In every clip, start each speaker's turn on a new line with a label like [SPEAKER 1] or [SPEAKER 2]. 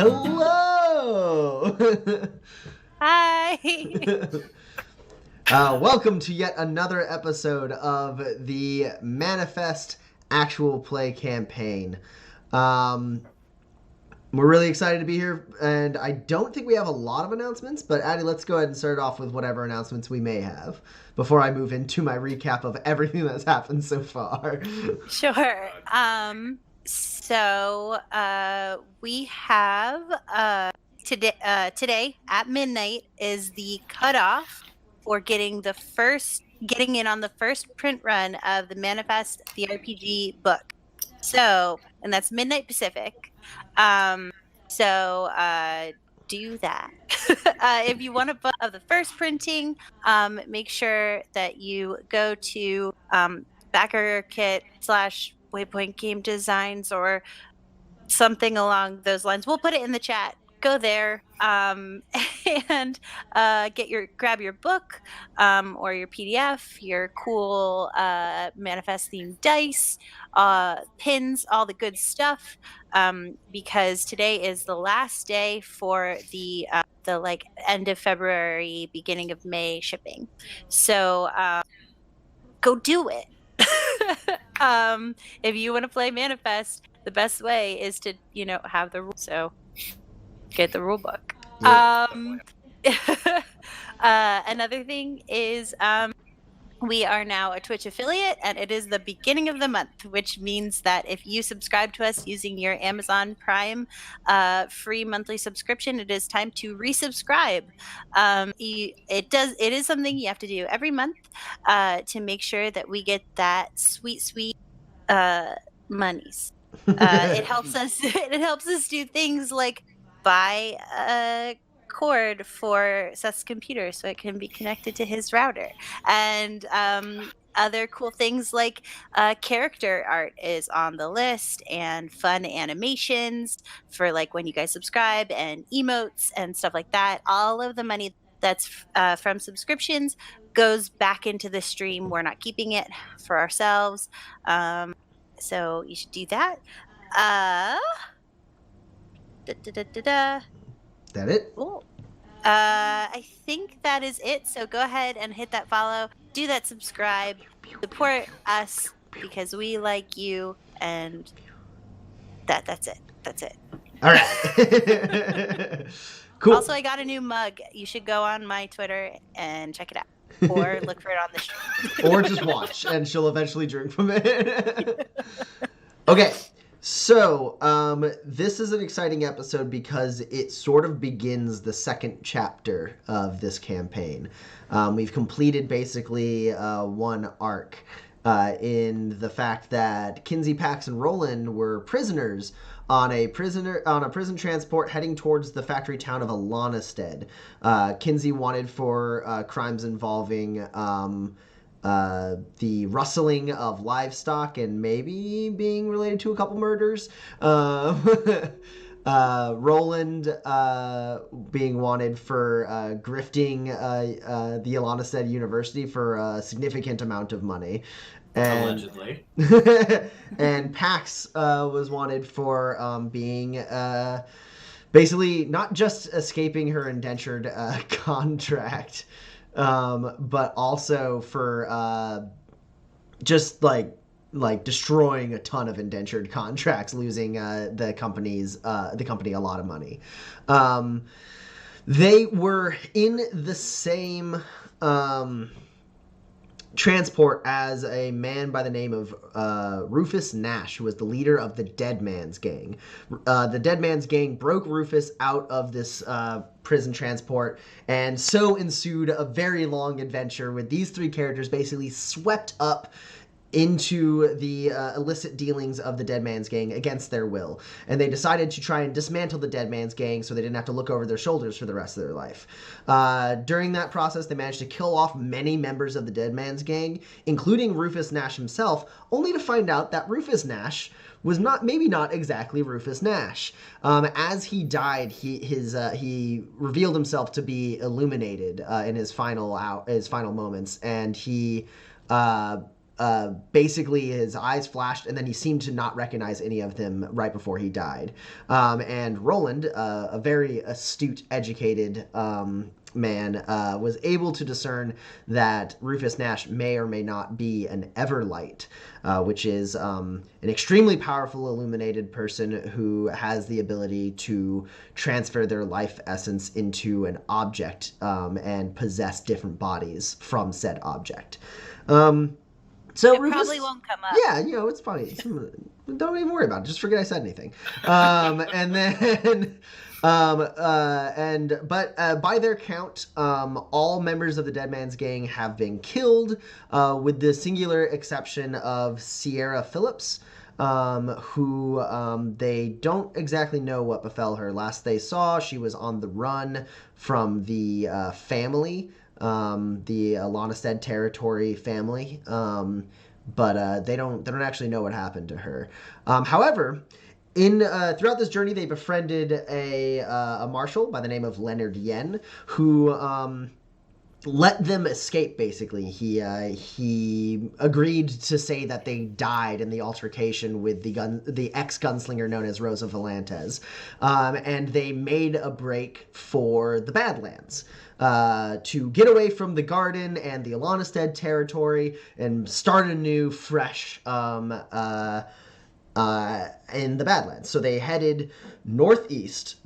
[SPEAKER 1] Hello!
[SPEAKER 2] Hi!
[SPEAKER 1] Welcome to yet another episode of the Manifest Actual Play campaign. We're really excited to be here, and I don't think we have a lot of announcements, but Addie, let's go ahead and start off with whatever announcements we may have before I move into my recap of everything that's happened so far.
[SPEAKER 2] Sure. We have today at midnight is the cutoff for getting in on the first print run of the Manifest the RPG book. So, and that's midnight Pacific. Do that. If you want a book of the first printing, make sure that you go to Backer Kit / Waypoint Game Designs or something along those lines. We'll put it in the chat. Go there and grab your book or your PDF, your cool Manifest themed dice, pins, all the good stuff. Because today is the last day for the end of February, beginning of May shipping. So go do it. If you want to play Manifest, the best way is to, have the rules. So get the rule book.
[SPEAKER 1] Yeah.
[SPEAKER 2] Another thing is we are now a Twitch affiliate, and it is the beginning of the month, which means that if you subscribe to us using your Amazon Prime free monthly subscription, it is time to resubscribe. It is something you have to do every month to make sure that we get that sweet monies. It helps us. It helps us do things like buy a cord for Seth's computer so it can be connected to his router, and other cool things like character art is on the list, and fun animations for like when you guys subscribe, and emotes and stuff like that. All of the money that's from subscriptions goes back into the stream. We're not keeping it for ourselves. So you should do that.
[SPEAKER 1] That it?
[SPEAKER 2] Cool. I think that is it. So go ahead and hit that follow, do that subscribe, support us because we like you, and that's it. That's it.
[SPEAKER 1] All right. Cool.
[SPEAKER 2] Also, I got a new mug. You should go on my Twitter and check it out, or look for it on the stream.
[SPEAKER 1] Or just watch, and she'll eventually drink from it. Okay, so this is an exciting episode because it sort of begins the second chapter of this campaign. We've completed basically one arc in the fact that Kinsey, Pax, and Roland were prisoners on a prison transport heading towards the factory town of Alanastead. Kinsey wanted for crimes involving the rustling of livestock and maybe being related to a couple murders. Roland being wanted for grifting the Alanastead University for a significant amount of money. And,
[SPEAKER 3] allegedly.
[SPEAKER 1] And Pax was wanted for being basically not just escaping her indentured contract, but also for just like destroying a ton of indentured contracts, losing the company a lot of money. They were in the same transport as a man by the name of Rufus Nash, who was the leader of the Dead Man's Gang. The Dead Man's Gang broke Rufus out of this prison transport, and so ensued a very long adventure with these three characters basically swept up into the illicit dealings of the Dead Man's Gang against their will. And they decided to try and dismantle the Dead Man's Gang so they didn't have to look over their shoulders for the rest of their life. During that process, they managed to kill off many members of the Dead Man's Gang, including Rufus Nash himself, only to find out that Rufus Nash was not exactly Rufus Nash. As he died, he revealed himself to be illuminated in his final moments, and he basically his eyes flashed, and then he seemed to not recognize any of them right before he died. And Roland, a very astute, educated man, was able to discern that Rufus Nash may or may not be an Everlight, which is an extremely powerful illuminated person who has the ability to transfer their life essence into an object and possess different bodies from said object. So
[SPEAKER 2] it
[SPEAKER 1] Rufus
[SPEAKER 2] probably won't come up.
[SPEAKER 1] Yeah, it's fine. Don't even worry about it. Just forget I said anything. And then, by their count, all members of the Dead Man's Gang have been killed, with the singular exception of Sierra Phillips, who they don't exactly know what befell her. Last they saw, she was on the run from the family. The Alonestead territory family, but they don't actually know what happened to her. However, throughout this journey, they befriended a marshal by the name of Leonard Yen, who let them escape. Basically, he agreed to say that they died in the altercation with the ex-gunslinger known as Rosa Valantes, and they made a break for the Badlands. To get away from the garden and the Alonestead territory and start anew fresh in the Badlands. So they headed northeast,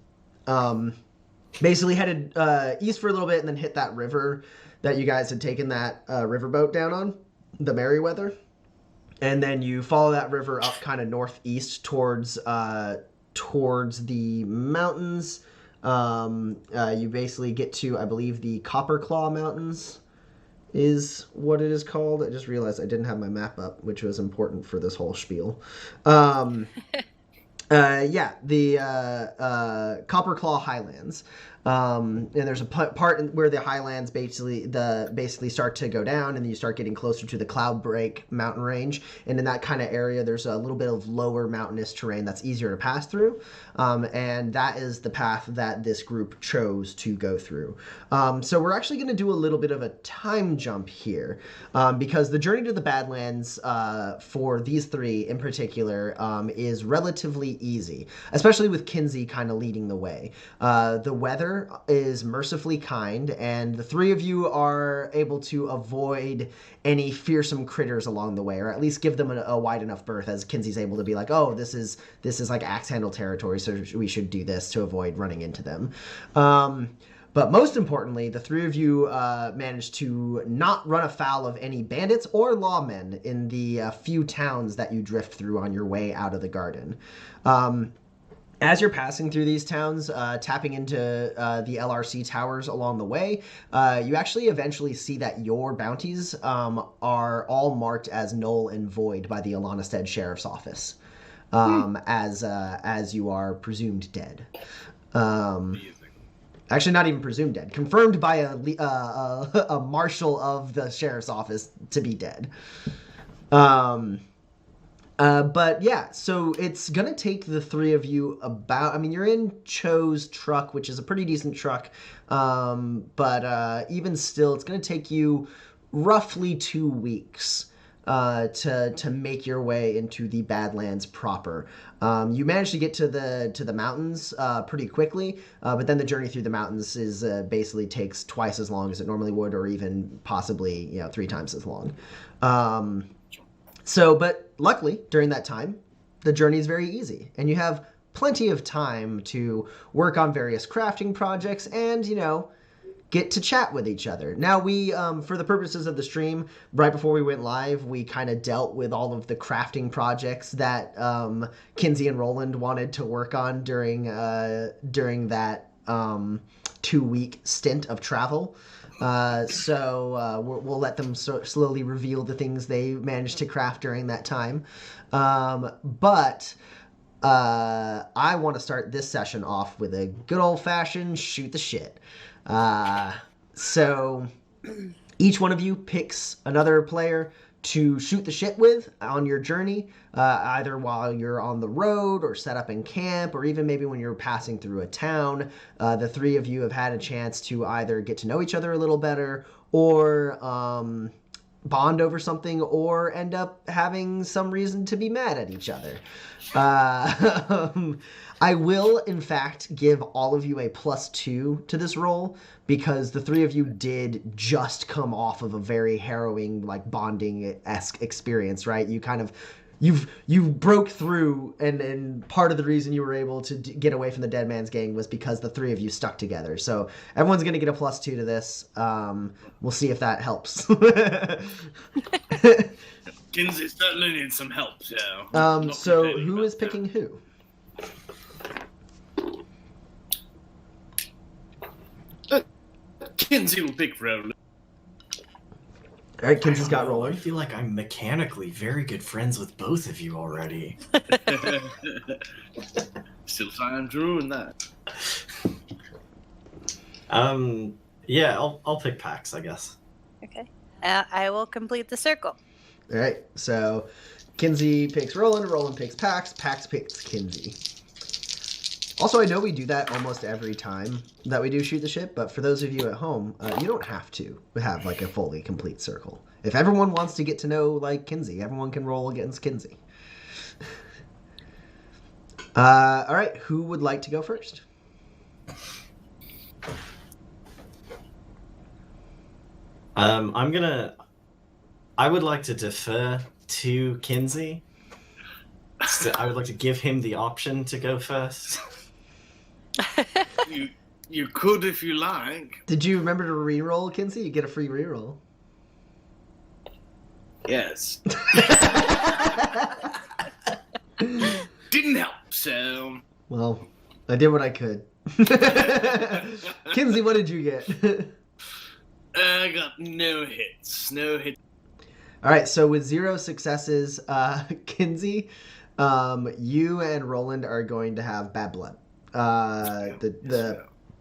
[SPEAKER 1] basically headed east for a little bit and then hit that river that you guys had taken that riverboat down on, the Merriweather. And then you follow that river up kind of northeast towards the mountains. You basically get to, I believe, the Copper Claw Mountains is what it is called. I just realized I didn't have my map up, which was important for this whole spiel. The Copper Claw Highlands. And there's a part where the highlands basically start to go down, and then you start getting closer to the Cloudbreak mountain range. And in that kind of area, there's a little bit of lower mountainous terrain that's easier to pass through. And that is the path that this group chose to go through. So we're actually going to do a little bit of a time jump here, because the journey to the Badlands for these three in particular is relatively easy, especially with Kinsey kind of leading the way. The weather is mercifully kind, and the three of you are able to avoid any fearsome critters along the way, or at least give them a wide enough berth, as Kinsey's able to be like, oh, this is like axe handle territory, so we should do this to avoid running into them. But most importantly, the three of you managed to not run afoul of any bandits or lawmen in the few towns that you drift through on your way out of the garden. As you're passing through these towns, tapping into the LRC towers along the way, you actually eventually see that your bounties are all marked as null and void by the Alonestead Sheriff's Office, as you are presumed dead. Actually, not even presumed dead. Confirmed by a marshal of the Sheriff's Office to be dead. But yeah, so it's gonna take the three of you you're in Cho's truck, which is a pretty decent truck, but even still, it's gonna take you roughly 2 weeks to make your way into the Badlands proper. You managed to get to the mountains pretty quickly, but then the journey through the mountains basically takes twice as long as it normally would, or even possibly 3 times as long. But luckily, during that time, the journey is very easy, and you have plenty of time to work on various crafting projects and, get to chat with each other. Now, we, for the purposes of the stream, right before we went live, we kind of dealt with all of the crafting projects that Kinsey and Roland wanted to work on during that 2-week stint of travel. We'll let them slowly reveal the things they managed to craft during that time. But I want to start this session off with a good old-fashioned shoot the shit. So each one of you picks another player to shoot the shit with on your journey, either while you're on the road or set up in camp, or even maybe when you're passing through a town. The three of you have had a chance to either get to know each other a little better or bond over something or end up having some reason to be mad at each other. I will, in fact, give all of you a +2 to this roll because the three of you did just come off of a very harrowing, like bonding-esque experience, right? You kind of you broke through, and part of the reason you were able to get away from the Dead Man's Gang was because the three of you stuck together. So everyone's gonna get a +2 to this. We'll see if that helps.
[SPEAKER 3] Kinsey certainly needs some help.
[SPEAKER 1] So who is picking who?
[SPEAKER 3] Kinsey will pick Roland.
[SPEAKER 1] All right, Kinsey's got Roland.
[SPEAKER 4] I feel like I'm mechanically very good friends with both of you already.
[SPEAKER 3] Still time to ruin that.
[SPEAKER 4] Yeah, I'll pick Pax, I guess.
[SPEAKER 2] Okay. I will complete the circle.
[SPEAKER 1] All right, so Kinsey picks Roland, Roland picks Pax, Pax picks Kinsey. Also, I know we do that almost every time that we do Shoot the Ship, but for those of you at home, you don't have to have like a fully complete circle. If everyone wants to get to know like Kinsey, everyone can roll against Kinsey. All right, who would like to go first?
[SPEAKER 4] I would like to defer to Kinsey. So I would like to give him the option to go first.
[SPEAKER 3] You could if you like.
[SPEAKER 1] Did you remember to re-roll, Kinsey? You get a free re-roll.
[SPEAKER 3] Yes. Didn't help, so...
[SPEAKER 1] Well, I did what I could. Kinsey, what did you get?
[SPEAKER 3] I got no hits. No hits.
[SPEAKER 1] All right, so with 0 successes, Kinsey, you and Roland are going to have bad blood.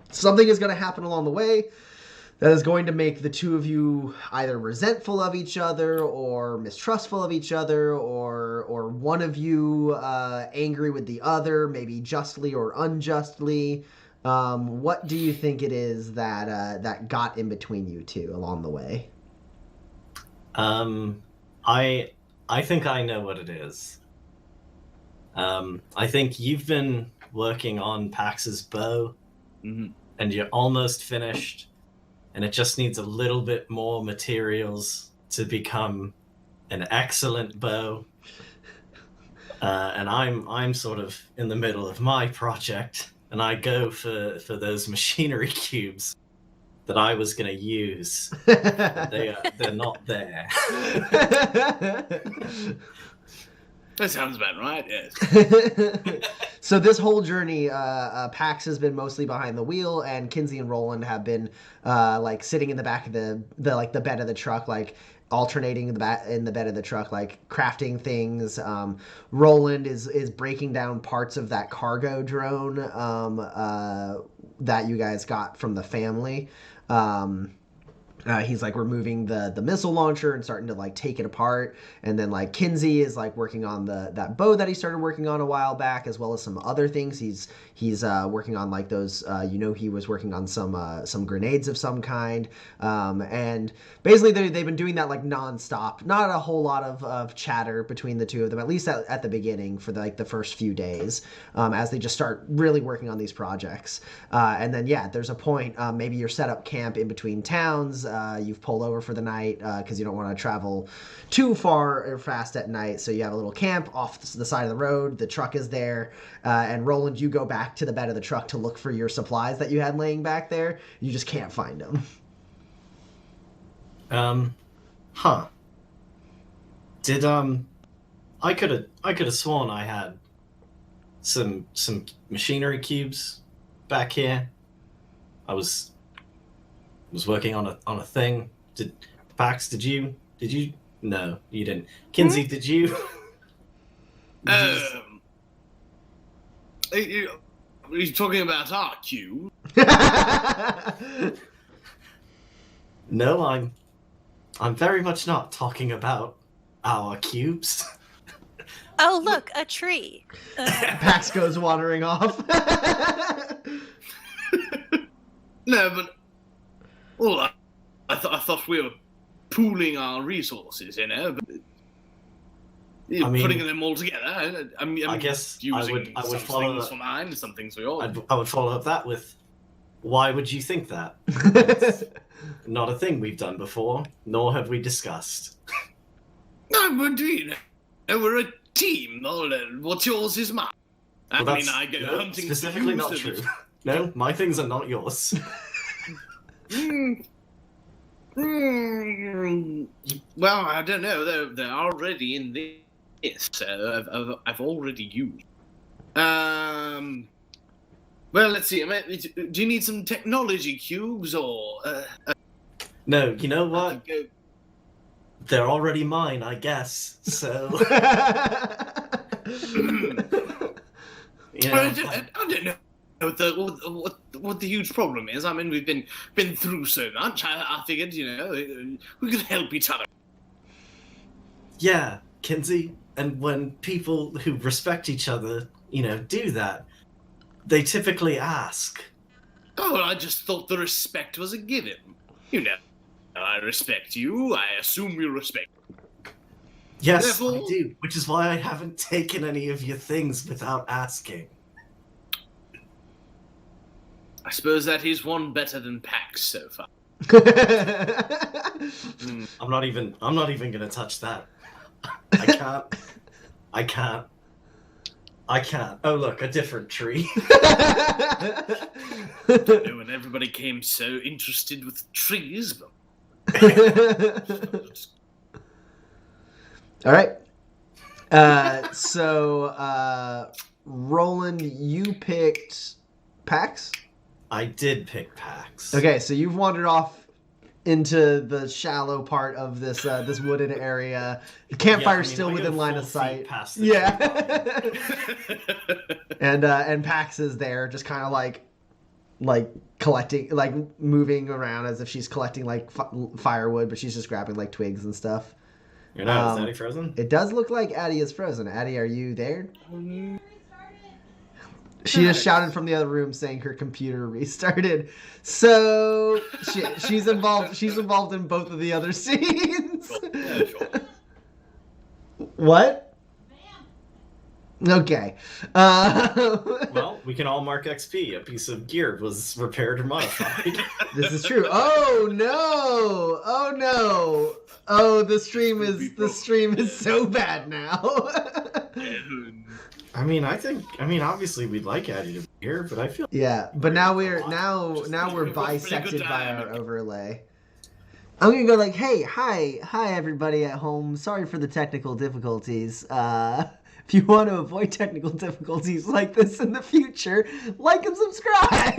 [SPEAKER 1] Something is going to happen along the way that is going to make the two of you either resentful of each other or mistrustful of each other, or one of you angry with the other, maybe justly or unjustly. What do you think it is that got in between you two along the way?
[SPEAKER 4] I think I know what it is. I think you've been working on Pax's bow, and you're almost finished, and it just needs a little bit more materials to become an excellent bow. And I'm sort of in the middle of my project, and I go for those machinery cubes that I was going to use. They're not there.
[SPEAKER 3] That sounds about right, yes.
[SPEAKER 1] So this whole journey, Pax has been mostly behind the wheel, and Kinsey and Roland have been like sitting in the back of the bed of the truck, like alternating in the bed of the truck, like crafting things. Roland is breaking down parts of that cargo drone that you guys got from the family. He's like removing the missile launcher and starting to like take it apart, and then like Kinsey is like working on that bow that he started working on a while back, as well as some other things. He's working on like those he was working on some grenades of some kind, and basically they've been doing that like nonstop. Not a whole lot of chatter between the two of them, at least at the beginning for the first few days, as they just start really working on these projects. And then there's a point, maybe you're set up camp in between towns. You've pulled over for the night because you don't want to travel too far or fast at night, so you have a little camp off the side of the road. The truck is there, and Roland, you go back to the bed of the truck to look for your supplies that you had laying back there. You just can't find them.
[SPEAKER 4] Did I could have sworn I had some machinery cubes back here. I was working on a thing. Pax, did you? No, you didn't. Kinsey, did you?
[SPEAKER 3] Are you talking about our cube?
[SPEAKER 4] No, I'm very much not talking about our cubes.
[SPEAKER 2] Oh, look, a tree.
[SPEAKER 1] Pax goes wandering off.
[SPEAKER 3] No, but I thought we were pooling our resources, you know. But,
[SPEAKER 4] I mean,
[SPEAKER 3] putting them all together.
[SPEAKER 4] I guess
[SPEAKER 3] using
[SPEAKER 4] I would
[SPEAKER 3] some
[SPEAKER 4] follow
[SPEAKER 3] things
[SPEAKER 4] that.
[SPEAKER 3] for mine, some things for yours.
[SPEAKER 4] I would follow up that with, why would you think that? It's not a thing we've done before, nor have we discussed.
[SPEAKER 3] No, but you know, we're a team. What's yours is mine. I
[SPEAKER 4] Well,
[SPEAKER 3] mean, I go
[SPEAKER 4] no,
[SPEAKER 3] hunting.
[SPEAKER 4] specifically
[SPEAKER 3] for
[SPEAKER 4] not
[SPEAKER 3] you, so
[SPEAKER 4] true. No, my things are not yours.
[SPEAKER 3] Well, I don't know. They're already in this. So I've already used. Well, let's see. Do you need some technology cubes or?
[SPEAKER 4] No, you know what?
[SPEAKER 3] Go...
[SPEAKER 4] They're already mine, I guess. So. You know,
[SPEAKER 3] I don't know what the huge problem is. I mean, we've been through so much. I figured, you know, we could help each other.
[SPEAKER 4] yeah, Kinsey. And when people who respect each other, you know, do that, they typically ask.
[SPEAKER 3] Oh, I just thought the respect was a given. You know, I respect you. I assume you respect me.
[SPEAKER 4] Yes,
[SPEAKER 3] Therefore-
[SPEAKER 4] I do. Which is why I haven't taken any of your things without asking.
[SPEAKER 3] I suppose that is one better than Pax so far.
[SPEAKER 4] I'm not even gonna touch that. I can't. Oh look, a different tree.
[SPEAKER 3] When everybody came so interested with trees, but
[SPEAKER 1] All right. So, Roland, you picked Pax?
[SPEAKER 4] I did pick Pax.
[SPEAKER 1] Okay, so you've wandered off into the shallow part of this this wooded area. The campfire's still
[SPEAKER 4] I go
[SPEAKER 1] within line
[SPEAKER 4] 4
[SPEAKER 1] of
[SPEAKER 4] feet
[SPEAKER 1] sight.
[SPEAKER 4] past the
[SPEAKER 1] Yeah. and Pax is there, just kind of like collecting, like moving around as if she's collecting like firewood, but she's just grabbing like twigs and stuff.
[SPEAKER 4] You're not, is Addie frozen?
[SPEAKER 1] It does look like Addie is frozen. Addie, are you there? She just shouted from the other room saying her computer restarted. So she's involved. She's involved in both of the other scenes.
[SPEAKER 3] Yeah, sure.
[SPEAKER 1] What? Okay.
[SPEAKER 4] Well, we can all mark XP. A piece of gear was repaired or modified.
[SPEAKER 1] This is true. Oh no! Oh no! Oh, the stream is so bad now.
[SPEAKER 4] I mean, obviously we'd like Addie to be here, but I feel
[SPEAKER 1] Yeah, but now we're bisected by our overlay. I'm gonna go like, hey, hi everybody at home. Sorry for the technical difficulties. If you want to avoid technical difficulties like this in the future, like and subscribe.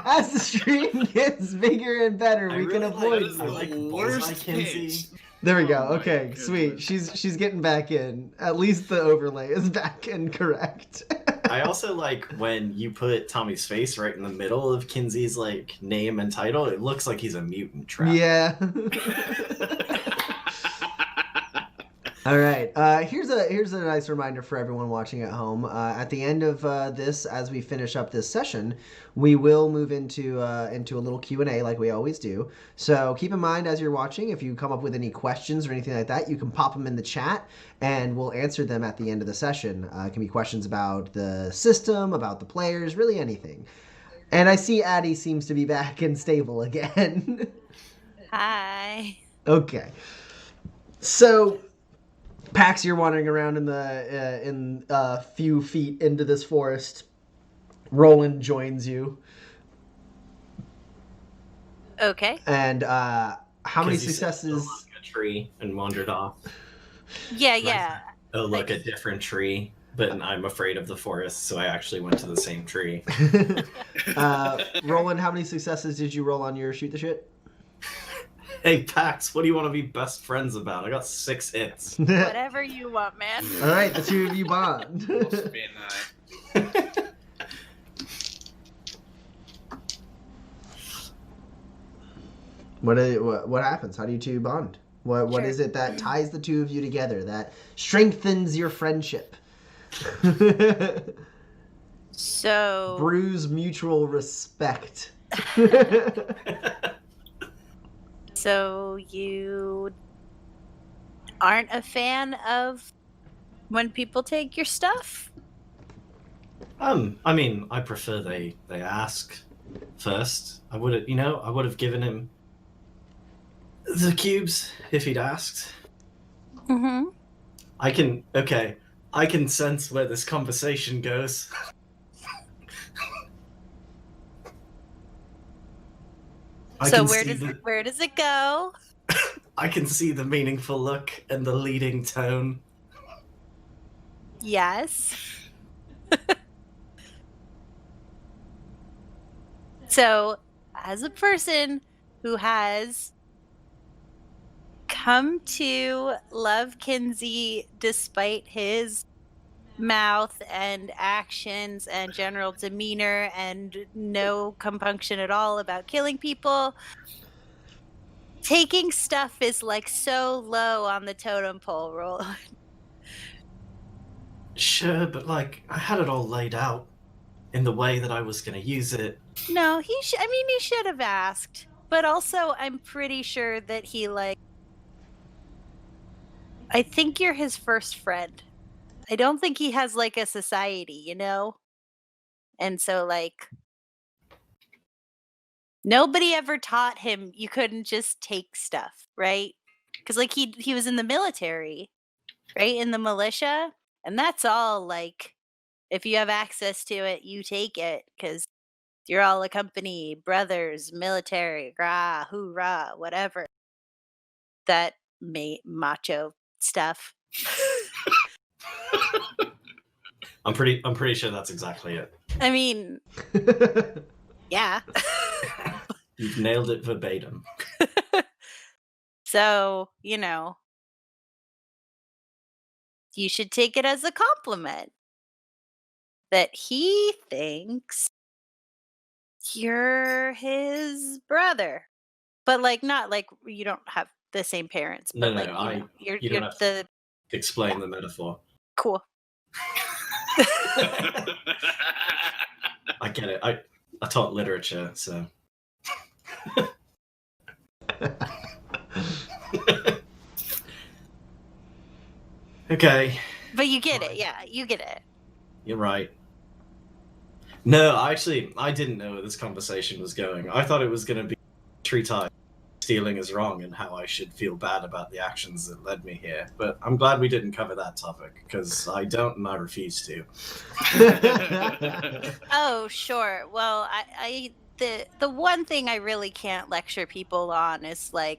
[SPEAKER 1] As the stream gets bigger and better, we can avoid.
[SPEAKER 3] Worst pitch.
[SPEAKER 1] There we go.
[SPEAKER 3] Oh my
[SPEAKER 1] Okay,
[SPEAKER 3] goodness.
[SPEAKER 1] sweet. She's getting back in. At least the overlay is back and correct.
[SPEAKER 4] I also like when you put Tommy's face right in the middle of Kinsey's like name and title. It looks like he's a mutant trap.
[SPEAKER 1] Yeah. All right. Here's a nice reminder for everyone watching at home. At the end of this, as we finish up this session, we will move into a little Q&A like we always do. So keep in mind as you're watching, if you come up with any questions or anything like that, you can pop them in the chat, and we'll answer them at the end of the session. It can be questions about the system, about the players, really anything. And I see Addie seems to be back and stable again.
[SPEAKER 2] Hi.
[SPEAKER 1] Okay. So, Pax, you're wandering around in a few feet into this forest. Roland joins you.
[SPEAKER 2] Okay.
[SPEAKER 1] And how many successes?
[SPEAKER 4] A tree and wandered off.
[SPEAKER 2] Yeah.
[SPEAKER 4] Oh, look, a different tree. But I'm afraid of the forest, so I actually went to the same tree.
[SPEAKER 1] Roland, how many successes did you roll on your shoot the shit?
[SPEAKER 4] Hey, Pax, what do you want to be best friends about? I got 6 hits.
[SPEAKER 2] Whatever you want, man.
[SPEAKER 1] All right, the two of you bond.
[SPEAKER 3] Must be nice.
[SPEAKER 1] What happens? How do you two bond? What
[SPEAKER 2] Sure.
[SPEAKER 1] is it that ties the two of you together, that strengthens your friendship?
[SPEAKER 2] So
[SPEAKER 1] Brews mutual respect.
[SPEAKER 2] So you aren't a fan of when people take your stuff?
[SPEAKER 4] I mean, I prefer they ask first. I would have given him the cubes if he'd asked.
[SPEAKER 2] Mm-hmm.
[SPEAKER 4] I can sense where this conversation goes.
[SPEAKER 2] So where does it go?
[SPEAKER 4] I can see the meaningful look and the leading tone.
[SPEAKER 2] Yes. So, as a person who has come to love Kinsey despite his mouth and actions and general demeanor and no compunction at all about killing people, taking stuff is like so low on the totem pole, Roland.
[SPEAKER 4] Sure, but like, I had it all laid out in the way that I was going to use it.
[SPEAKER 2] No, he should have asked. But also, I'm pretty sure that he, like... I think you're his first friend. I don't think he has, like, a society, you know? And so, like... Nobody ever taught him you couldn't just take stuff, right? Because, like, he was in the military, right? In the militia. And that's all, like... If you have access to it, you take it, because you're all a company, brothers, military, rah, hoorah, whatever. That macho stuff.
[SPEAKER 4] I'm pretty sure that's exactly it.
[SPEAKER 2] I mean, yeah.
[SPEAKER 4] You've nailed it verbatim.
[SPEAKER 2] So, you should take it as a compliment that he thinks you're his brother. But, like, not like you don't have the same parents. But
[SPEAKER 4] No,
[SPEAKER 2] like,
[SPEAKER 4] you
[SPEAKER 2] you're
[SPEAKER 4] don't have
[SPEAKER 2] the...
[SPEAKER 4] to explain the metaphor.
[SPEAKER 2] Cool.
[SPEAKER 4] I get it. I taught literature, so... Okay.
[SPEAKER 2] But you get it, yeah, you get it.
[SPEAKER 4] You're right. No, actually, I didn't know where this conversation was going. I thought it was going to be treetop stealing is wrong and how I should feel bad about the actions that led me here. But I'm glad we didn't cover that topic, because I don't and I refuse to.
[SPEAKER 2] Oh, sure. Well, the one thing I really can't lecture people on is, like,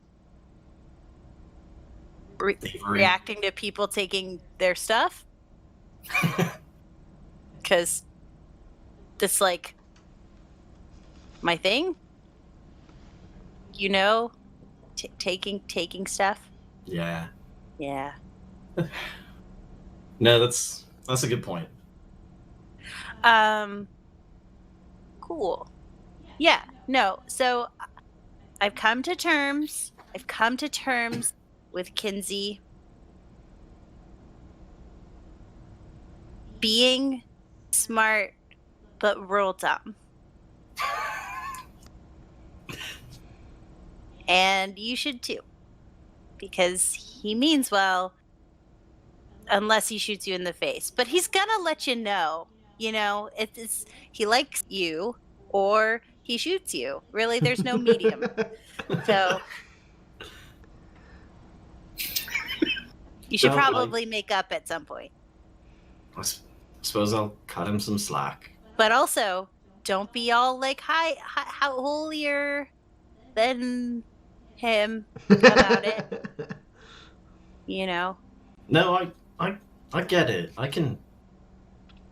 [SPEAKER 2] reacting to people taking their stuff. Because it's, like, my thing. Taking stuff.
[SPEAKER 4] Yeah.
[SPEAKER 2] Yeah.
[SPEAKER 4] No, that's a good point.
[SPEAKER 2] Cool. Yeah, no. So I've come to terms with Kinsey being smart but real dumb. And you should too. Because he means well, unless he shoots you in the face. But he's gonna let you know, he likes you or he shoots you. Really, there's no medium. So you should probably make up at some point.
[SPEAKER 4] I suppose I'll cut him some slack.
[SPEAKER 2] But also, don't be all like how holier than him about it.
[SPEAKER 4] No, I get it.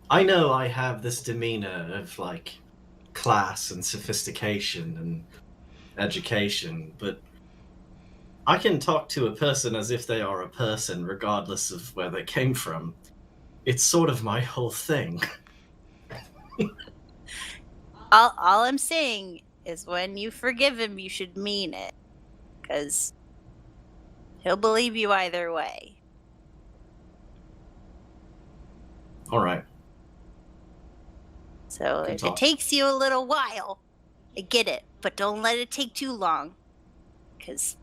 [SPEAKER 4] I know I have this demeanor of, like, class and sophistication and education, but I can talk to a person as if they are a person, regardless of where they came from. It's sort of my whole thing.
[SPEAKER 2] All I'm saying is when you forgive him, you should mean it. Because he'll believe you either way.
[SPEAKER 4] All right.
[SPEAKER 2] So if it takes you a little while, I get it. But don't let it take too long. Because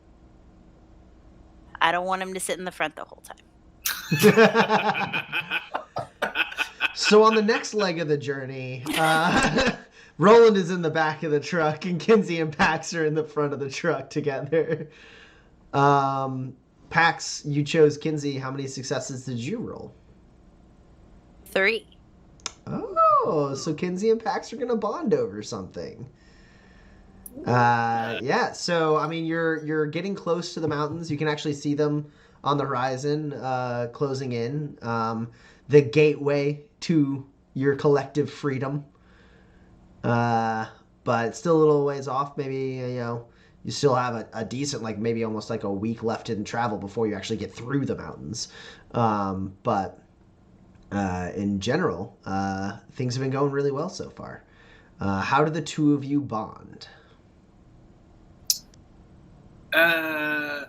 [SPEAKER 2] I don't want him to sit in the front the whole time.
[SPEAKER 1] So on the next leg of the journey, Roland is in the back of the truck, and Kinsey and Pax are in the front of the truck together. Pax, you chose Kinsey. How many successes did you roll?
[SPEAKER 2] 3.
[SPEAKER 1] Oh, so Kinsey and Pax are gonna bond over something. Yeah. So I mean, you're getting close to the mountains. You can actually see them on the horizon, closing in. The gateway to your collective freedom. But it's still a little ways off. Maybe you still have a decent, like maybe almost like a week left in travel before you actually get through the mountains. But in general, things have been going really well so far. How do the two of you bond?
[SPEAKER 3] Have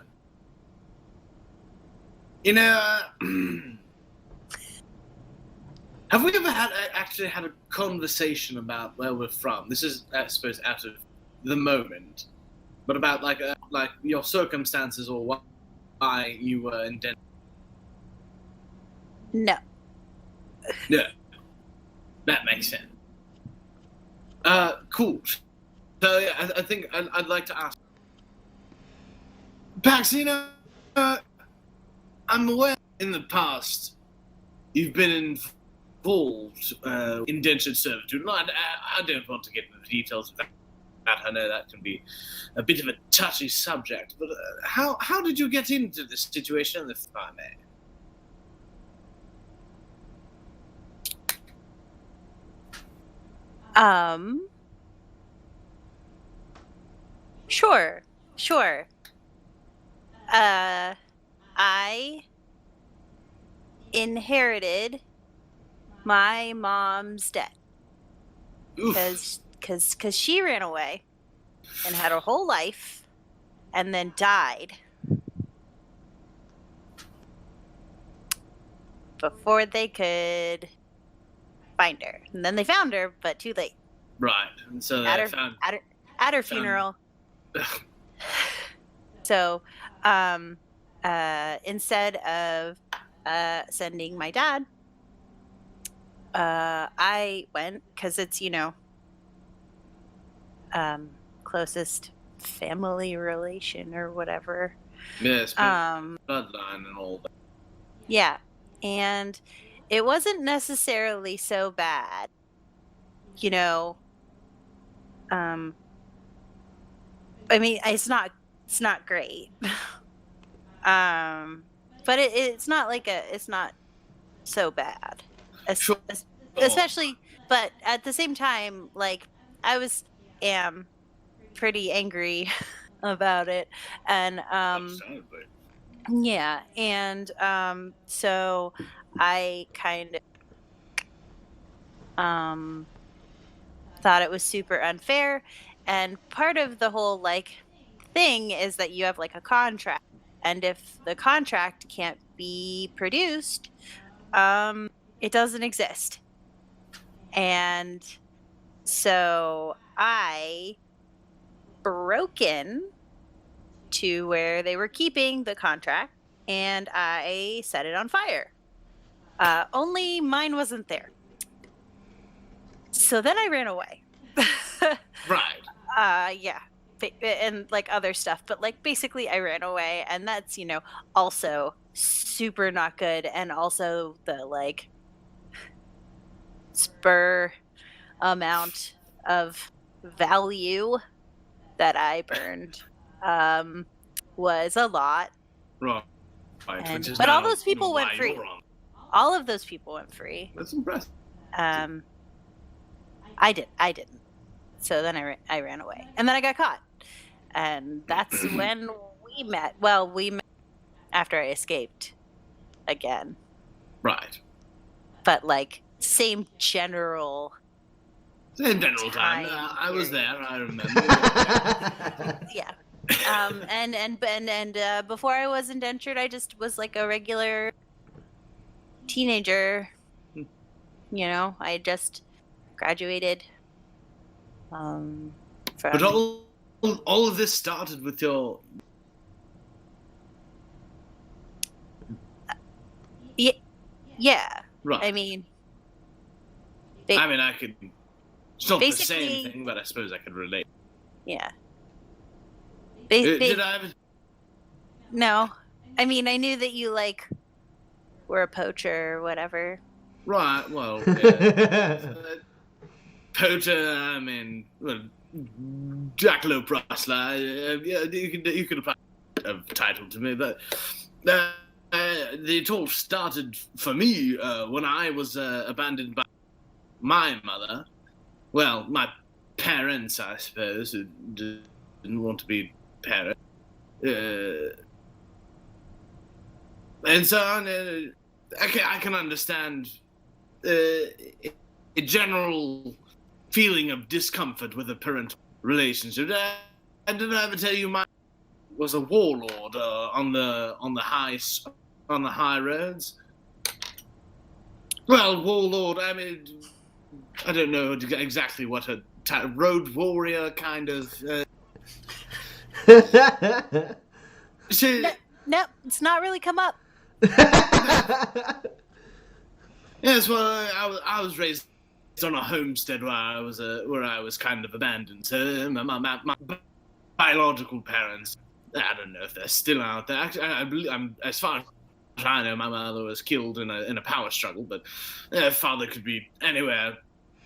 [SPEAKER 3] we ever actually had a conversation about where we're from? This is, I suppose, out of the moment, but about like your circumstances or why you were indentured.
[SPEAKER 2] No.
[SPEAKER 3] Yeah, that makes sense. Cool. So yeah, I think I'd like to ask, Pax, I'm aware in the past you've been involved indentured servitude. No, I don't want to get into the details of that. I know that can be a bit of a touchy subject, but how did you get into this situation, if I may?
[SPEAKER 2] Sure. I inherited my mom's debt because she ran away and had her whole life and then died before they could find her. And then they found her, but too late.
[SPEAKER 3] Right. And so
[SPEAKER 2] at her funeral. So, instead of sending my dad, I went because it's, closest family relation or whatever.
[SPEAKER 3] Yes, bloodline and all that.
[SPEAKER 2] Yeah, and it wasn't necessarily so bad, I mean, it's not great. But it's not it's not so bad.
[SPEAKER 3] Sure.
[SPEAKER 2] Especially, but at the same time, like, I am pretty angry about it. And, yeah. And, so I kind of, thought it was super unfair. And part of the whole thing is that you have a contract, and if the contract can't be produced, it doesn't exist. And so I broke in to where they were keeping the contract, and I set it on fire. Only mine wasn't there. So then I ran away.
[SPEAKER 3] Right.
[SPEAKER 2] Yeah, and other stuff, but basically I ran away, and that's also super not good, and also the spur amount of value that I burned was a lot.
[SPEAKER 3] Right.
[SPEAKER 2] But all those people went free. All of those people went free.
[SPEAKER 3] That's impressive.
[SPEAKER 2] I didn't. So then I ran away, and then I got caught, and that's when we met. Well, we met after I escaped again.
[SPEAKER 3] Right.
[SPEAKER 2] But same general
[SPEAKER 3] time. I was there. I remember.
[SPEAKER 2] Yeah. And before I was indentured, I just was a regular teenager. I just graduated.
[SPEAKER 3] But all of this started with your
[SPEAKER 2] Yeah.
[SPEAKER 3] Right.
[SPEAKER 2] I mean,
[SPEAKER 3] I could. It's not the
[SPEAKER 2] basically-
[SPEAKER 3] same thing, but I suppose I could relate.
[SPEAKER 2] yeah.
[SPEAKER 3] Did I ever?
[SPEAKER 2] No. I mean, I knew that you, like, were a poacher or whatever.
[SPEAKER 3] Right. Well, yeah. Poacher. I mean, well, Jackalope rustler. Yeah, you could apply a title to me, but it all started for me when I was abandoned by my mother. Well, my parents, I suppose, who didn't want to be parents. And so I can understand a general feeling of discomfort with a parental relationship. Did I ever tell you my was a warlord on the high roads? Well, warlord. I mean, I don't know exactly what a road warrior kind of.
[SPEAKER 2] Nope, it's not really come up.
[SPEAKER 3] Yes, well, I was raised on a homestead where I was kind of abandoned. So my biological parents, I don't know if they're still out there. Actually, I believe, as far as I know, my mother was killed in a power struggle, but father could be anywhere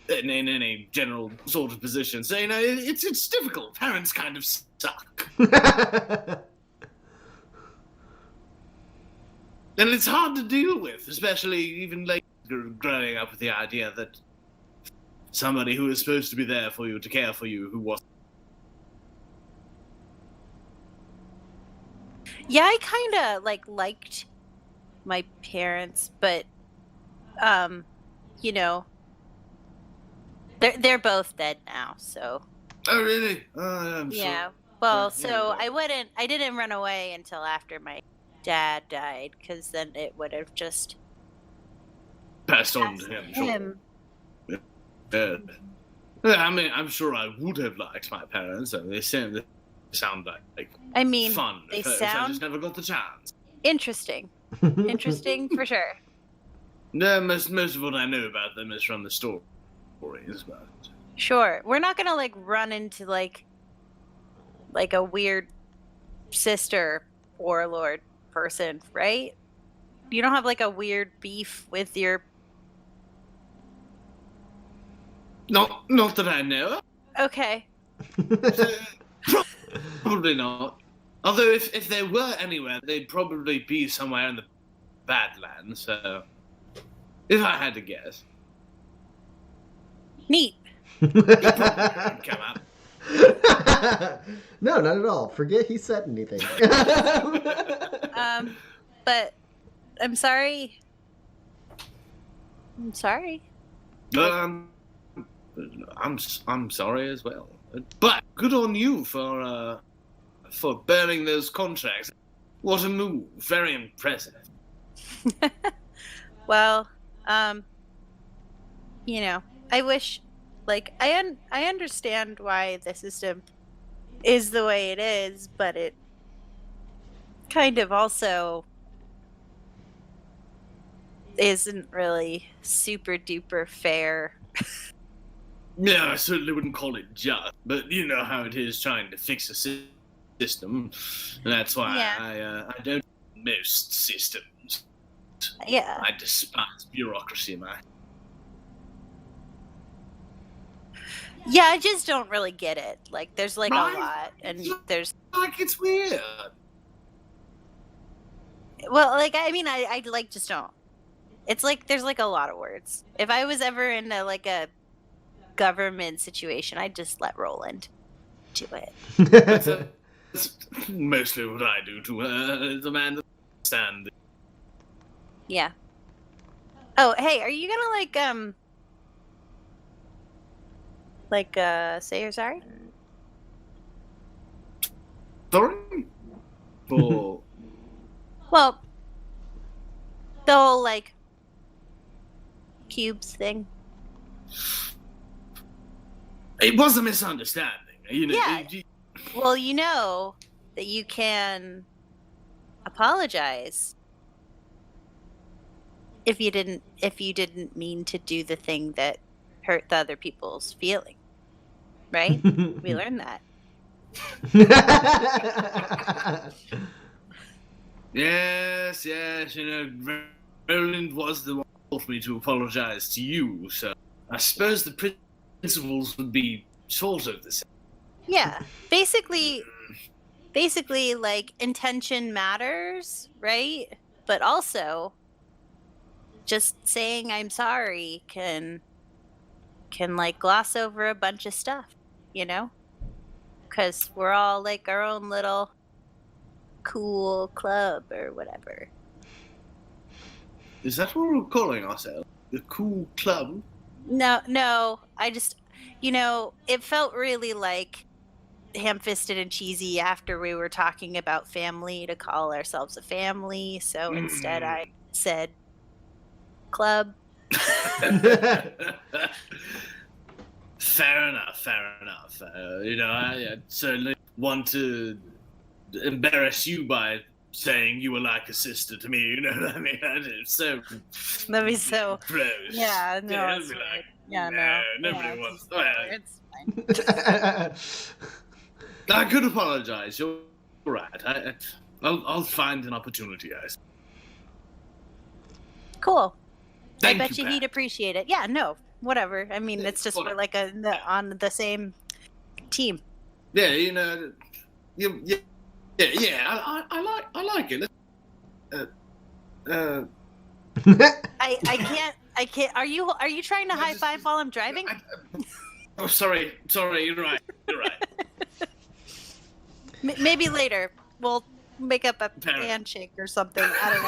[SPEAKER 3] in any general sort of position. So it's difficult. Parents kind of suck. And it's hard to deal with, especially even like growing up with the idea that somebody who is supposed to be there for you, to care for you, who was.
[SPEAKER 2] Yeah, I kind of liked my parents, but they're both dead now, so.
[SPEAKER 3] Oh really? I'm
[SPEAKER 2] Yeah.
[SPEAKER 3] sorry.
[SPEAKER 2] Well,
[SPEAKER 3] Yeah,
[SPEAKER 2] so
[SPEAKER 3] yeah.
[SPEAKER 2] I didn't run away until after my dad died, because then it would have just
[SPEAKER 3] Passed on to him. Sure. Yeah, I mean, I'm sure I would have liked my parents. I mean, they sound like
[SPEAKER 2] I mean,
[SPEAKER 3] fun.
[SPEAKER 2] they
[SPEAKER 3] if I
[SPEAKER 2] sound
[SPEAKER 3] just never got the chance.
[SPEAKER 2] interesting. Interesting for sure.
[SPEAKER 3] No, most of what I know about them is from the stories. But
[SPEAKER 2] Sure. We're not gonna run into like a weird sister warlord person, right? You don't have a weird beef with your.
[SPEAKER 3] not that I know.
[SPEAKER 2] Okay.
[SPEAKER 3] Probably not. Although if they were anywhere, they'd probably be somewhere in the Badlands. So, if I had to guess,
[SPEAKER 2] Neat.
[SPEAKER 3] come up.
[SPEAKER 1] No, not at all. Forget he said anything.
[SPEAKER 2] But I'm sorry. I'm sorry.
[SPEAKER 3] I'm sorry as well. But good on you for burning those contracts. What a move! Very impressive.
[SPEAKER 2] Well, I wish, I understand why the system is the way it is, but it kind of also isn't really super duper fair.
[SPEAKER 3] Yeah, I certainly wouldn't call it just, but you know how it is trying to fix a system, and that's why I don't most systems.
[SPEAKER 2] Yeah.
[SPEAKER 3] I despise bureaucracy, man.
[SPEAKER 2] Yeah, I just don't really get it. There's a
[SPEAKER 3] Right?
[SPEAKER 2] lot, and there's
[SPEAKER 3] It's weird.
[SPEAKER 2] well, I just don't. It's there's a lot of words. If I was ever in a government situation, I'd just let Roland do it.
[SPEAKER 3] That's mostly what I do to her. The man that stand.
[SPEAKER 2] Yeah. Oh, hey, are you gonna say you're sorry?
[SPEAKER 3] Sorry? For
[SPEAKER 2] Well, the whole cubes thing.
[SPEAKER 3] it was a misunderstanding.
[SPEAKER 2] Yeah. Well, you know that you can apologize if you didn't mean to do the thing that hurt the other people's feeling, right? We learned that.
[SPEAKER 3] Yes, Roland was the one who taught me to apologize to you, so I suppose the principles would be sort of the same.
[SPEAKER 2] Yeah, basically, like, intention matters, right? But also, just saying I'm sorry can like gloss over a bunch of stuff, you know? Because we're all like our own little cool club or whatever.
[SPEAKER 3] Is that what we're calling ourselves? The cool club?
[SPEAKER 2] No, I just, it felt really like ham-fisted and cheesy after we were talking about family to call ourselves a family. So instead I said club.
[SPEAKER 3] Fair enough. I certainly want to embarrass you by saying you were like a sister to me, you know what I mean? It's so...
[SPEAKER 2] That'd be so...
[SPEAKER 3] gross.
[SPEAKER 2] Yeah, no,
[SPEAKER 3] Yeah,
[SPEAKER 2] it's
[SPEAKER 3] be
[SPEAKER 2] right.
[SPEAKER 3] like,
[SPEAKER 2] Yeah,
[SPEAKER 3] no,
[SPEAKER 2] no.
[SPEAKER 3] nobody wants...
[SPEAKER 2] It's fine.
[SPEAKER 3] I could apologize. You're right. I'll find an opportunity, I suppose.
[SPEAKER 2] Cool.
[SPEAKER 3] Thank
[SPEAKER 2] I bet
[SPEAKER 3] you,
[SPEAKER 2] you he'd
[SPEAKER 3] Pat.
[SPEAKER 2] appreciate it. Yeah, no, whatever. I mean, it's just we're like on the same team.
[SPEAKER 3] Yeah, I like it.
[SPEAKER 2] I can't. Are you trying to high five while I'm driving?
[SPEAKER 3] Oh, sorry. You're right.
[SPEAKER 2] Maybe later we'll make up a handshake or something. I don't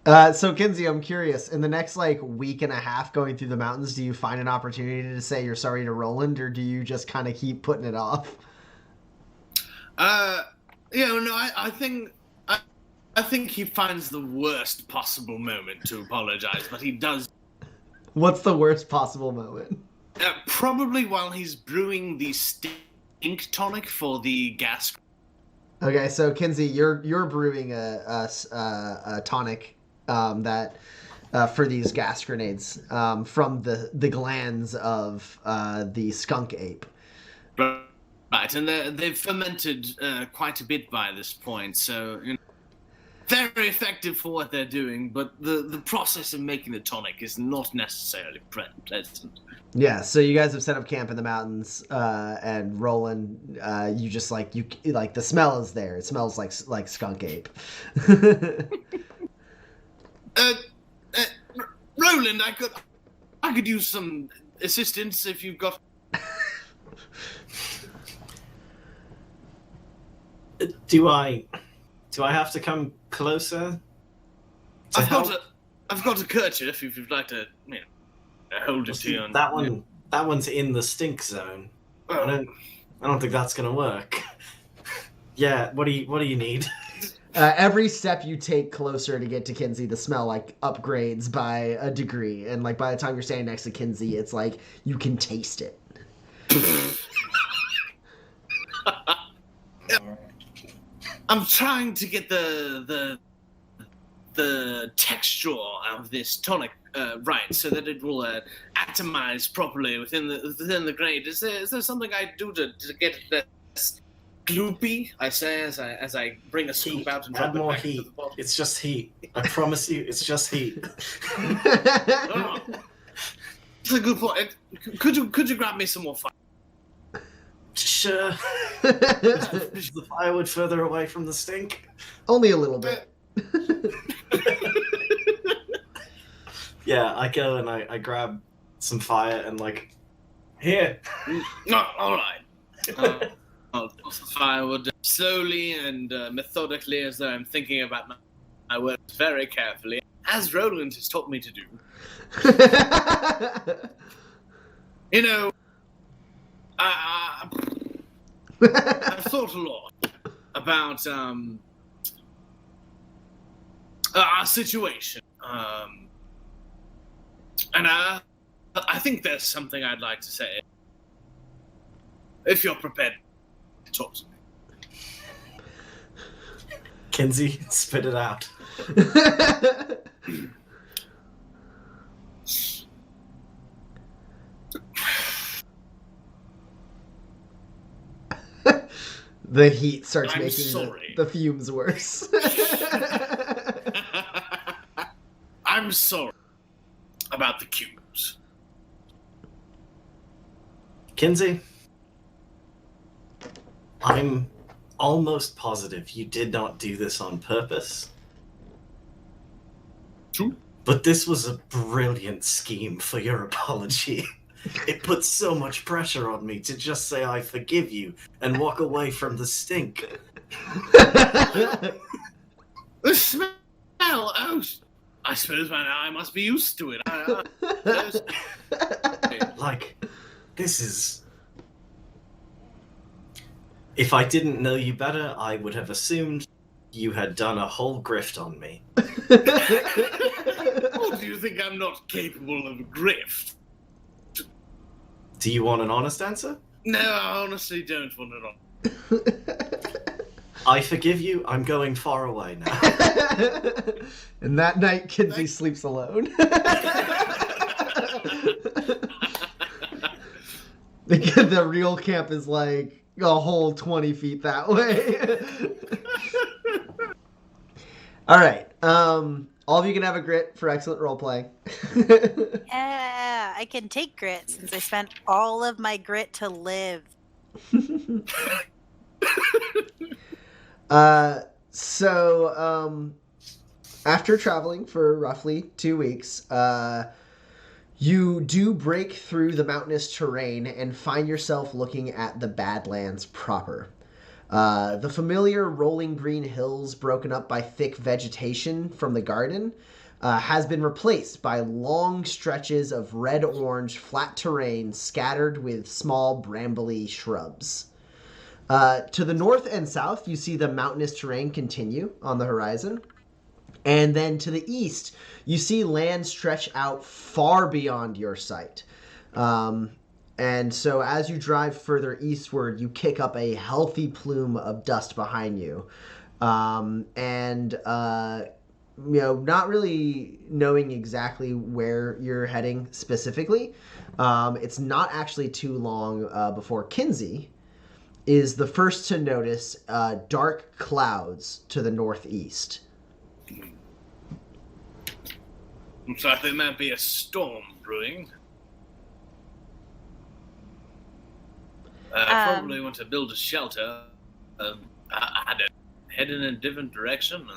[SPEAKER 2] know.
[SPEAKER 1] So Kinsey, I'm curious. In the next week and a half going through the mountains, do you find an opportunity to say you're sorry to Roland, or do you just kind of keep putting it off?
[SPEAKER 3] I think he finds the worst possible moment to apologize, but he does.
[SPEAKER 1] What's the worst possible moment?
[SPEAKER 3] Probably while he's brewing the stink tonic for the gas.
[SPEAKER 1] Okay, so Kinsey, you're brewing a tonic that for these gas grenades from the glands of the skunk ape.
[SPEAKER 3] Right, and they've fermented quite a bit by this point, so very effective for what they're doing. But the process of making the tonic is not necessarily pleasant.
[SPEAKER 1] Yeah, so you guys have set up camp in the mountains, and Roland, you just the smell is there. It smells like skunk ape.
[SPEAKER 3] Roland, I could use some assistance if you've got.
[SPEAKER 4] Do I have to come closer?
[SPEAKER 3] I've got a kerchief if you'd like to hold it to you.
[SPEAKER 4] That one's in the stink zone. I don't think that's gonna work. Yeah, what do you need?
[SPEAKER 1] Every step you take closer to get to Kinsey, the smell upgrades by a degree, and by the time you're standing next to Kinsey, it's you can taste it.
[SPEAKER 3] I'm trying to get the texture of this tonic right, so that it will atomize properly within the grade. Is there something I do to get it less gloopy? I say as I bring a scoop out and drop
[SPEAKER 4] Add more
[SPEAKER 3] it back
[SPEAKER 4] heat.
[SPEAKER 3] into the bottle.
[SPEAKER 4] It's just heat. I promise you, it's just heat.
[SPEAKER 3] Oh, that's a good point. Could you grab me some more fire?
[SPEAKER 4] Sure. Is the firewood further away from the stink?
[SPEAKER 1] Only a little bit.
[SPEAKER 4] Yeah, I go and I grab some fire and here.
[SPEAKER 3] No, all right. I'll toss the firewood slowly and methodically, as though I'm thinking about my words very carefully, as Roland has taught me to do. I've thought a lot about our situation, and I think there's something I'd like to say. If you're prepared to talk to me.
[SPEAKER 4] Kinsey, spit it out.
[SPEAKER 1] The heat starts
[SPEAKER 3] I'm
[SPEAKER 1] making
[SPEAKER 3] sorry.
[SPEAKER 1] the fumes worse.
[SPEAKER 3] I'm sorry about the cubes.
[SPEAKER 4] Kinsey, I'm almost positive you did not do this on purpose.
[SPEAKER 3] True.
[SPEAKER 4] But this was a brilliant scheme for your apology. It put so much pressure on me to just say I forgive you and walk away from the stink.
[SPEAKER 3] The smell! Oh, I suppose by now I must be used to it.
[SPEAKER 4] Like, this is... If I didn't know you better, I would have assumed you had done a whole grift on me.
[SPEAKER 3] Oh, do you think I'm not capable of grift?
[SPEAKER 4] Do you want an honest answer?
[SPEAKER 3] No, I honestly don't want it on.
[SPEAKER 4] I forgive you. I'm going far away now.
[SPEAKER 1] And that night, Kinsey sleeps alone. The real camp is like a whole 20 feet that way. All right. All of you can have a grit for excellent role playing.
[SPEAKER 2] Yeah, I can take grit since I spent all of my grit to live.
[SPEAKER 1] After traveling for roughly 2 weeks, you do break through the mountainous terrain and find yourself looking at the Badlands proper. The familiar rolling green hills broken up by thick vegetation from the garden has been replaced by long stretches of red-orange flat terrain scattered with small brambly shrubs. To the north and south, you see the mountainous terrain continue on the horizon. And then to the east, you see land stretch out far beyond your sight. And so as you drive further eastward, you kick up a healthy plume of dust behind you. Not really knowing exactly where you're heading specifically, it's not actually too long before Kinsey is the first to notice dark clouds to the northeast.
[SPEAKER 3] Looks like there might be a storm brewing. I probably want to build a shelter. I don't head in a different direction.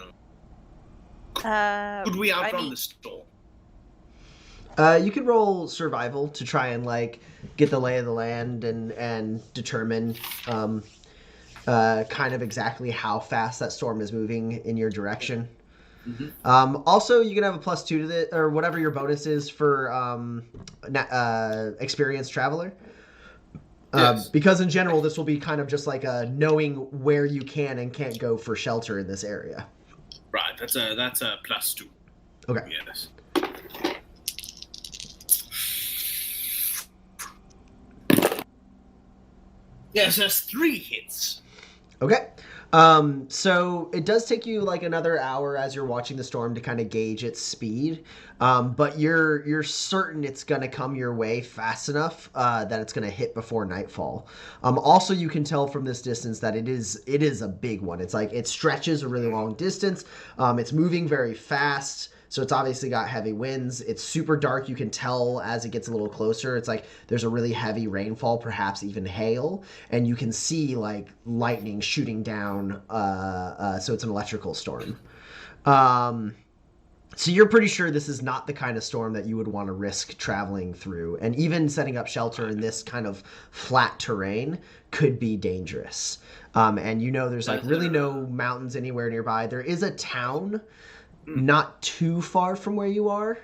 [SPEAKER 3] Could we outrun the storm?
[SPEAKER 1] You could roll survival to try and get the lay of the land and determine kind of exactly how fast that storm is moving in your direction. Mm-hmm. Also, you can have a +2 to the or whatever your bonus is for experienced traveler. Yes. Because in general, this will be kind of just like knowing where you can and can't go for shelter in this area.
[SPEAKER 3] Right, that's a +2.
[SPEAKER 1] Okay.
[SPEAKER 3] Yes. Yes, that's 3 hits.
[SPEAKER 1] Okay. So it does take you another hour as you're watching the storm to kind of gauge its speed. But you're certain it's going to come your way fast enough that it's going to hit before nightfall. Also, you can tell from this distance that it is a big one. It's it stretches a really long distance. It's moving very fast. So it's obviously got heavy winds. It's super dark. You can tell as it gets a little closer. It's there's a really heavy rainfall, perhaps even hail. And you can see lightning shooting down. So it's an electrical storm. So you're pretty sure this is not the kind of storm that you would want to risk traveling through. And even setting up shelter in this kind of flat terrain could be dangerous. And there's really no mountains anywhere nearby. There is a town not too far from where you are.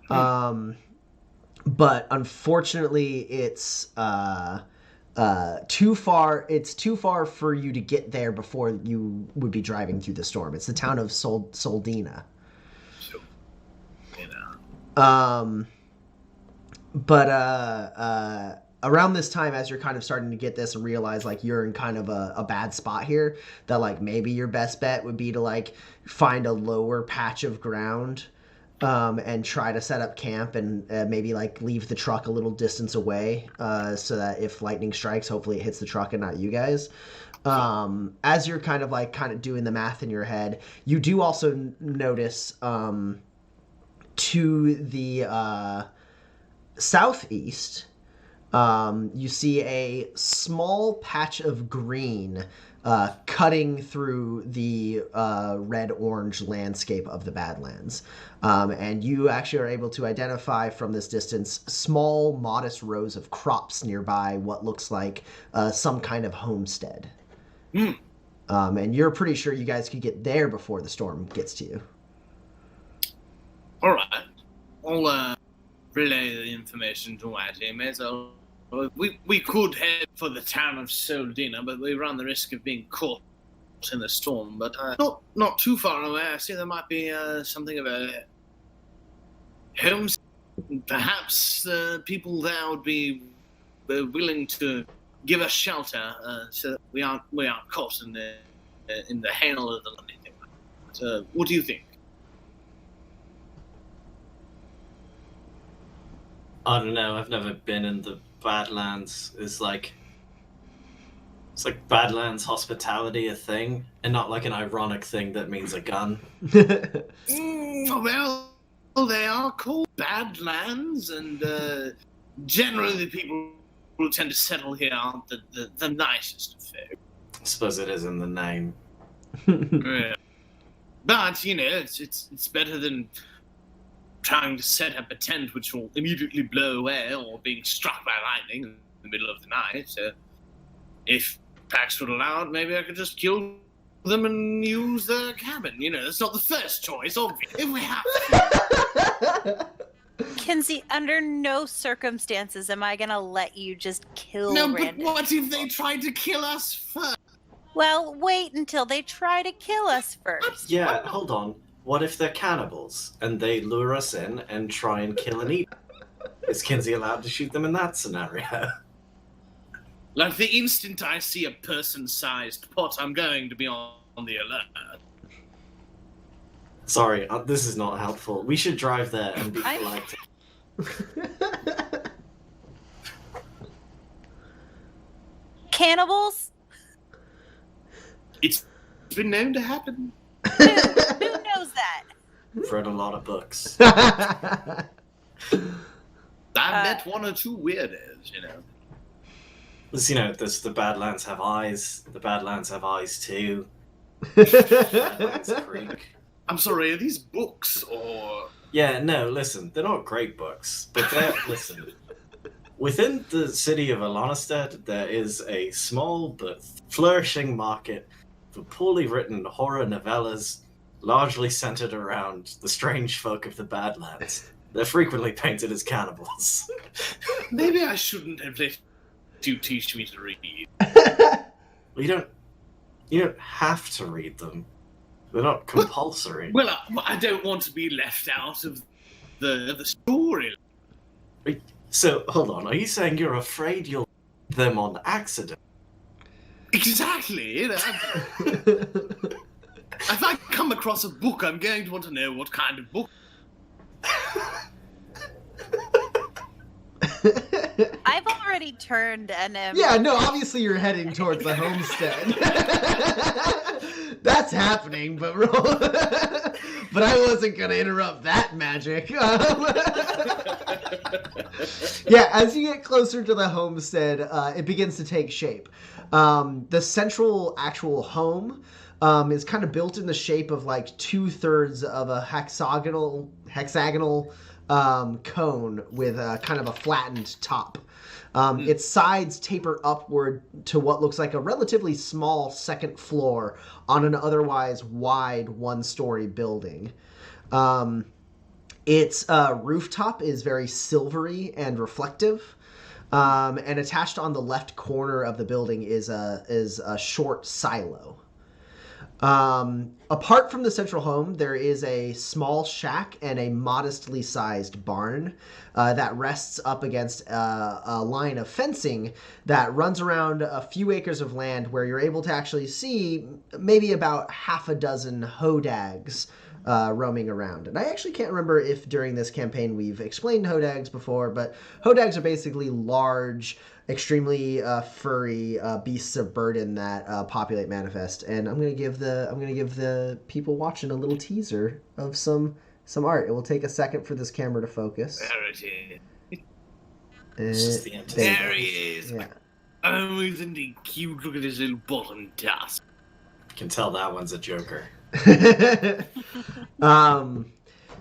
[SPEAKER 1] But unfortunately it's too far. It's too far for you to get there before you would be driving through the storm. It's the town of Soldina. around this time, as you're kind of starting to get this and realize like you're in kind of a bad spot here, that like maybe your best bet would be to like find a lower patch of ground and try to set up camp and maybe like leave the truck a little distance away so that if lightning strikes, hopefully it hits the truck and not you guys. As you're kind of doing the math in your head, you do also notice to the southeast, you see a small patch of green cutting through the red-orange landscape of the Badlands. And you actually are able to identify from this distance small, modest rows of crops nearby what looks like some kind of homestead. And you're pretty sure you guys could get there before the storm gets to you.
[SPEAKER 3] All right. I'll relay the information to my teammates. We could head for the town of Soldina, but we run the risk of being caught in the storm. But not too far away, I see there might be something of a home. Perhaps people there would be willing to give us shelter, so that we aren't caught in the hail of the lightning. So, what do you think?
[SPEAKER 4] I don't know. I've never been in the Badlands. It's like Badlands hospitality a thing, and not like an ironic thing that means a gun.
[SPEAKER 3] Well, they are called Badlands, and generally the people who tend to settle here aren't the nicest of folk.
[SPEAKER 4] I suppose it is in the name.
[SPEAKER 3] Yeah. But it's better than trying to set up a tent which will immediately blow away, or being struck by lightning in the middle of the night. If Pax would allow it, maybe I could just kill them and use their cabin. That's not the first choice, obviously, if we have to.
[SPEAKER 2] Kinsey, under no circumstances am I gonna let you just kill random
[SPEAKER 3] But what if they
[SPEAKER 2] people.
[SPEAKER 3] tried to kill us first?
[SPEAKER 2] Well, wait until they try to kill us first.
[SPEAKER 4] Yeah, hold on. What if they're cannibals and they lure us in and try and kill and eat? Is Kinsey allowed to shoot them in that scenario?
[SPEAKER 3] Like, the instant I see a person-sized pot, I'm going to be on the alert.
[SPEAKER 4] Sorry, this is not helpful. We should drive there and be polite.
[SPEAKER 2] Cannibals?
[SPEAKER 3] It's been known to happen.
[SPEAKER 2] Who knows that?
[SPEAKER 4] I've read a lot of books.
[SPEAKER 3] I've met one or two weirdos,
[SPEAKER 4] The Badlands have eyes. The Badlands have eyes too. Badlands Creek.
[SPEAKER 3] I'm sorry, are these books, or...
[SPEAKER 4] Yeah, no, listen, they're not great books, but listen. Within the city of Alonestead, there is a small but flourishing market for poorly written horror novellas, largely centered around the strange folk of the Badlands. They're frequently painted as cannibals.
[SPEAKER 3] Maybe I shouldn't have let you teach me to read.
[SPEAKER 4] Well, you don't have to read them. They're not compulsory.
[SPEAKER 3] Well, I don't want to be left out of the story.
[SPEAKER 4] So, hold on, are you saying you're afraid you'll read them on accident?
[SPEAKER 3] Exactly. If I come across a book, I'm going to want to know what kind of book.
[SPEAKER 2] I've already turned and
[SPEAKER 1] Yeah, no, obviously you're heading towards the homestead. That's happening, but but I wasn't going to interrupt that magic. Yeah, as you get closer to the homestead, it begins to take shape. The central actual home is kind of built in the shape of like 2/3 of a hexagonal cone with kind of a flattened top. Its sides taper upward to what looks like a relatively small second floor on an otherwise wide one-story building. Its rooftop is very silvery and reflective, and attached on the left corner of the building is a short silo. Apart from the central home, there is a small shack and a modestly sized barn that rests up against a line of fencing that runs around a few acres of land where you're able to actually see maybe about half a dozen hodags roaming around. And I actually can't remember if during this campaign we've explained hodags before, but hodags are basically large, extremely furry beasts of burden that populate Manifest. And I'm gonna give the people watching a little teaser of some art. It will take a second for this camera to focus.
[SPEAKER 3] There it is.
[SPEAKER 4] It's just the
[SPEAKER 3] There he is.
[SPEAKER 1] Yeah.
[SPEAKER 3] Oh, isn't he cute? Look at his little bottom tusk.
[SPEAKER 4] You can tell that one's a joker.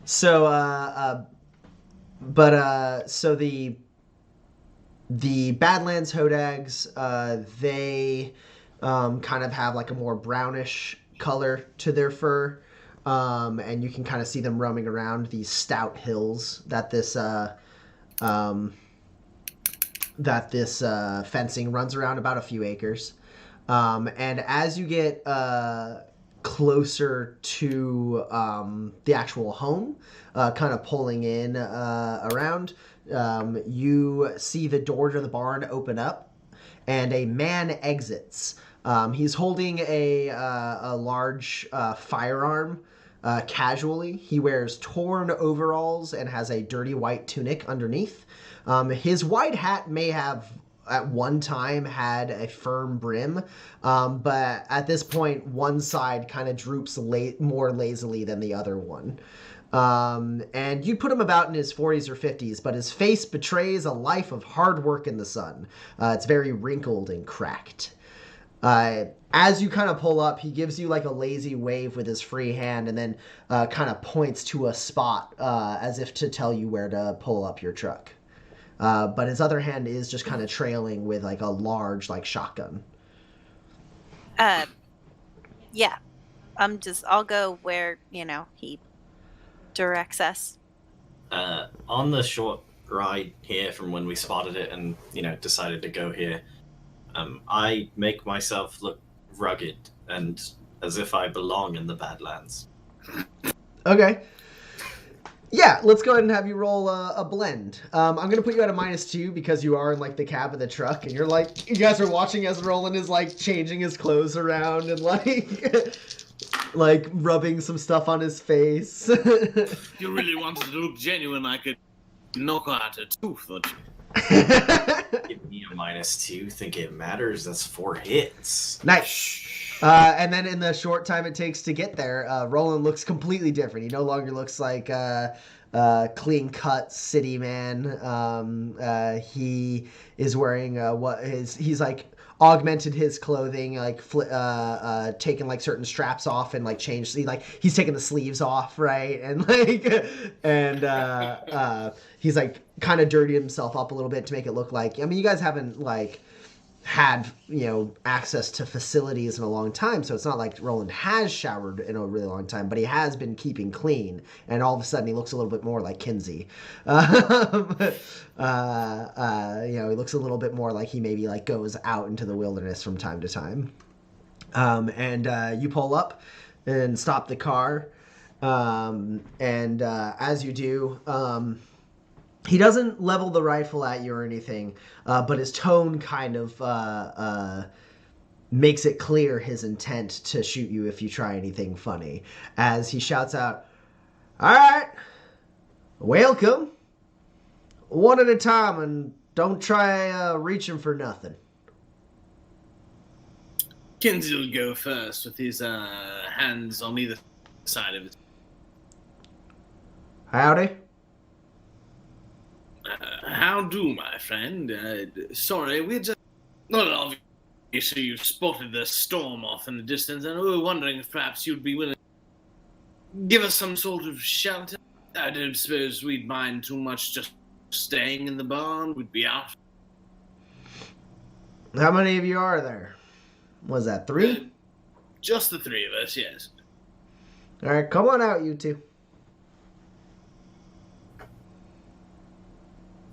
[SPEAKER 1] So the Badlands hodags, they kind of have like a more brownish color to their fur, and you can kind of see them roaming around these stout hills that this fencing runs around about a few acres. And as you get closer to the actual home, kind of pulling in around, you see the door to the barn open up, and a man exits. He's holding a large firearm casually. He wears torn overalls and has a dirty white tunic underneath. His wide hat may have at one time had a firm brim, but at this point one side kind of droops more lazily than the other one. And you'd put him about in his 40s or 50s, but his face betrays a life of hard work in the sun. It's very wrinkled and cracked. As you kind of pull up, he gives you like a lazy wave with his free hand and then kind of points to a spot as if to tell you where to pull up your truck. But his other hand is just kind of trailing with like a large like shotgun.
[SPEAKER 2] Yeah. I'll go where, he directs us.
[SPEAKER 4] On the short ride here from when we spotted it and, decided to go here, I make myself look rugged and as if I belong in the Badlands.
[SPEAKER 1] Okay. Yeah, let's go ahead and have you roll a blend. I'm going to put you at a -2 because you are in, like, the cab of the truck, and you're, like, you guys are watching as Roland is, like, changing his clothes around and, like, like, rubbing some stuff on his face.
[SPEAKER 3] If you really wanted to look genuine, I could knock out a tooth or two.
[SPEAKER 4] Give me a -2. Think it matters? That's 4 hits.
[SPEAKER 1] Nice. And then in the short time it takes to get there, Roland looks completely different. He no longer looks like clean-cut city man. He is wearing he's like augmented his clothing, like taken like certain straps off and like changed. He's taken the sleeves off, right? And he's like kind of dirtied himself up a little bit to make it look like. I mean, you guys haven't like had access to facilities in a long time, so it's not like Roland has showered in a really long time, but he has been keeping clean, and all of a sudden he looks a little bit more like Kinsey. He looks a little bit more like he maybe like goes out into the wilderness from time to time. And you pull up and stop the car, and as you do, he doesn't level the rifle at you or anything, but his tone kind of makes it clear his intent to shoot you if you try anything funny, as he shouts out, "All right, welcome. One at a time, and don't try reaching for nothing."
[SPEAKER 3] Kinsey will go first with his hands on either side of it.
[SPEAKER 1] Howdy.
[SPEAKER 3] How do, my friend? Sorry, we're just... Not obviously you spotted the storm off in the distance, and we were wondering if perhaps you'd be willing to give us some sort of shelter. I don't suppose we'd mind too much just staying in the barn. We'd be out.
[SPEAKER 1] How many of you are there? Was that 3?
[SPEAKER 3] Just the 3 of us, yes.
[SPEAKER 1] All right, come on out, you two.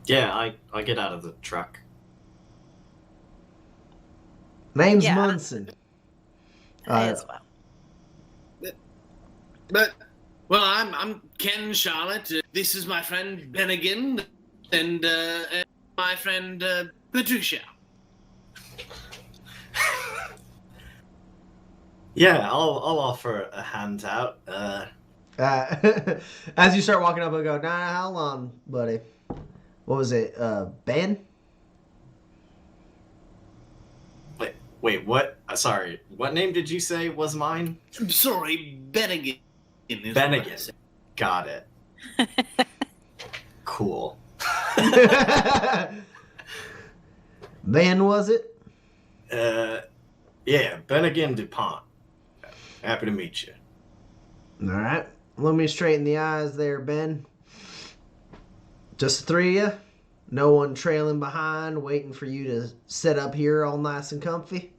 [SPEAKER 4] Yeah, I get out of the truck.
[SPEAKER 1] Name's
[SPEAKER 2] Yeah.
[SPEAKER 1] Munson.
[SPEAKER 2] I as well.
[SPEAKER 3] But well, I'm Ken Charlotte. This is my friend Bennigan, and my friend Patricia.
[SPEAKER 4] Yeah, I'll offer a hand out.
[SPEAKER 1] As you start walking up, I go, nah, how long, buddy? What was it, Ben?
[SPEAKER 4] Wait, what? Sorry, what name did you say was mine?
[SPEAKER 3] I'm sorry, Bennigan.
[SPEAKER 4] Bennigan. Got it. Cool.
[SPEAKER 1] Ben, was it?
[SPEAKER 4] Yeah, Bennigan DuPont. Happy to meet you.
[SPEAKER 1] All right. Let me straighten the eyes there, Ben. Just the three of you? No one trailing behind, waiting for you to sit up here all nice and comfy?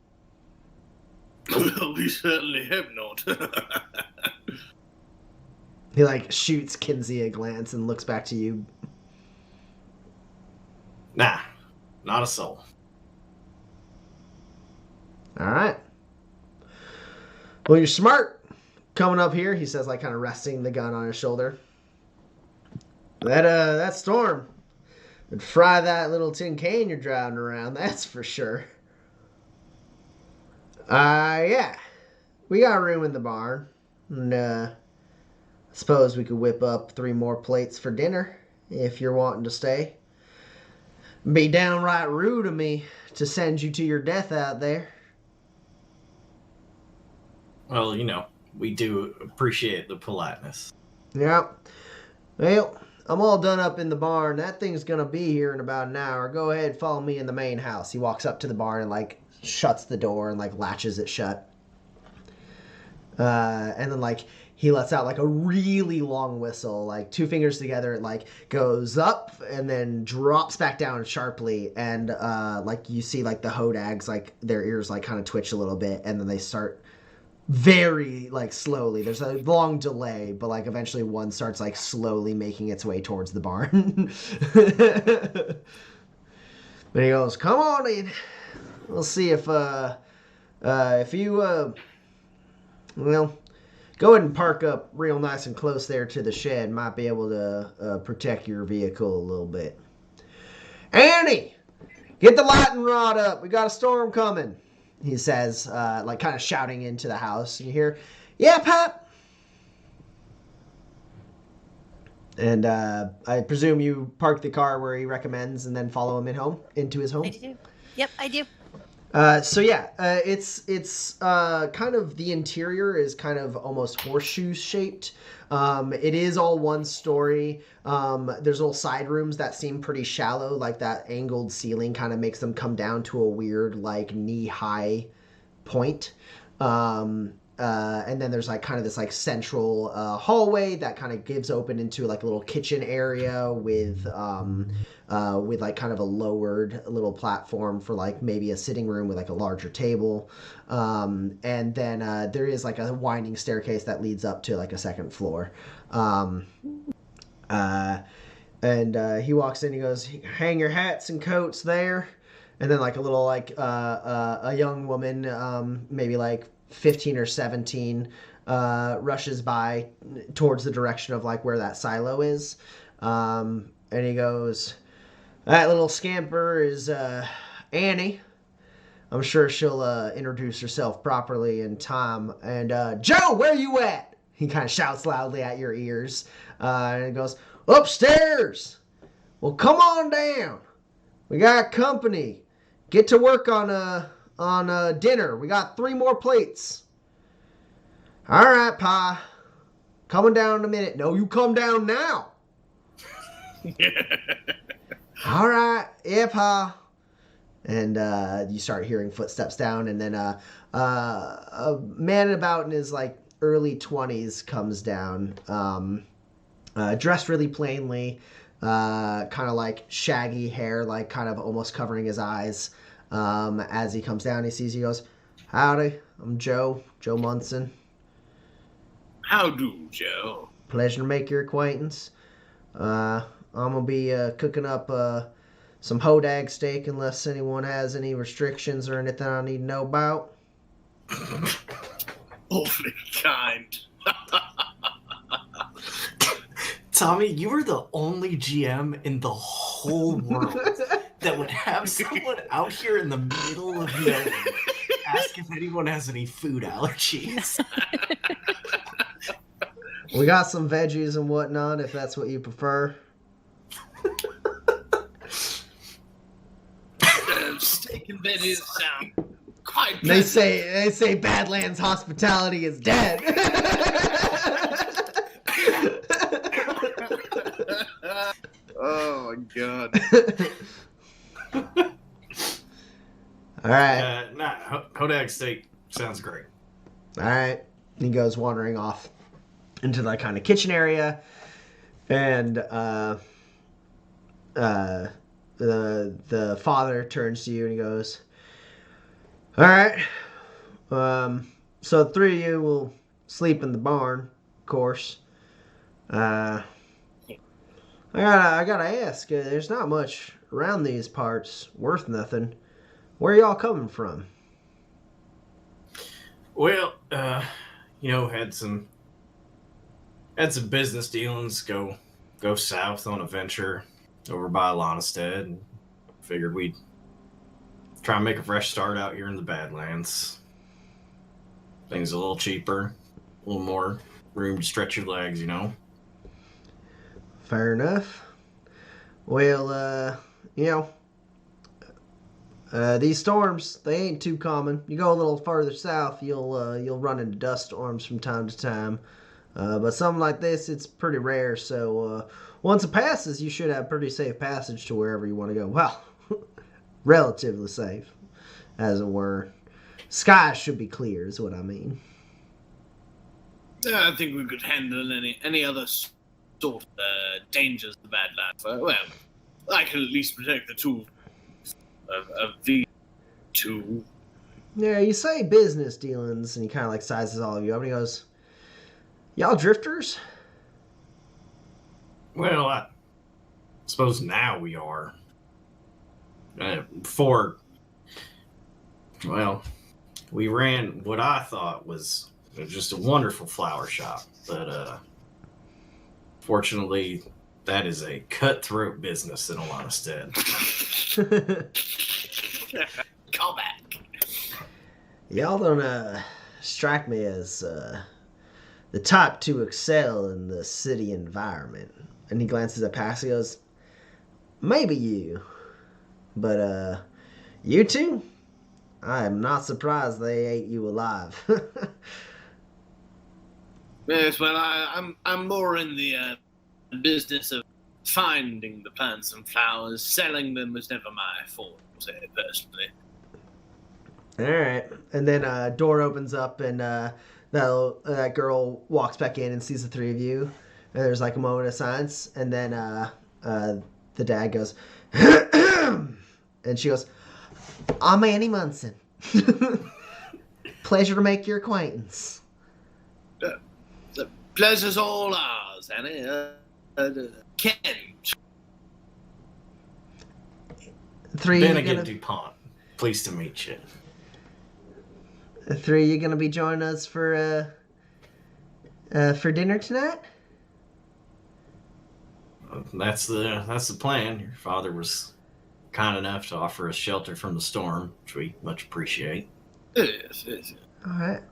[SPEAKER 3] Well, we certainly hope not.
[SPEAKER 1] He, shoots Kinsey a glance and looks back to you.
[SPEAKER 4] Nah, not a soul.
[SPEAKER 1] All right. Well, you're smart. Coming up here, he says, kind of resting the gun on his shoulder. That storm would fry that little tin can you're driving around, that's for sure. Yeah. We got room in the barn. And, I suppose we could whip up 3 more plates for dinner, if you're wanting to stay. Be downright rude of me to send you to your death out there.
[SPEAKER 4] Well, we do appreciate the politeness.
[SPEAKER 1] Yeah. Well, I'm all done up in the barn. That thing's gonna be here in about an hour. Go ahead, follow me in the main house. He walks up to the barn and shuts the door and latches it shut. And then he lets out a really long whistle, 2 fingers together. It goes up and then drops back down sharply. And you see the hodags, their ears kind of twitch a little bit, and then they start very slowly. There's a long delay, but eventually one starts slowly making its way towards the barn. Then he goes, "Come on in. We'll see if you well, go ahead and park up real nice and close there to the shed. Might be able to protect your vehicle a little bit. Annie, get the lightning rod up. We got a storm coming," he says, kind of shouting into the house. And you hear, "Yeah, Pop." And I presume you park the car where he recommends and then follow him into his home?
[SPEAKER 2] I do. Yep, I do.
[SPEAKER 1] It's kind of, the interior is kind of almost horseshoe shaped. It is all one story. There's little side rooms that seem pretty shallow, that angled ceiling kind of makes them come down to a weird knee-high point. And then there's kind of this central hallway that kind of gives open into a little kitchen area with kind of a lowered little platform for maybe a sitting room with a larger table. And then there is a winding staircase that leads up to a second floor. And he walks in, he goes, "Hang your hats and coats there." And then a little a young woman, maybe 15 or 17, rushes by towards the direction of where that silo is. And he goes, "That little scamper is Annie. I'm sure she'll introduce herself properly in time. And Joe, where you at?" He kind of shouts loudly at your ears. And he goes, "Upstairs. Well, come on down. We got company. Get to work on dinner. We got 3 more plates." "All right, Pa. Coming down in a minute." "No, you come down now." "All right. Yeah, Pa." And you start hearing footsteps down, and then a man about in his early 20s comes down, dressed really plainly, kind of shaggy hair, kind of almost covering his eyes. As he comes down, he goes, "Howdy, I'm Joe Munson."
[SPEAKER 3] How do, Joe?
[SPEAKER 1] "Pleasure to make your acquaintance. I'm gonna be cooking up some hodag steak unless anyone has any restrictions or anything I need to know about."
[SPEAKER 3] Awfully kind.
[SPEAKER 4] Tommy, you are the only GM in the whole world that would have someone out here in the middle of nowhere ask if anyone has any food allergies.
[SPEAKER 1] We got some veggies and whatnot, if that's what you prefer.
[SPEAKER 3] Steak and veggies sound quite
[SPEAKER 1] They
[SPEAKER 3] pleasant.
[SPEAKER 1] say Badlands hospitality is dead.
[SPEAKER 3] Oh my god.
[SPEAKER 1] All right.
[SPEAKER 4] Hodag steak sounds great.
[SPEAKER 1] All right. He goes wandering off into that kind of kitchen area, and the father turns to you and he goes, "All right. So the three of you will sleep in the barn, of course. I gotta ask. There's not much around these parts worth nothing. Where y'all coming from?"
[SPEAKER 4] Well, had some business dealings go south on a venture over by Lonestead, and figured we'd try and make a fresh start out here in the Badlands. Things a little cheaper, a little more room to stretch your legs,
[SPEAKER 1] Fair enough. Well, these storms, they ain't too common. You go a little further south, you'll run into dust storms from time to time. But something like this, it's pretty rare. So once it passes, you should have pretty safe passage to wherever you want to go. Well, relatively safe, as it were. Skies should be clear, is what I mean.
[SPEAKER 3] I think we could handle any other sort of dangers the Badlands. Well, I can at least protect the two of the two.
[SPEAKER 1] Yeah, you say business dealings, and he kind of like sizes all of you up, and he goes, "Y'all drifters?"
[SPEAKER 4] Well, I suppose now we are. Before, well, we ran what I thought was just a wonderful flower shop, but fortunately, that is a cutthroat business in Lonestead.
[SPEAKER 3] Call back.
[SPEAKER 1] Y'all don't strike me as the type to excel in the city environment. And he glances at Pax and goes, "Maybe you. But you two? I am not surprised they ate you alive."
[SPEAKER 3] Yes, well, I'm more in the business of finding the plants and flowers. Selling them was never my forte, personally.
[SPEAKER 1] All right. And then a door opens up, and that girl walks back in and sees the three of you. And there's like a moment of silence, and then the dad goes, and she goes, "I'm Annie Munson. Pleasure to make your acquaintance."
[SPEAKER 3] The pleasure's all ours, Annie. Ken.
[SPEAKER 1] Three,
[SPEAKER 4] Bennigan DuPont. Pleased to meet you.
[SPEAKER 1] Three, you gonna be joining us for dinner tonight?
[SPEAKER 4] That's the plan. Your father was kind enough to offer us shelter from the storm, which we much appreciate.
[SPEAKER 3] Yes.
[SPEAKER 1] All right.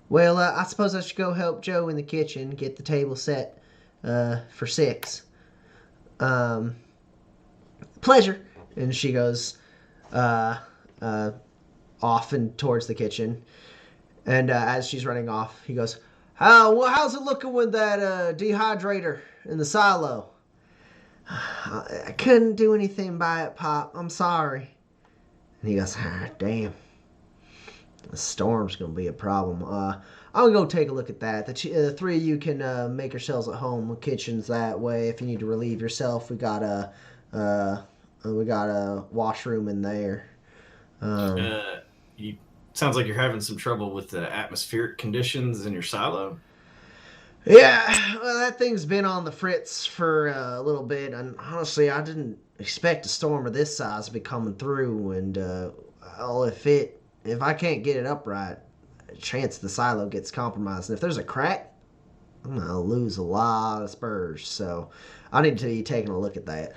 [SPEAKER 1] Well, I suppose I should go help Joe in the kitchen get the table set for 6. Pleasure. And she goes off and towards the kitchen. And as she's running off, he goes, how's it looking with that dehydrator in the silo?" "I couldn't do anything by it, Pop. I'm sorry." And he goes, "Damn. The storm's going to be a problem. I'll go take a look at that. The three of you can make yourselves at home. The kitchen's that way. If you need to relieve yourself, we got a washroom in there."
[SPEAKER 4] Sounds like you're having some trouble with the atmospheric conditions in your silo.
[SPEAKER 1] Yeah, well, that thing's been on the fritz for a little bit, and honestly, I didn't expect a storm of this size to be coming through. And well, if I can't get it upright, a chance the silo gets compromised. And if there's a crack, I'm gonna lose a lot of spurs. So I need to be taking a look at that.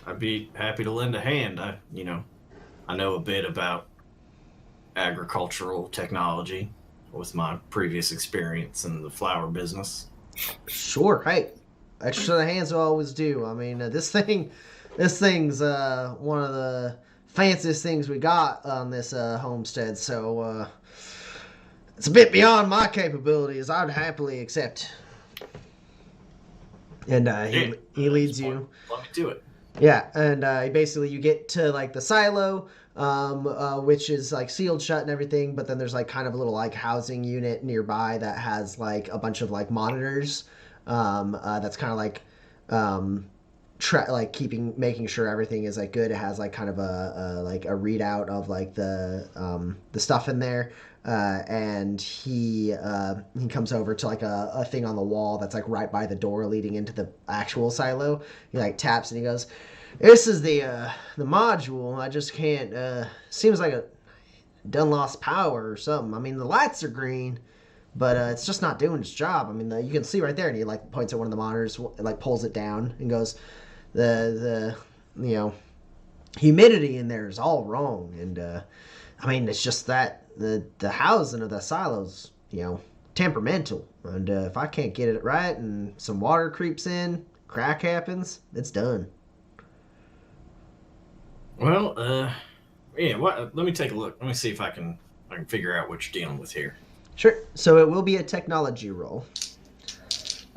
[SPEAKER 4] I'd be happy to lend a hand. I know a bit about agricultural technology with my previous experience in the flower business.
[SPEAKER 1] Sure. Hey, extra hands will always do. I mean, this thing's one of the fanciest things we got on this homestead. So it's a bit beyond my capabilities. I'd happily accept. And he leads you.
[SPEAKER 4] Let me do it.
[SPEAKER 1] Yeah, and basically you get to like the silo, which is like sealed shut and everything, but then there's like kind of a little like housing unit nearby that has like a bunch of like monitors. That's kind of like making sure everything is like good. It has like kind of a readout of like the stuff in there. And he comes over to like a thing on the wall that's like right by the door leading into the actual silo. He like taps and he goes, "This is the module. I just can't. Seems like it done lost power or something. I mean, the lights are green, but it's just not doing its job. I mean, you can see right there." And he like points at one of the monitors, like pulls it down, and goes, "The humidity in there is all wrong, and I mean, it's just that." The housing of the silos, temperamental. And if I can't get it right and some water creeps in, crack happens, it's done.
[SPEAKER 4] Well, yeah, let me take a look. Let me see if I can figure out what you're dealing with here.
[SPEAKER 1] Sure. So it will be a technology roll.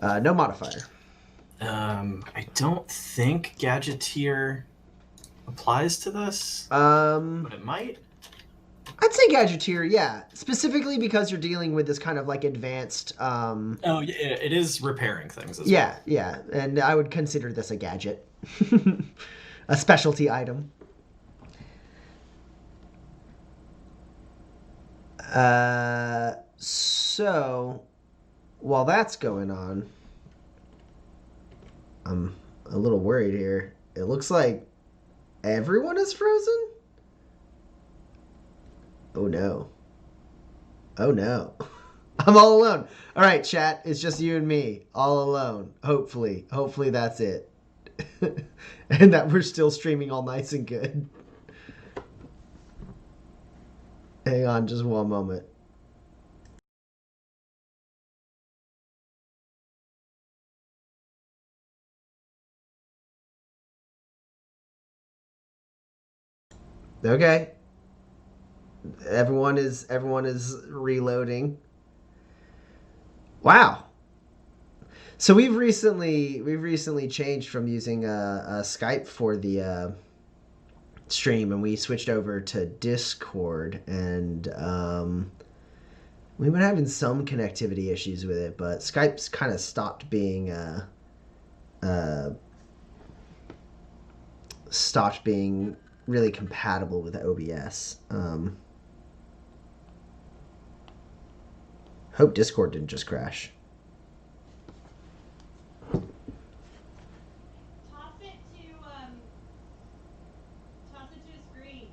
[SPEAKER 1] No modifier.
[SPEAKER 4] I don't think Gadgeteer applies to this.
[SPEAKER 1] But
[SPEAKER 4] it might.
[SPEAKER 1] I'd say Gadgeteer, yeah. Specifically because you're dealing with this kind of like advanced...
[SPEAKER 4] Oh, yeah, it is repairing things as
[SPEAKER 1] well.
[SPEAKER 4] Yeah.
[SPEAKER 1] Yeah. And I would consider this a gadget. A specialty item. So, while that's going on, I'm a little worried here. It looks like everyone is frozen? Oh no. Oh no. I'm all alone. All right, chat. It's just you and me. All alone. Hopefully. Hopefully that's it. And that we're still streaming all nice and good. Hang on just one moment. Okay. Everyone is reloading. Wow. So we've recently changed from using Skype for the stream, and we switched over to Discord, and we've been having some connectivity issues with it, but Skype's kind of stopped being really compatible with OBS. Hope Discord didn't just crash.
[SPEAKER 2] Toss it to a screen.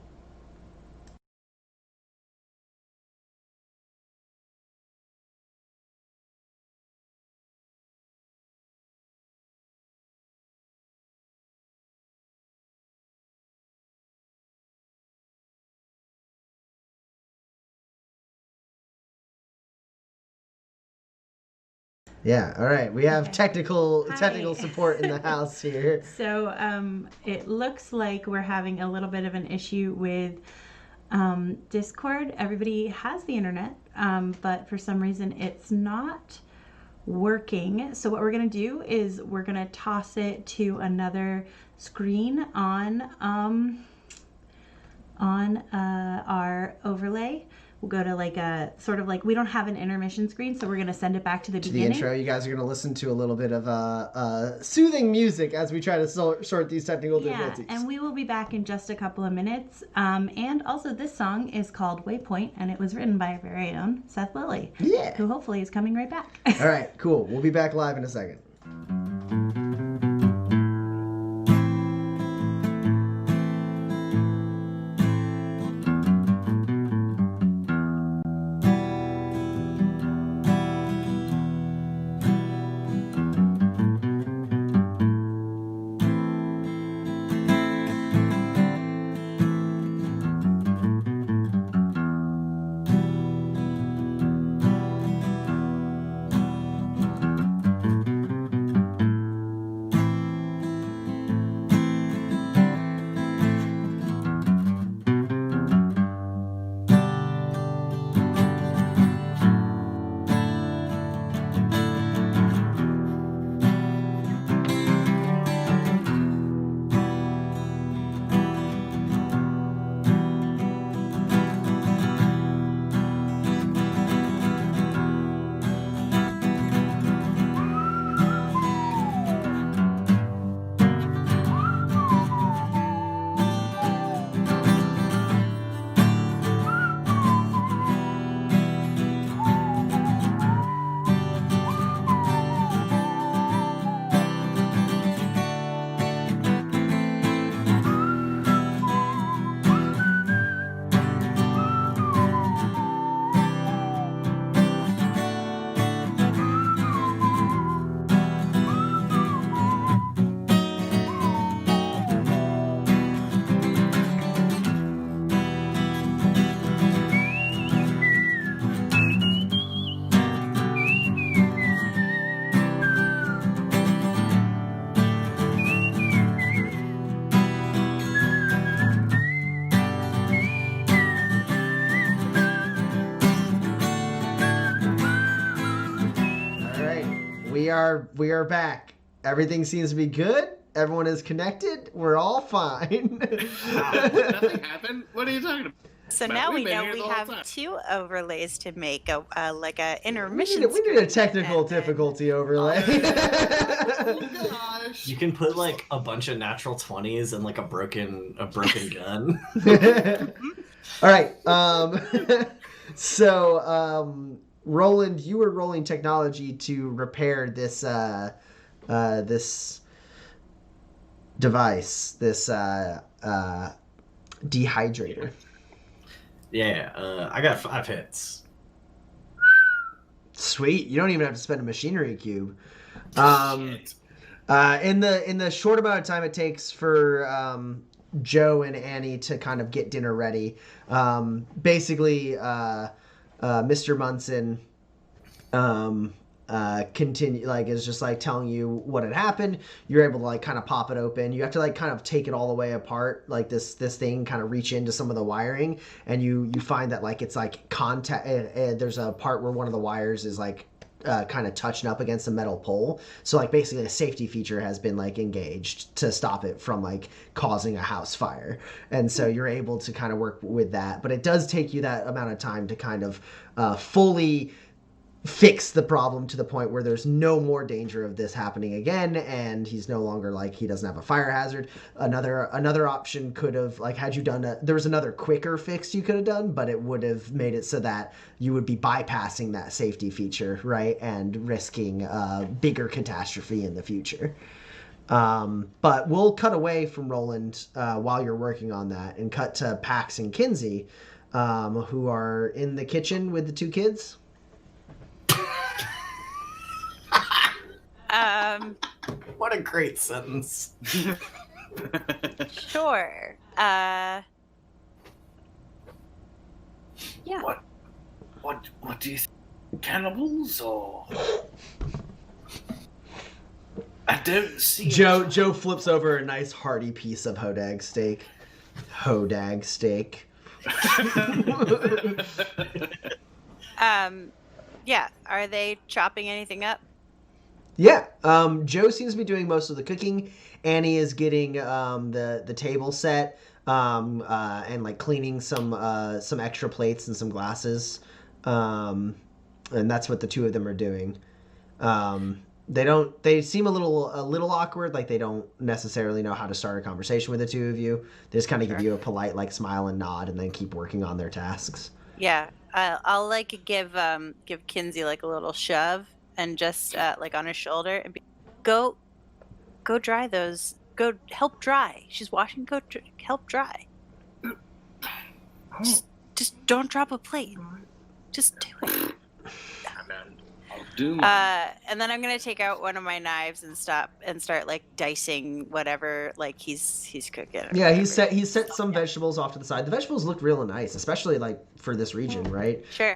[SPEAKER 1] Yeah, all right. We have
[SPEAKER 5] Okay.
[SPEAKER 1] technical
[SPEAKER 5] Hi.
[SPEAKER 1] support in the house here.
[SPEAKER 5] So it looks like we're having a little bit of an issue with Discord. Everybody has the internet, but for some reason it's not working. So what we're going to do is we're going to toss it to another screen on our overlay. We'll go to like a sort of like, we don't have an intermission screen, so we're going to send it back to the beginning.
[SPEAKER 1] The intro. You guys are going to listen to a little bit of soothing music as we try to sort these technical difficulties.
[SPEAKER 5] Yeah, and we will be back in just a couple of minutes. And also this song is called Waypoint, and it was written by our very own Seth Lilly,
[SPEAKER 1] Yeah.
[SPEAKER 5] who hopefully is coming right back.
[SPEAKER 1] All right, cool. We'll be back live in a second. are back. Everything seems to be good. Everyone is connected. We're all fine.
[SPEAKER 3] Nothing happened. What are you talking about?
[SPEAKER 2] So
[SPEAKER 3] But
[SPEAKER 2] now
[SPEAKER 3] we've
[SPEAKER 2] we
[SPEAKER 3] been
[SPEAKER 2] know
[SPEAKER 3] here
[SPEAKER 2] we
[SPEAKER 3] the whole
[SPEAKER 2] have
[SPEAKER 3] time.
[SPEAKER 2] 2 overlays to make a
[SPEAKER 1] we
[SPEAKER 2] intermission.
[SPEAKER 1] need a technical
[SPEAKER 2] screen, and then-
[SPEAKER 1] difficulty overlay.
[SPEAKER 3] Oh gosh.
[SPEAKER 4] You can put like a bunch of natural 20s and like a broken gun.
[SPEAKER 1] All right. So, Roland, you were rolling technology to repair this this device, this dehydrator.
[SPEAKER 4] Yeah, I got 5 hits.
[SPEAKER 1] Sweet. You don't even have to spend a machinery cube.
[SPEAKER 3] Shit.
[SPEAKER 1] In the short amount of time it takes for Joe and Annie to kind of get dinner ready, basically Mr. Munson continue like is just like telling you what had happened. You're able to like kind of pop it open. You have to like kind of take it all the way apart, like this thing kind of reach into some of the wiring, and you find that like it's like contact. There's a part where one of the wires is like kind of touching up against a metal pole. So like basically a safety feature has been like engaged to stop it from like causing a house fire. And so you're able to kind of work with that. But it does take you that amount of time to kind of fully fix the problem to the point where there's no more danger of this happening again, and he's no longer like he doesn't have a fire hazard. Another option could have like had you done there was another quicker fix you could have done, but it would have made it so that you would be bypassing that safety feature, right, and risking bigger catastrophe in the future. But we'll cut away from Roland while you're working on that and cut to Pax and Kinsey, who are in the kitchen with the 2 kids.
[SPEAKER 4] What a great sentence.
[SPEAKER 2] Sure. Yeah.
[SPEAKER 3] What do you think? Cannibals or? I don't see.
[SPEAKER 1] Joe flips over a nice hearty piece of hodag steak. Hodag steak.
[SPEAKER 2] Yeah. Are they chopping anything up?
[SPEAKER 1] Yeah, Joe seems to be doing most of the cooking. Annie is getting the table set and like cleaning some extra plates and some glasses, and that's what the 2 of them are doing. They seem a little awkward, like they don't necessarily know how to start a conversation with the 2 of you. They just kind of give you a polite like smile and nod, and then keep working on their tasks.
[SPEAKER 2] Yeah. I'll like give Kinsey like a little shove and just like on his shoulder and be, go dry those. Go help dry. She's washing. Help dry. Just don't drop a plate. Just do it.
[SPEAKER 3] I'll do my.
[SPEAKER 2] And then I'm gonna take out one of my knives and start like dicing whatever like he's cooking.
[SPEAKER 1] Yeah, he set some vegetables off to the side. The vegetables look real nice, especially like for this region, right?
[SPEAKER 2] Sure.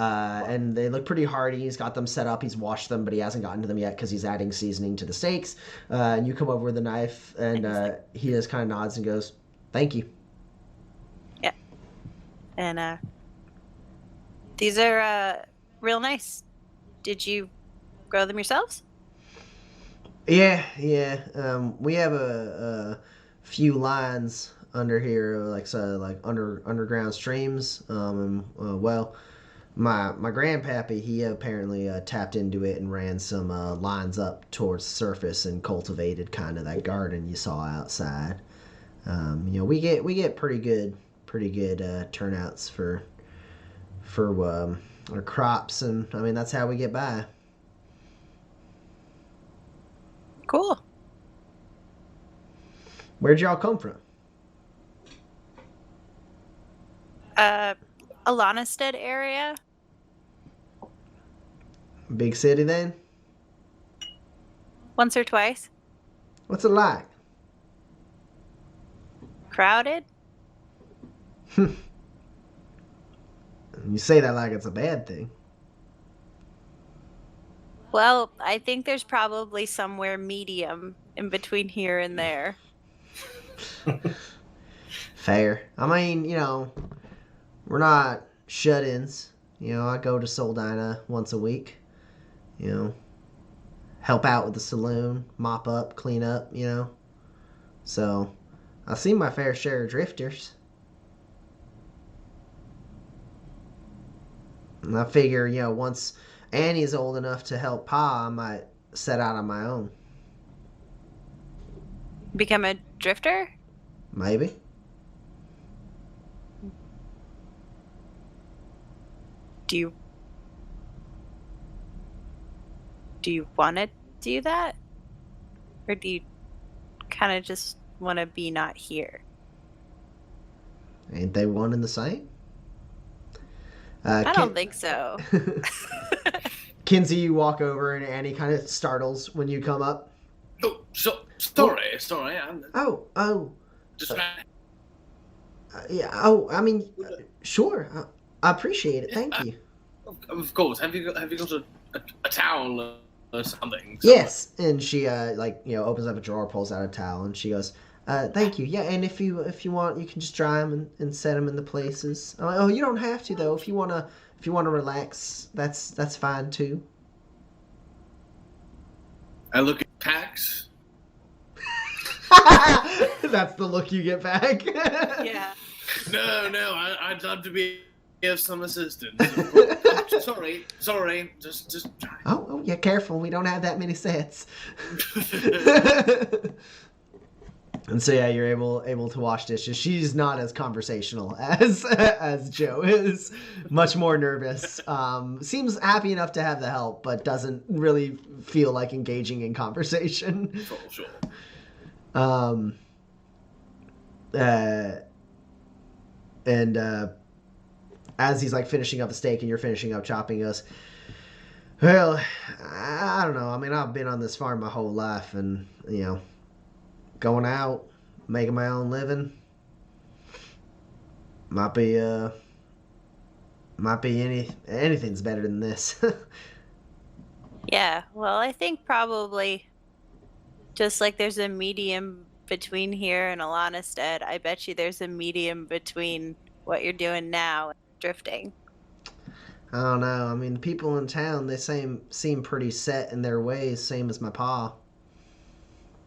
[SPEAKER 1] And they look pretty hearty. He's got them set up. He's washed them, but he hasn't gotten to them yet because he's adding seasoning to the steaks. And you come over with a knife, and he just kind of nods and goes, "Thank you."
[SPEAKER 2] Yeah. And these are real nice. Did you grow them yourselves?
[SPEAKER 1] Yeah. We have a few lines under here, like underground streams. Well, my grandpappy, he apparently tapped into it and ran some lines up towards the surface and cultivated kind of that garden you saw outside. We get pretty good turnouts for our crops, and I mean that's how we get by.
[SPEAKER 2] Cool.
[SPEAKER 1] Where'd y'all come from?
[SPEAKER 2] Alanastead area.
[SPEAKER 1] Big city then?
[SPEAKER 2] Once or twice.
[SPEAKER 1] What's it like?
[SPEAKER 2] Crowded.
[SPEAKER 1] You say that like it's a bad thing.
[SPEAKER 2] Well, I think there's probably somewhere medium in between here and there.
[SPEAKER 1] Fair. I mean, we're not shut-ins. I go to Soldina once a week. help out with the saloon, mop up, clean up, you know. So I've seen my fair share of drifters. And I figure, you know, once Annie's old enough to help Pa, I might set out on my own.
[SPEAKER 2] Become a drifter?
[SPEAKER 1] Maybe.
[SPEAKER 2] Do you want to do that? Or do you kind of just want to be not here?
[SPEAKER 1] Ain't they one and the same?
[SPEAKER 2] I don't think so.
[SPEAKER 1] Kinsey, you walk over and Annie kind of startles when you come up.
[SPEAKER 3] Oh, sorry. I'm just
[SPEAKER 1] Yeah. I mean, sure. I appreciate it. Thank you.
[SPEAKER 3] Of course. Have you got a towel or something?
[SPEAKER 1] Yes. And she opens up a drawer, pulls out a towel, and she goes, "Thank you. Yeah. And if you want, you can just dry them and set them in the places. Oh, you don't have to though. If you wanna relax, that's fine too."
[SPEAKER 3] I look at Pax.
[SPEAKER 1] That's the look you get back.
[SPEAKER 2] Yeah.
[SPEAKER 3] No, I'd love to be of some assistance. Sorry, just try.
[SPEAKER 1] Oh, yeah, careful. We don't have that many sets. And so, yeah, you're able to wash dishes. She's not as conversational as Joe is. Much more nervous. Seems happy enough to have the help, but doesn't really feel like engaging in conversation.
[SPEAKER 3] Sure.
[SPEAKER 1] As he's like finishing up the steak and you're finishing up chopping, he goes, "Well, I don't know. I mean, I've been on this farm my whole life, and you know, going out, making my own living, might be anything's better than this."
[SPEAKER 2] Yeah. Well, I think probably just like there's a medium between here and Alanastead, I bet you there's a medium between what you're doing now and drifting.
[SPEAKER 1] I don't know. I mean, the people in town, they seem pretty set in their ways, same as my pa.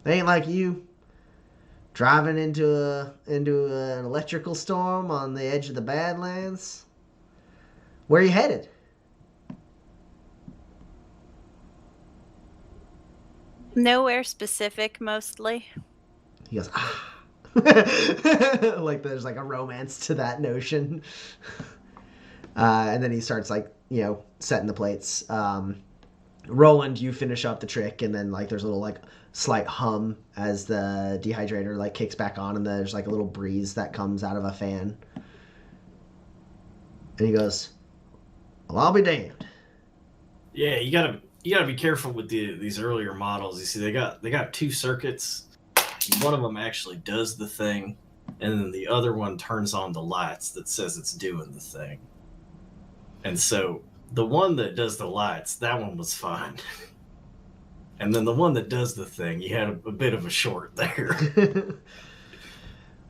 [SPEAKER 1] They ain't like you, driving into an electrical storm on the edge of the Badlands. Where are you headed?
[SPEAKER 2] Nowhere specific, mostly.
[SPEAKER 1] He goes, ah. Like there's like a romance to that notion. And then he starts like, you know, setting the plates. Roland, you finish up the trick, and then like there's a little like slight hum as the dehydrator like kicks back on, and there's like a little breeze that comes out of a fan. And he goes, "Well, I'll be damned."
[SPEAKER 4] Yeah, you gotta be careful with these earlier models. You see, they got two circuits. One of them actually does the thing, and then the other one turns on the lights that says it's doing the thing. And so the one that does the lights, that one was fine. And then the one that does the thing, you had a bit of a short there.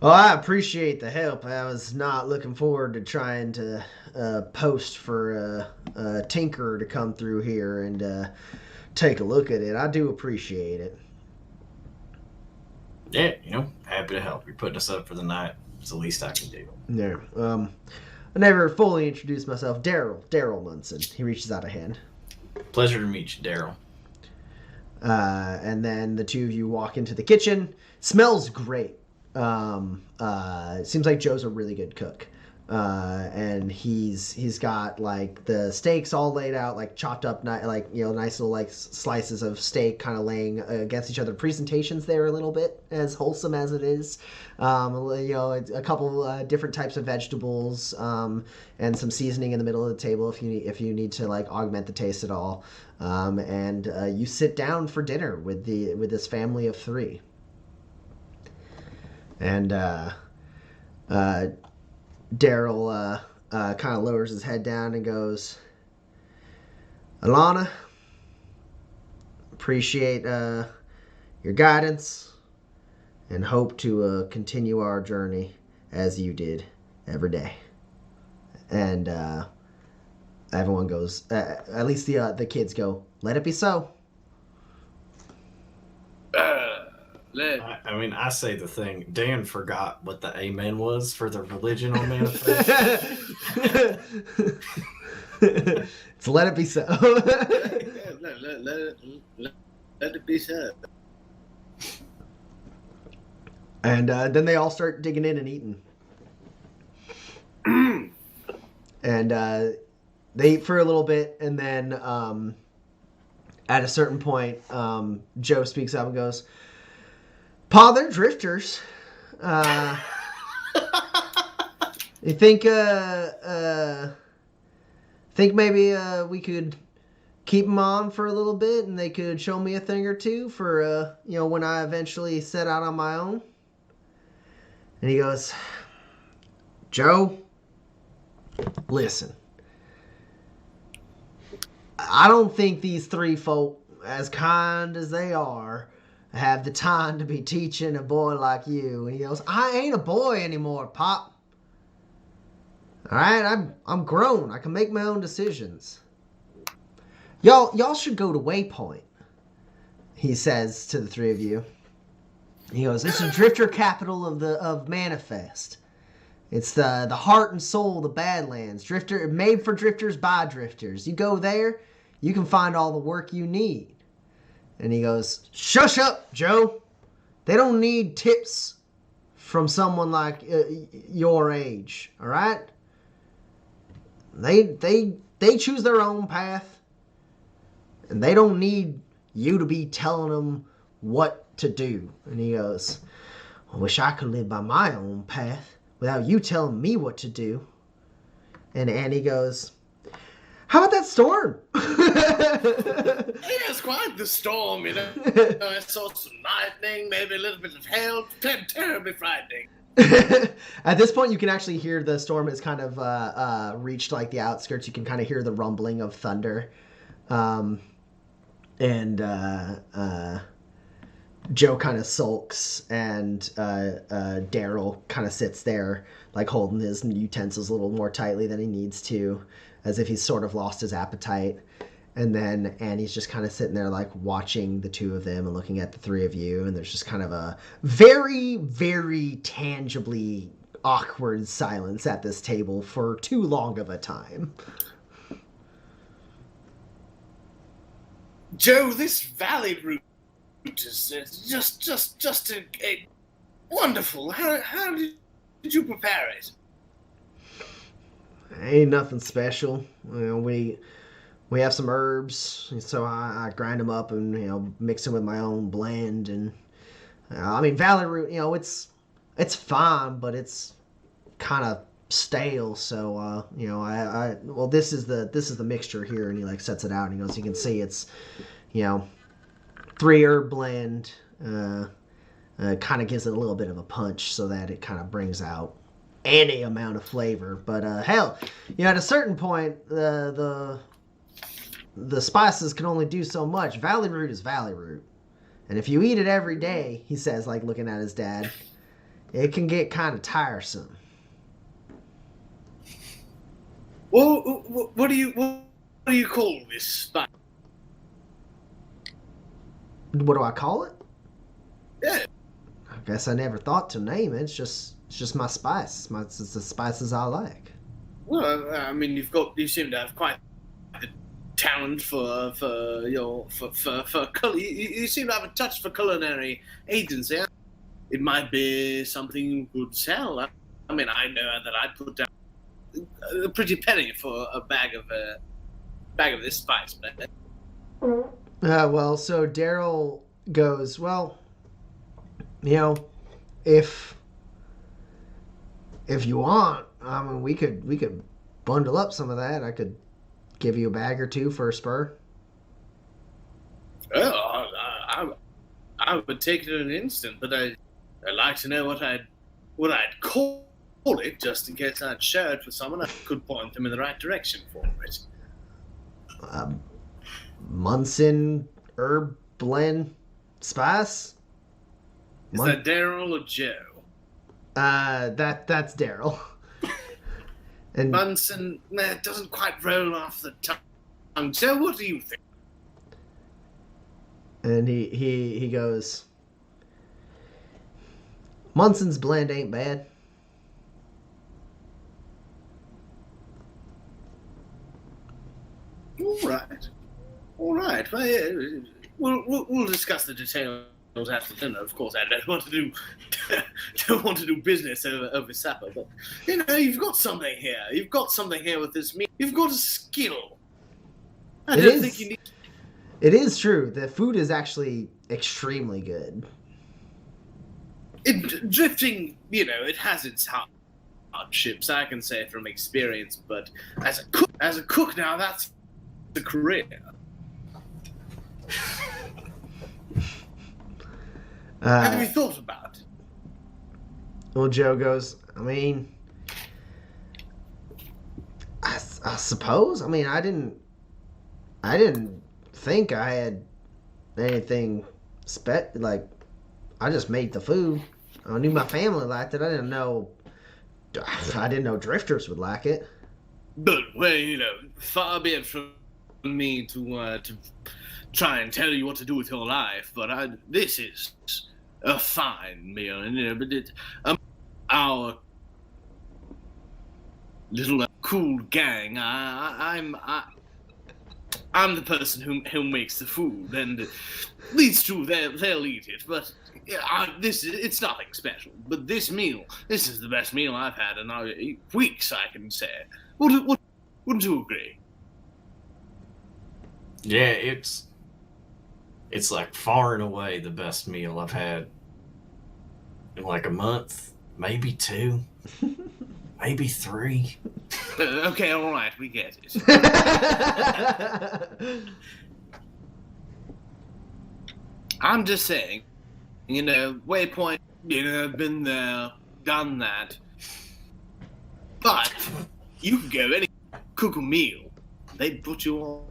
[SPEAKER 1] Well, I appreciate the help. I was not looking forward to trying to post for a tinkerer to come through here and take a look at it. I do appreciate it.
[SPEAKER 4] Yeah, you know, happy to help. You're putting us up for the night. It's the least I can do.
[SPEAKER 1] Yeah. I never fully introduced myself. Daryl Munson. He reaches out a hand.
[SPEAKER 4] Pleasure to meet you, Daryl.
[SPEAKER 1] And then the two of you walk into the kitchen. Smells great. It seems like Joe's a really good cook. And he's got like the steaks all laid out, like chopped up, like, you know, nice little like slices of steak kind of laying against each other. Presentation's there a little bit, as wholesome as it is. You know, a couple different types of vegetables, and some seasoning in the middle of the table if you need to like augment the taste at all. And you sit down for dinner with this family of three. And Daryl kind of lowers his head down and goes, "Alana, appreciate your guidance and hope to continue our journey as you did every day." And everyone goes, at least the kids go, "Let it be so."
[SPEAKER 4] I mean, I say the thing. Dan forgot what the amen was for the religion on manifest.
[SPEAKER 1] It's let it be so.
[SPEAKER 3] Let it be so.
[SPEAKER 1] And then they all start digging in and eating. And they eat for a little bit, and then at a certain point, Joe speaks up and goes, "Pa, they're drifters. You think maybe we could keep them on for a little bit, and they could show me a thing or two for when I eventually set out on my own?" And he goes, "Joe, listen. I don't think these three folk, as kind as they are, have the time to be teaching a boy like you." And he goes, "I ain't a boy anymore, Pop. All right, I'm grown. I can make my own decisions. Y'all should go to Waypoint," he says to the three of you. He goes, "It's the drifter capital of Manifest. It's the heart and soul of the Badlands. Made for drifters by drifters. You go there, you can find all the work you need." And he goes, "Shush up, Joe. They don't need tips from someone like your age, all right? They choose their own path, and they don't need you to be telling them what to do." And he goes, "I wish I could live by my own path without you telling me what to do." And Annie goes, "How about that storm?"
[SPEAKER 3] Yeah, it's quite the storm, you know. I saw some lightning, maybe a little bit of hail. Terribly frightening.
[SPEAKER 1] At this point, you can actually hear the storm has kind of reached like the outskirts. You can kind of hear the rumbling of thunder. And Joe kind of sulks, and Daryl kind of sits there, like holding his utensils a little more tightly than he needs to, as if he's sort of lost his appetite. And then Annie's just kind of sitting there, like watching the two of them and looking at the three of you. And there's just kind of a very, very tangibly awkward silence at this table for too long of a time.
[SPEAKER 3] Joe, this valley route is just a wonderful. How did you prepare it?
[SPEAKER 1] Ain't nothing special. We have some herbs, so I grind them up and mix them with my own blend. And I mean, valley root, it's fine, but it's kind of stale. So well, this is the mixture here, and he like sets it out, and he goes, you can see it's 3 herb blend. Kind of gives it a little bit of a punch so that it kind of brings out any amount of flavor. But hell, at a certain point, the spices can only do so much. Valley root is valley root, and if you eat it every day, he says, like looking at his dad, it can get kind of tiresome.
[SPEAKER 3] Well, what do you call this spice?
[SPEAKER 1] What do I call it?
[SPEAKER 3] Yeah.
[SPEAKER 1] I guess I never thought to name it. It's just my spice. It's the spices I like.
[SPEAKER 3] Well, I mean, you seem to have quite the talent for color. You seem to have a touch for culinary agency. It might be something you could sell. I mean, I know that I'd put down a pretty penny for a bag of this spice.
[SPEAKER 1] Well, so Daryl goes, well, if you want, I mean, we could bundle up some of that. I could give you a bag or two for a spur.
[SPEAKER 3] Oh, I would take it in an instant, but I'd like to know what I'd call it, just in case I'd share it with someone. I could point them in the right direction for it.
[SPEAKER 1] Munson herb blend spice.
[SPEAKER 3] Is that Daryl or Joe?
[SPEAKER 1] That's Daryl. And
[SPEAKER 3] Munson, it doesn't quite roll off the tongue. Joe, what do you think?
[SPEAKER 1] And he goes, Munson's blend ain't bad.
[SPEAKER 3] All right. Well, yeah, we'll discuss the details after dinner. Of course, I don't want to do business over supper. But you've got something here. You've got something here with this meat. You've got a skill. I don't think you need.
[SPEAKER 1] It is true. The food is actually extremely good.
[SPEAKER 3] Drifting, it has its hardships. I can say from experience. But as a cook now, that's a career. Have you thought about it?
[SPEAKER 1] Well, Joe goes, I mean, I suppose. I mean, I didn't think I had anything I just made the food. I knew my family liked it. I didn't know drifters would like it.
[SPEAKER 3] But, well, far be it from me to try and tell you what to do with your life, but this is a fine meal, but our little cool gang. I'm the person who makes the food, and these two they'll eat it. But it's nothing special. But this is the best meal I've had in weeks. I can say. Wouldn't you agree?
[SPEAKER 4] Yeah, it's like far and away the best meal I've had in like a month, maybe 2, maybe 3.
[SPEAKER 3] Okay, all right, we get it. I'm just saying, Waypoint, I've been there, done that. But you can go cook a meal, they'd put you on.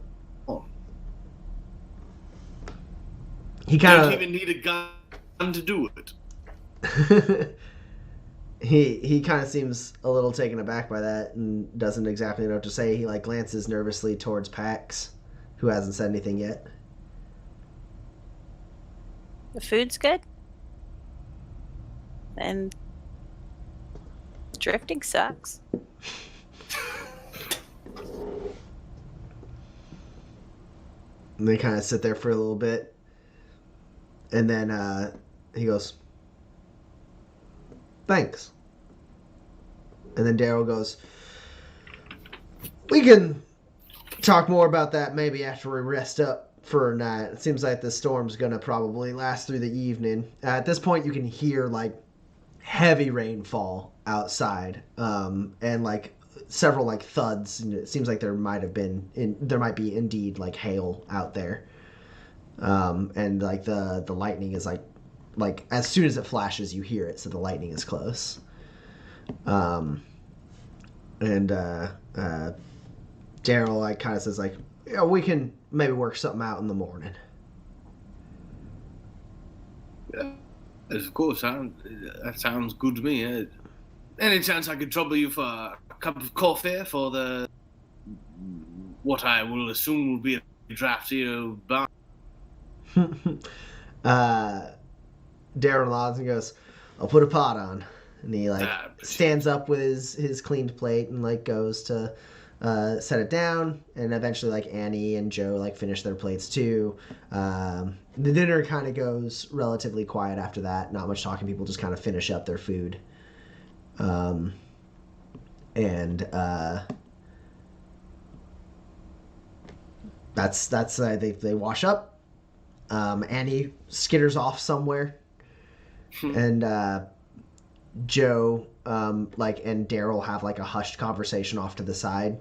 [SPEAKER 1] He kind of
[SPEAKER 3] don't even need a gun to do it.
[SPEAKER 1] he kind of seems a little taken aback by that and doesn't exactly know what to say. He glances nervously towards Pax, who hasn't said anything yet.
[SPEAKER 2] The food's good. And drifting sucks.
[SPEAKER 1] And they kind of sit there for a little bit. And then he goes, thanks. And then Daryl goes, we can talk more about that maybe after we rest up for a night. It seems like the storm's going to probably last through the evening. At this point, you can hear heavy rainfall outside and several thuds. And it seems like there might be indeed hail out there. And the lightning is as soon as it flashes, you hear it, so the lightning is close. And Daryl kind of says yeah, we can maybe work something out in the morning.
[SPEAKER 3] Yeah, of course, that sounds good to me. Any chance I could trouble you for a cup of coffee for what I will assume will be a drafty bar?
[SPEAKER 1] Darren nods and goes, I'll put a pot on. And he stands up with his cleaned plate and goes to set it down. And eventually Annie and Joe finish their plates too. The dinner kind of goes relatively quiet after that. Not much talking. People just kind of finish up their food. That's I think they wash up. Annie skitters off somewhere, and Joe and Daryl have a hushed conversation off to the side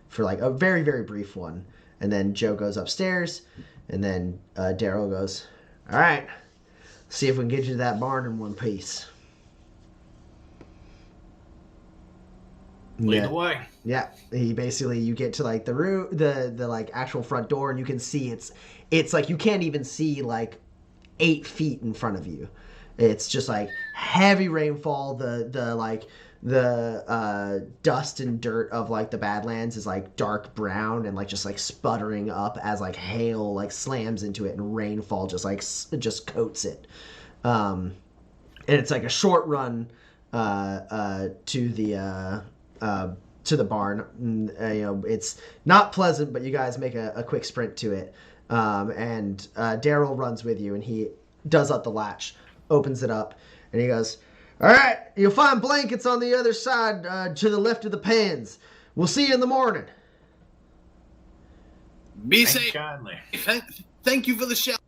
[SPEAKER 1] for a very, very brief one, and then Joe goes upstairs, and then Daryl goes, all right, see if we can get you to that barn in one piece.
[SPEAKER 4] Lead the way.
[SPEAKER 1] Yeah, you get to the room, the actual front door, and you can see it's you can't even see 8 feet in front of you. It's just heavy rainfall. The dust and dirt of the Badlands is dark brown and just sputtering up as hail slams into it, and rainfall just coats it. and it's like a short run to the barn. It's not pleasant, but you guys make a quick sprint to it. And Daryl runs with you, and he does up the latch, opens it up, and he goes, "All right, you'll find blankets on the other side to the left of the pens. We'll see you in the morning."
[SPEAKER 3] Be
[SPEAKER 4] Thank
[SPEAKER 3] safe.
[SPEAKER 4] kindly.
[SPEAKER 3] Thank you for the shelter.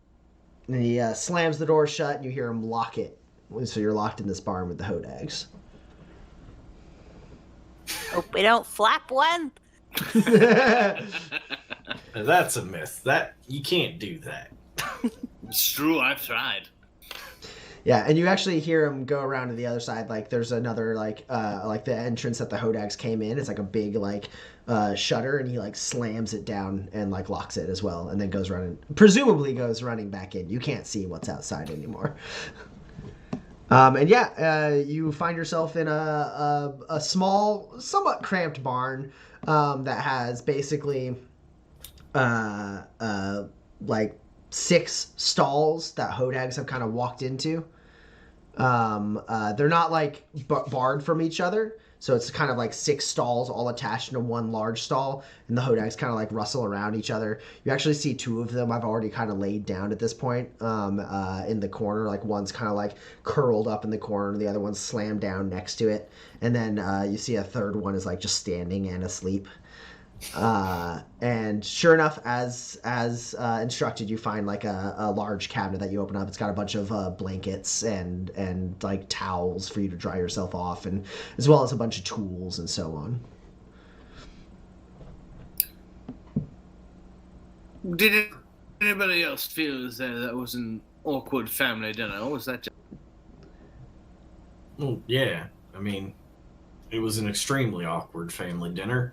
[SPEAKER 1] And he slams the door shut, and you hear him lock it. So you're locked in this barn with the hodags.
[SPEAKER 2] Hope we don't flap one.
[SPEAKER 4] That's a myth. That you can't do that.
[SPEAKER 3] It's true, I've tried.
[SPEAKER 1] Yeah, and you actually hear him go around to the other side. Like there's another like the entrance that the hodags came in. It's like a big shutter, and he like slams it down and like locks it as well, and then goes running. Presumably goes running back in. You can't see what's outside anymore. And you find yourself in a small, somewhat cramped barn that has basically like 6 stalls that hodags have kind of walked into. They're not like barred from each other, so it's kind of like 6 stalls all attached into one large stall, and the hodags kind of like rustle around each other. You actually see 2 of them I've already kind of laid down at this point in the corner. Like one's kind of like curled up in the corner, and the other one's slammed down next to it, and then you see a third one is like just standing and asleep. And sure enough, as instructed, you find like a large cabinet that you open up. It's got a bunch of blankets and like towels for you to dry yourself off, and as well as a bunch of tools and so on.
[SPEAKER 3] Did anybody else feel as though that was an awkward family dinner, or was that just...
[SPEAKER 4] Well, yeah. I mean, it was an extremely awkward family dinner.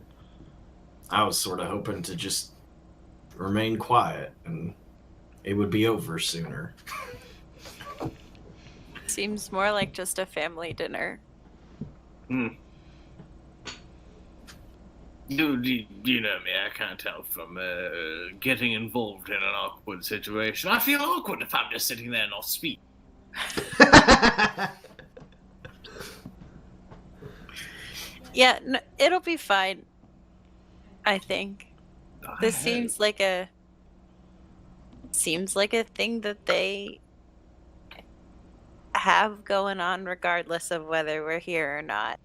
[SPEAKER 4] I was sort of hoping to just remain quiet and it would be over sooner.
[SPEAKER 2] Seems more like just a family dinner.
[SPEAKER 3] You know me, I can't tell from getting involved in an awkward situation. I feel awkward if I'm just sitting there and not speak.
[SPEAKER 2] Yeah, no, it'll be fine. I think this seems like a thing that they have going on regardless of whether we're here or not.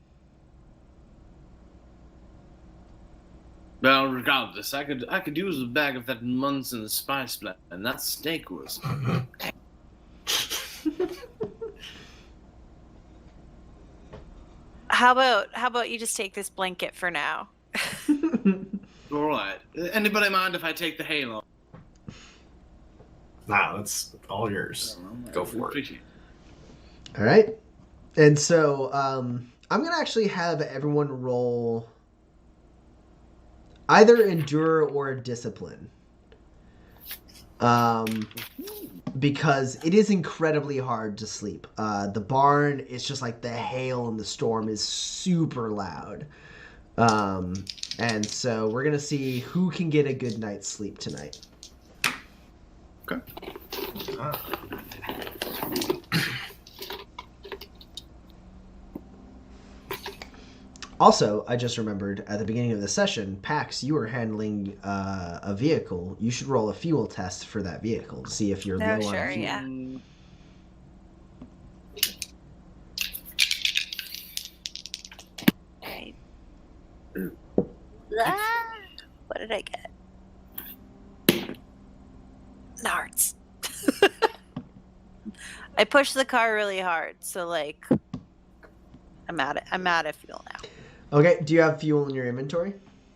[SPEAKER 3] Well, regardless, I could use a bag of that Munson spice blend, and that steak was...
[SPEAKER 2] How about you just take this blanket for now?
[SPEAKER 3] All right. Anybody mind if I take the hail off?
[SPEAKER 4] Nah, that's all yours. Go for it.
[SPEAKER 1] All right. And so I'm going to actually have everyone roll either endure or discipline. Because it is incredibly hard to sleep. The barn is just like the hail and the storm is super loud. And so we're going to see who can get a good night's sleep tonight.
[SPEAKER 3] Okay.
[SPEAKER 1] Also, I just remembered at the beginning of the session, Pax, you were handling a vehicle. You should roll a fuel test for that vehicle to see if you're low on fuel.
[SPEAKER 2] Yeah. Right. What did I get? Nards. I pushed the car really hard, so like I'm out of fuel now.
[SPEAKER 1] Okay, do you have fuel in your inventory?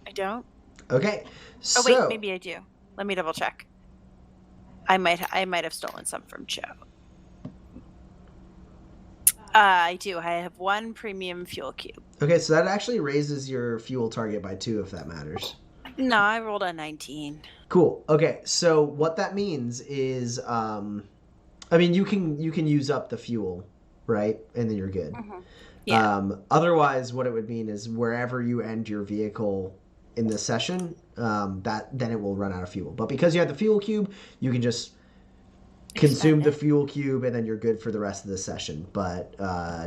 [SPEAKER 2] I don't.
[SPEAKER 1] Okay.
[SPEAKER 2] Oh wait, maybe I do. Let me double check. I might have stolen some from Joe. I do. I have 1 premium fuel cube.
[SPEAKER 1] Okay, so that actually raises your fuel target by 2 if that matters.
[SPEAKER 2] No, I rolled a 19.
[SPEAKER 1] Cool. Okay, so what that means is, I mean, you can use up the fuel, right? And then you're good.
[SPEAKER 2] Mm-hmm. Yeah.
[SPEAKER 1] Otherwise, what it would mean is wherever you end your vehicle in this session, then it will run out of fuel. But because you have the fuel cube, you can just consume the
[SPEAKER 2] Expended.
[SPEAKER 1] fuel cube, and then you're good for the rest of the session. But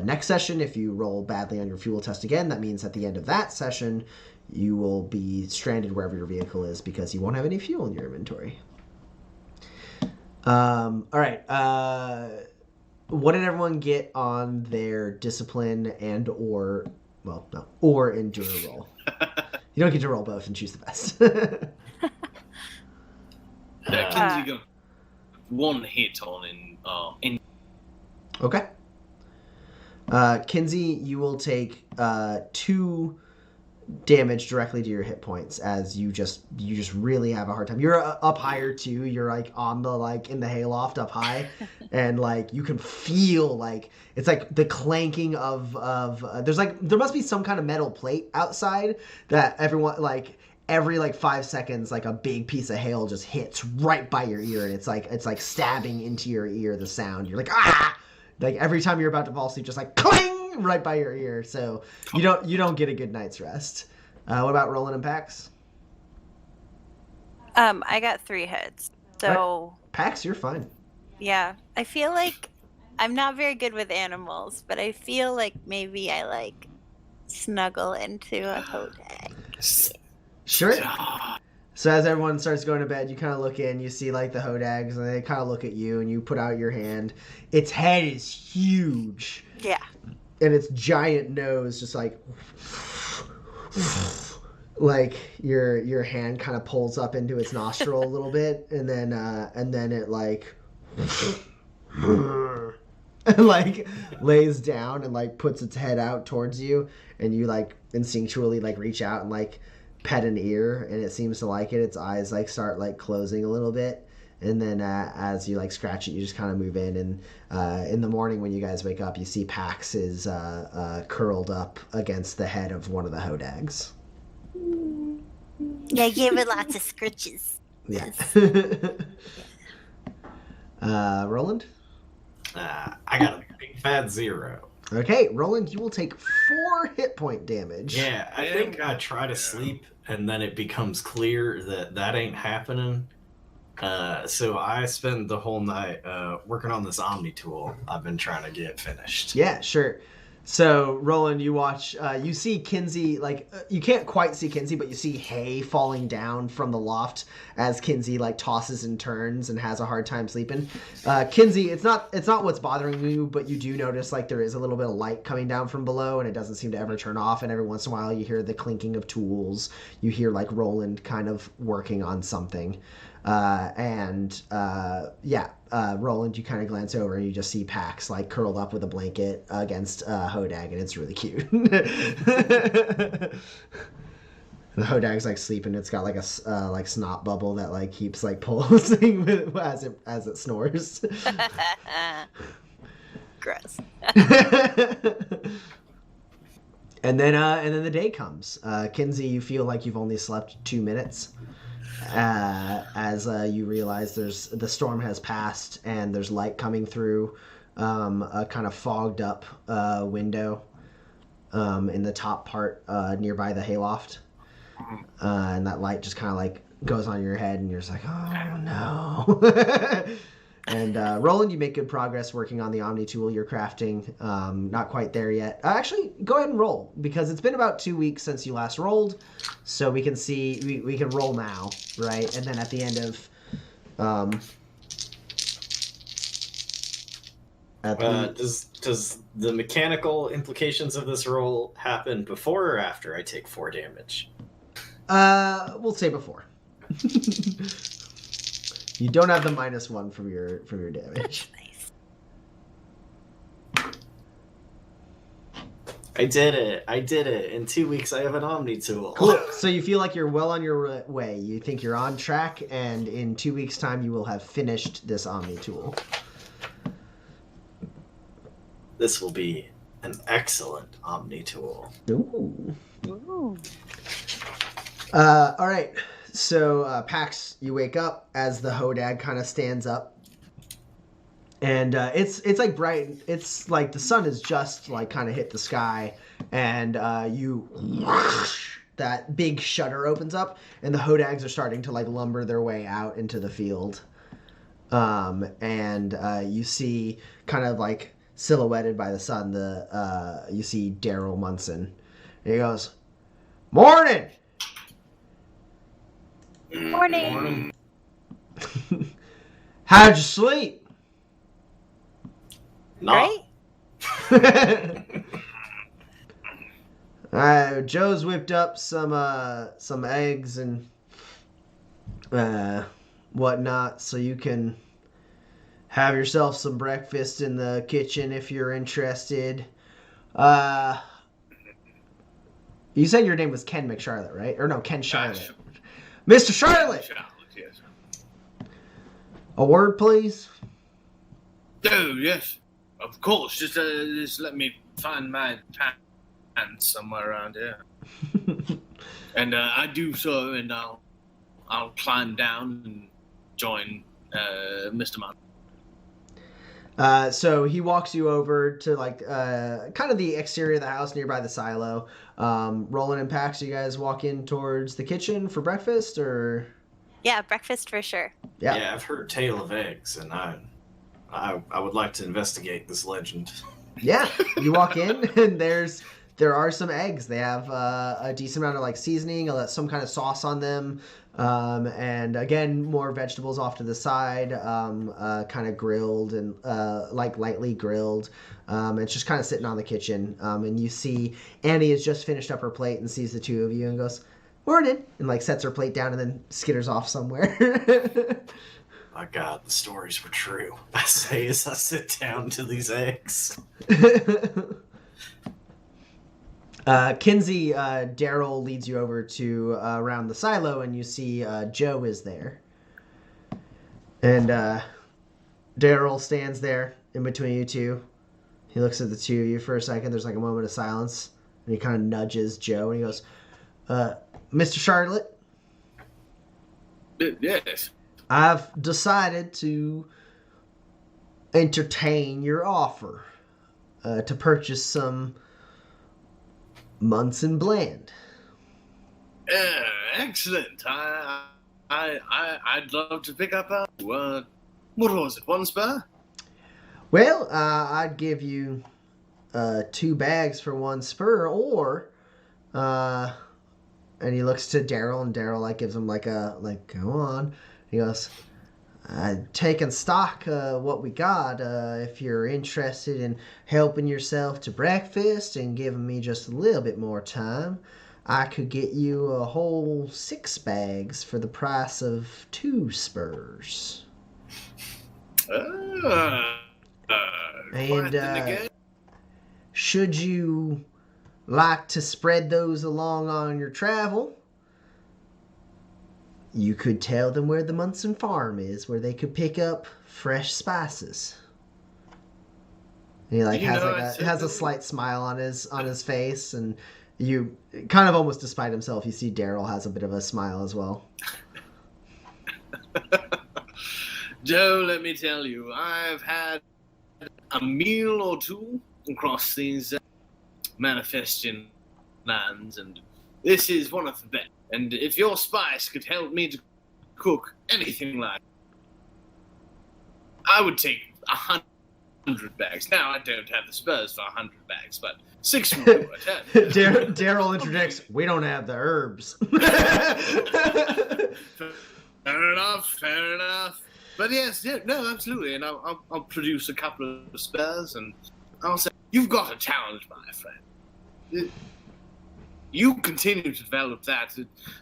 [SPEAKER 1] next session, if you roll badly on your fuel test again, that means at the end of that session, you will be stranded wherever your vehicle is because you won't have any fuel in your inventory. All right. What did everyone get on their discipline and or endure roll? You don't get to roll both and choose the best.
[SPEAKER 3] Kinsey got one hit on in
[SPEAKER 1] Okay. Kinsey, you will take 2 damage directly to your hit points as you just really have a hard time. You're up higher too. You're like on the in the hayloft up high, and you can feel it's like the clanking of there must be some kind of metal plate outside that everyone every 5 seconds a big piece of hail just hits right by your ear, and it's like stabbing into your ear, the sound. You're like, ah, every time you're about to fall asleep, just cling right by your ear. So you don't get a good night's rest. What about Roland and Pax?
[SPEAKER 2] I got 3 hits. So
[SPEAKER 1] Pax, you're fine.
[SPEAKER 2] yeah, I feel like I'm not very good with animals, but I feel like maybe I snuggle into a hodag.
[SPEAKER 1] Sure. So as everyone starts going to bed, you kind of look in, you see the hodags, and they kind of look at you, and you put out your hand. Its head is huge.
[SPEAKER 2] Yeah.
[SPEAKER 1] And its giant nose just your hand kind of pulls up into its nostril a little bit, and then it lays down and puts its head out towards you, and you instinctually reach out and pet an ear, and it seems to like it. Its eyes start closing a little bit, and then as you scratch it, you just kind of move in, and in the morning when you guys wake up, you see Pax is curled up against the head of one of the hodags.
[SPEAKER 2] Yeah, give it lots of scritches.
[SPEAKER 1] Yeah. Roland?
[SPEAKER 4] I got a big fat 0.
[SPEAKER 1] Okay, Roland, you will take 4 hit point damage.
[SPEAKER 4] Yeah, I think I try to sleep, and then it becomes clear that ain't happening. So I spend the whole night working on this Omni tool I've been trying to get finished.
[SPEAKER 1] Yeah, sure. So, Roland, you watch, you see Kinsey, you can't quite see Kinsey, but you see hay falling down from the loft as Kinsey, tosses and turns and has a hard time sleeping. Kinsey, it's not what's bothering you, but you do notice, there is a little bit of light coming down from below, and it doesn't seem to ever turn off, and every once in a while you hear the clinking of tools. You hear, Roland kind of working on something. Roland, you kind of glance over and you just see Pax curled up with a blanket against Hodag, and it's really cute. The Hodag's sleeping. It's got a snot bubble that keeps pulsing as it snores.
[SPEAKER 2] Gross.
[SPEAKER 1] And then the day comes. Kinsey, you feel like you've only slept 2 minutes. As you realize the storm has passed and there's light coming through a kind of fogged up window in the top part nearby the hayloft, and that light just kind of goes on your head, and you're just oh no. And Roland, you make good progress working on the Omni tool you're crafting. Not quite there yet. Actually, go ahead and roll, because it's been about 2 weeks since you last rolled, so we can see we can roll now, right? And then at the end of
[SPEAKER 4] does the mechanical implications of this roll happen before or after I take 4 damage?
[SPEAKER 1] We'll say before. You don't have the -1 from your damage.
[SPEAKER 2] Nice.
[SPEAKER 4] I did it. In 2 weeks, I have an Omni tool.
[SPEAKER 1] Cool. So you feel like you're well on your way. You think you're on track, and in 2 weeks' time, you will have finished this Omni tool.
[SPEAKER 4] This will be an excellent Omni tool.
[SPEAKER 1] Ooh.
[SPEAKER 2] Ooh.
[SPEAKER 1] All right. So, Pax, you wake up as the Hodag kind of stands up. And it's bright. It's the sun has just kind of hit the sky. And that big shutter opens up. And the Hodags are starting to lumber their way out into the field. and you see kind of like silhouetted by the sun, you see Daryl Munson. And he goes, "Morning."
[SPEAKER 2] Morning.
[SPEAKER 1] How'd you sleep?
[SPEAKER 2] Great.
[SPEAKER 1] Joe's whipped up some eggs and whatnot, so you can have yourself some breakfast in the kitchen if you're interested. You said your name was Ken McCharlotte, right? Or no, Ken Charlotte. Mr. Charlotte!
[SPEAKER 3] Yes.
[SPEAKER 1] A word, please?
[SPEAKER 3] Oh, yes. Of course. Just let me find my pants somewhere around here. And I do so, and I'll climb down and join Mr. Munson.
[SPEAKER 1] So he walks you over to kind of the exterior of the house nearby the silo. Roland and Pax, you guys walk in towards the kitchen for breakfast, or?
[SPEAKER 2] Yeah, breakfast for sure.
[SPEAKER 1] Yeah,
[SPEAKER 4] I've heard tale of eggs, and I would like to investigate this legend.
[SPEAKER 1] Yeah, you walk in and there are some eggs. They have a decent amount of like seasoning, some kind of sauce on them, and again more vegetables off to the side, kind of grilled and like lightly grilled. It's just kind of sitting on the kitchen, and you see Annie has just finished up her plate and sees the two of you and goes, "Morning," and like sets her plate down and then skitters off somewhere.
[SPEAKER 4] My God, the stories were true. I say as I sit down to these eggs.
[SPEAKER 1] Kinsey, Daryl leads you over to around the silo, and you see Joe is there. And Daryl stands there in between you two. He looks at the two of you for a second. There's like a moment of silence, and he kind of nudges Joe, and he goes, "Mr. Charlotte?
[SPEAKER 3] Yes.
[SPEAKER 1] I've decided to entertain your offer to purchase some Munson blend."
[SPEAKER 3] Excellent. I'd love to pick up what was it? 1 spur?
[SPEAKER 1] Well, I'd give you 2 bags for 1 spur, or and he looks to Daryl, and Daryl like gives him like go on. He goes, "Taking stock what we got. If you're interested in helping yourself to breakfast and giving me just a little bit more time, I could get you a whole 6 bags for the price of 2 spurs." And should you like to spread those along on your travel, you could tell them where the Munson farm is, where they could pick up fresh spices. And he has a slight smile on his face, and you kind of almost despite himself, you see Daryl has a bit of a smile as well.
[SPEAKER 3] Joe, let me tell you, I've had a meal or two across these manifesting lands, and this is one of the best. And if your spice could help me to cook anything like, I would take 100 bags. Now, I don't have the spurs for 100 bags, but 6 would do it.
[SPEAKER 1] Daryl interjects, "We don't have the herbs."
[SPEAKER 3] Fair enough. But yes, no, absolutely. And I'll produce a couple of spurs, and I'll say, "You've got a talent, my friend. You continue to develop that.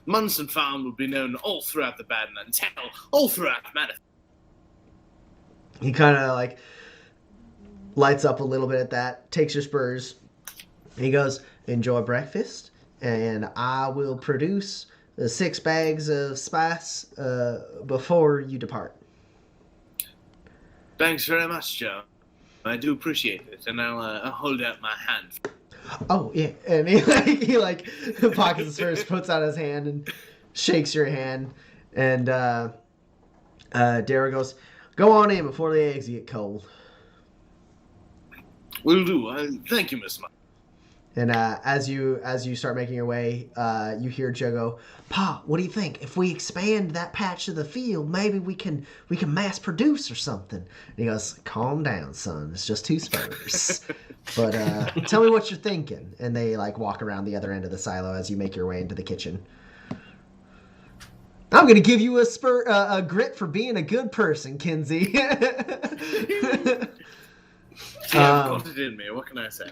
[SPEAKER 3] Munson Farm will be known all throughout the Badlands, hell, all throughout Manifest."
[SPEAKER 1] He kind of like lights up a little bit at that, takes your spurs, and he goes, "Enjoy breakfast, and I will produce the 6 bags of spice before you depart."
[SPEAKER 3] Thanks very much, Joe. I do appreciate it, and I'll hold out my hand.
[SPEAKER 1] Oh yeah, and he pockets his spurs, puts out his hand, and shakes your hand, and Daryl goes, "Go on in before the eggs get cold."
[SPEAKER 3] Will do. Thank you, Miss Mike.
[SPEAKER 1] And as you start making your way, you hear Joe go, "Pa, what do you think? If we expand that patch of the field, maybe we can mass produce or something." And he goes, "Calm down, son. It's just 2 spurs." But tell me what you're thinking. And they like walk around the other end of the silo as you make your way into the kitchen. "I'm gonna give you a grit for being a good person, Kinsey."
[SPEAKER 3] Yeah, I've got it in me. What can I say?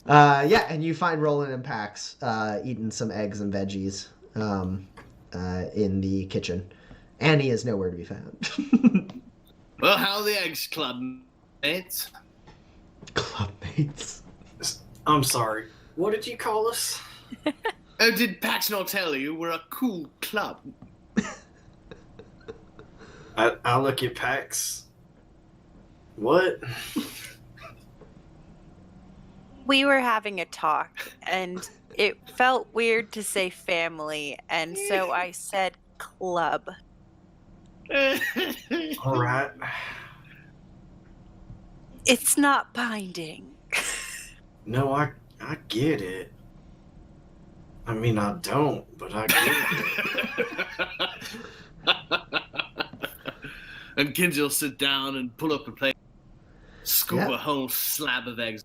[SPEAKER 1] Yeah, and you find Roland and Pax eating some eggs and veggies in the kitchen. Annie is nowhere to be found.
[SPEAKER 3] Well, how are the eggs, club mates?
[SPEAKER 1] Clubmates.
[SPEAKER 4] I'm sorry. What did you call us?
[SPEAKER 3] Oh, did Pax not tell you we're a cool club?
[SPEAKER 4] I look at Pax. What?
[SPEAKER 2] We were having a talk, and it felt weird to say family, and so I said club.
[SPEAKER 4] All right.
[SPEAKER 2] It's not binding.
[SPEAKER 4] No, I get it. I mean, I don't, but I get it.
[SPEAKER 3] And Kinsey will sit down and pull up a plate, scoop
[SPEAKER 1] Yeah.
[SPEAKER 3] a whole slab of eggs.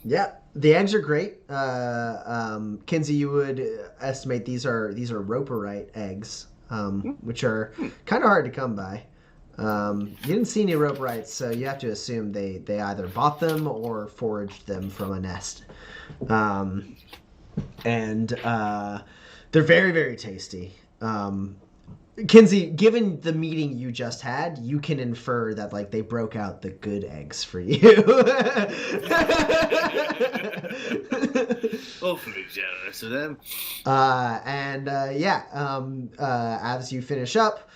[SPEAKER 1] Yeah, the eggs are great. Kinsey, you would estimate these are Roperite eggs, which are kind of hard to come by. You didn't see any Roperites, so you have to assume they either bought them or foraged them from a nest. And they're very, very tasty. Kinsey, given the meeting you just had, you can infer that like they broke out the good eggs for you.
[SPEAKER 3] Awfully generous of them.
[SPEAKER 1] As you finish up,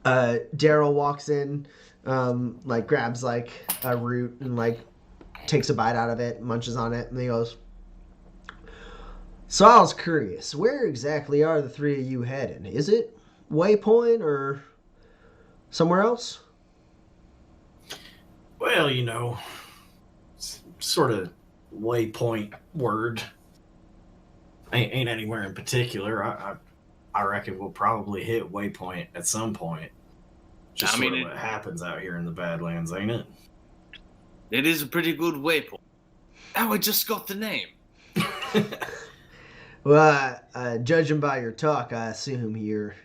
[SPEAKER 1] Daryl walks in, like grabs like a root and like takes a bite out of it, munches on it, and he goes, "So I was curious, where exactly are the 3 of you heading? Is it Waypoint or somewhere else?"
[SPEAKER 4] Well, sort of waypoint word. Ain't anywhere in particular. I reckon we'll probably hit waypoint at some point. Just what happens out here in the Badlands, ain't it?
[SPEAKER 3] It is a pretty good waypoint. Oh, I just got the name.
[SPEAKER 1] Well, judging by your talk, I assume you're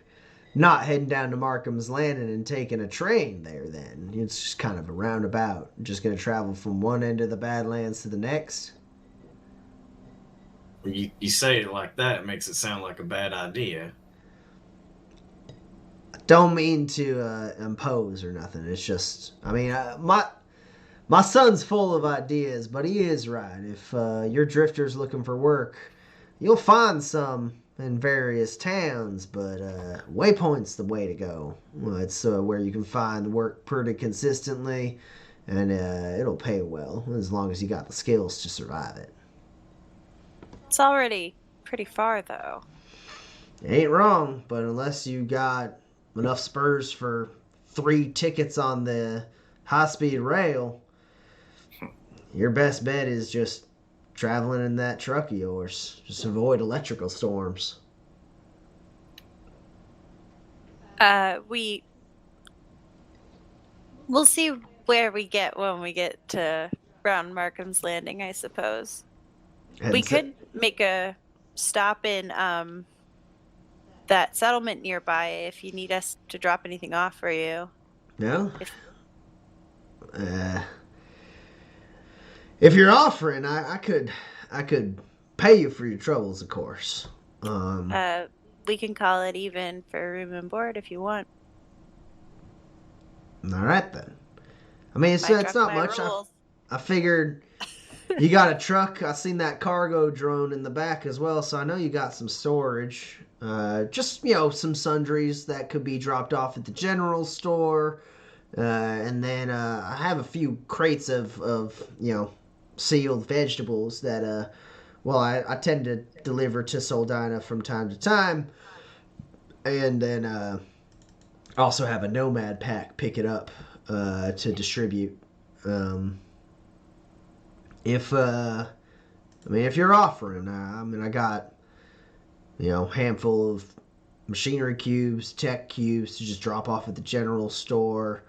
[SPEAKER 1] not heading down to Markham's Landing and taking a train there then. It's just kind of a roundabout. Just going to travel from one end of the Badlands to the next.
[SPEAKER 4] You say it like that, it makes it sound like a bad idea.
[SPEAKER 1] I don't mean to impose or nothing. It's just, I mean, my son's full of ideas, but he is right. If your drifter's looking for work, you'll find some in various towns, but Waypoint's the way to go. Well, it's where you can find work pretty consistently, and it'll pay well, as long as you got the skills to survive it.
[SPEAKER 2] It's already pretty far, though.
[SPEAKER 1] Ain't wrong, but unless you got enough spurs for 3 tickets on the high-speed rail, your best bet is just traveling in that truck of yours. Just avoid electrical storms.
[SPEAKER 2] We'll see where we get when we get to around Markham's Landing, I suppose.
[SPEAKER 1] And
[SPEAKER 2] We
[SPEAKER 1] so-
[SPEAKER 2] could make a stop in that settlement nearby if you need us to drop anything off for you.
[SPEAKER 1] No?
[SPEAKER 2] If-
[SPEAKER 1] If you're offering, I could pay you for your troubles, of course.
[SPEAKER 2] We can call it even for room and board if you want.
[SPEAKER 1] All right then. I mean, it's not much. I figured you got a truck. I seen that cargo drone in the back as well, so I know you got some storage. Just some sundries that could be dropped off at the general store, and then I have a few crates of sealed vegetables that I tend to deliver to Soldina from time to time, and then I also have a nomad pack pick it up to distribute. if if you're offering, I got handful of machinery cubes, tech cubes to just drop off at the general store,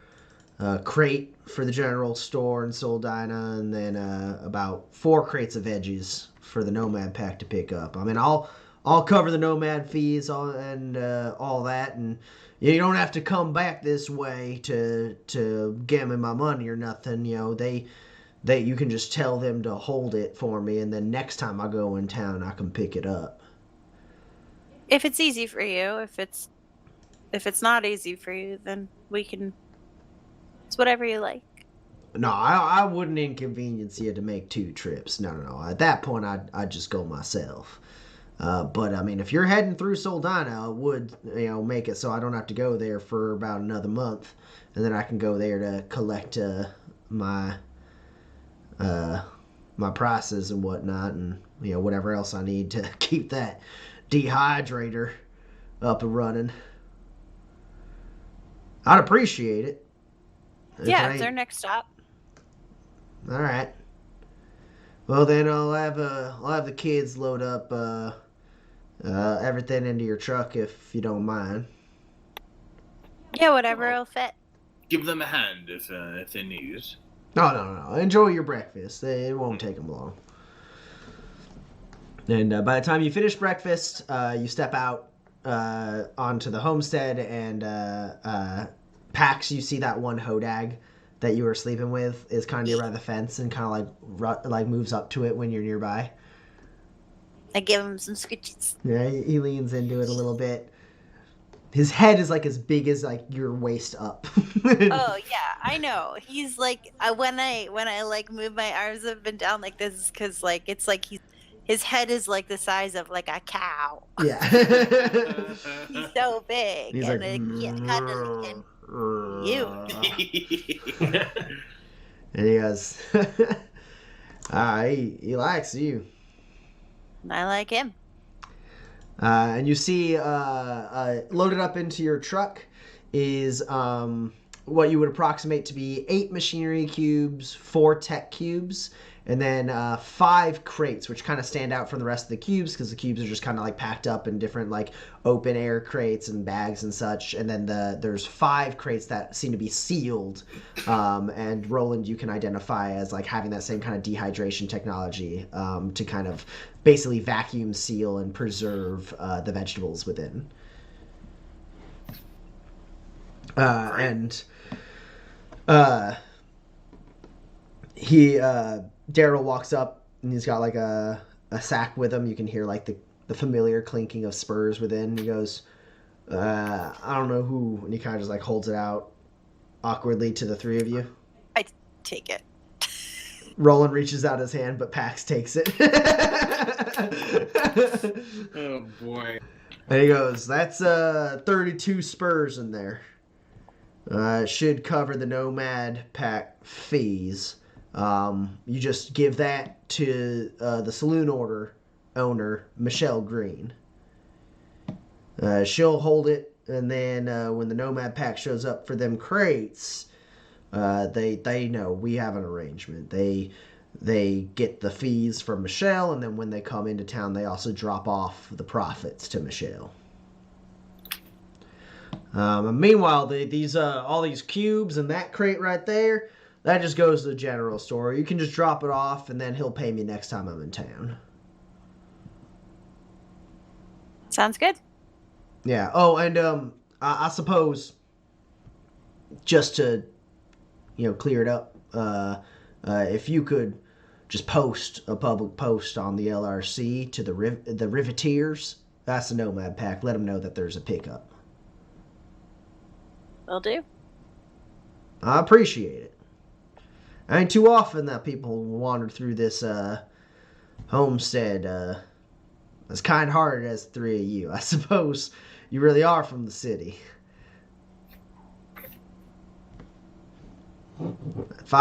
[SPEAKER 1] crate for the general store in Soldina, and then about 4 crates of veggies for the Nomad pack to pick up. I'll cover the Nomad fees and all that, and you don't have to come back this way to give me my money or nothing. You can just tell them to hold it for me, and then next time I go in town, I can pick it up.
[SPEAKER 2] If it's easy for you, if it's not easy for you, then we can. It's whatever you like.
[SPEAKER 1] No, I wouldn't inconvenience you to make 2 trips. No. At that point, I'd just go myself. But if you're heading through Soldina, I would make it so I don't have to go there for about another month, and then I can go there to collect my prices and whatnot, and whatever else I need to keep that dehydrator up and running. I'd appreciate it.
[SPEAKER 2] Yeah, it's our next stop.
[SPEAKER 1] All right. Well, then I'll have the kids load up everything into your truck if you don't mind.
[SPEAKER 2] Yeah, whatever will fit.
[SPEAKER 3] Give them a hand if they need it.
[SPEAKER 1] No. Enjoy your breakfast. It won't take them long. And by the time you finish breakfast, you step out onto the homestead, and Pax, you see that one hodag that you were sleeping with is kind of around the fence and kind of like moves up to it when you're nearby.
[SPEAKER 2] I give him some scritches.
[SPEAKER 1] Yeah, he leans into it a little bit. His head is like as big as like your waist up.
[SPEAKER 2] Oh yeah, I know. He's like when I like move my arms up and down like this, because like it's like his head is like the size of like a cow.
[SPEAKER 1] Yeah.
[SPEAKER 2] He's so big.
[SPEAKER 1] He's
[SPEAKER 2] and
[SPEAKER 1] like,
[SPEAKER 2] cuddly and you.
[SPEAKER 1] And he goes, he likes you.
[SPEAKER 2] I like him.
[SPEAKER 1] And you see loaded up into your truck is what you would approximate to be 8 machinery cubes, 4 tech cubes, and then 5 crates, which kind of stand out from the rest of the cubes because the cubes are just kind of like packed up in different like open air crates and bags and such. And then there's 5 crates that seem to be sealed, and Roland you can identify as like having that same kind of dehydration technology to kind of basically vacuum seal and preserve the vegetables within. Daryl walks up and he's got like a sack with him. You can hear like the familiar clinking of spurs within. He goes, I don't know who, and he kind of just like holds it out awkwardly to the 3 of you.
[SPEAKER 2] I take it.
[SPEAKER 1] Roland reaches out his hand, but Pax takes it.
[SPEAKER 3] Oh boy.
[SPEAKER 1] And he goes, that's 32 spurs in there. Should cover the Nomad pack fees. You just give that to the saloon owner, Michelle Green. She'll hold it, and then when the Nomad pack shows up for them crates, they know we have an arrangement. They get the fees from Michelle, and then when they come into town, they also drop off the profits to Michelle. Meanwhile, all these cubes and that crate right there, that just goes to the general store. You can just drop it off, and then he'll pay me next time I'm in town.
[SPEAKER 2] Sounds good.
[SPEAKER 1] Yeah. Oh, and I suppose just to clear it up, if you could just post a public post on the LRC to the Riveteers, that's the Nomad pack. Let them know that there's a pickup.
[SPEAKER 2] Will do.
[SPEAKER 1] I appreciate it. Ain't too often that people wander through this homestead as kind-hearted as the 3 of you. I suppose you really are from the city. If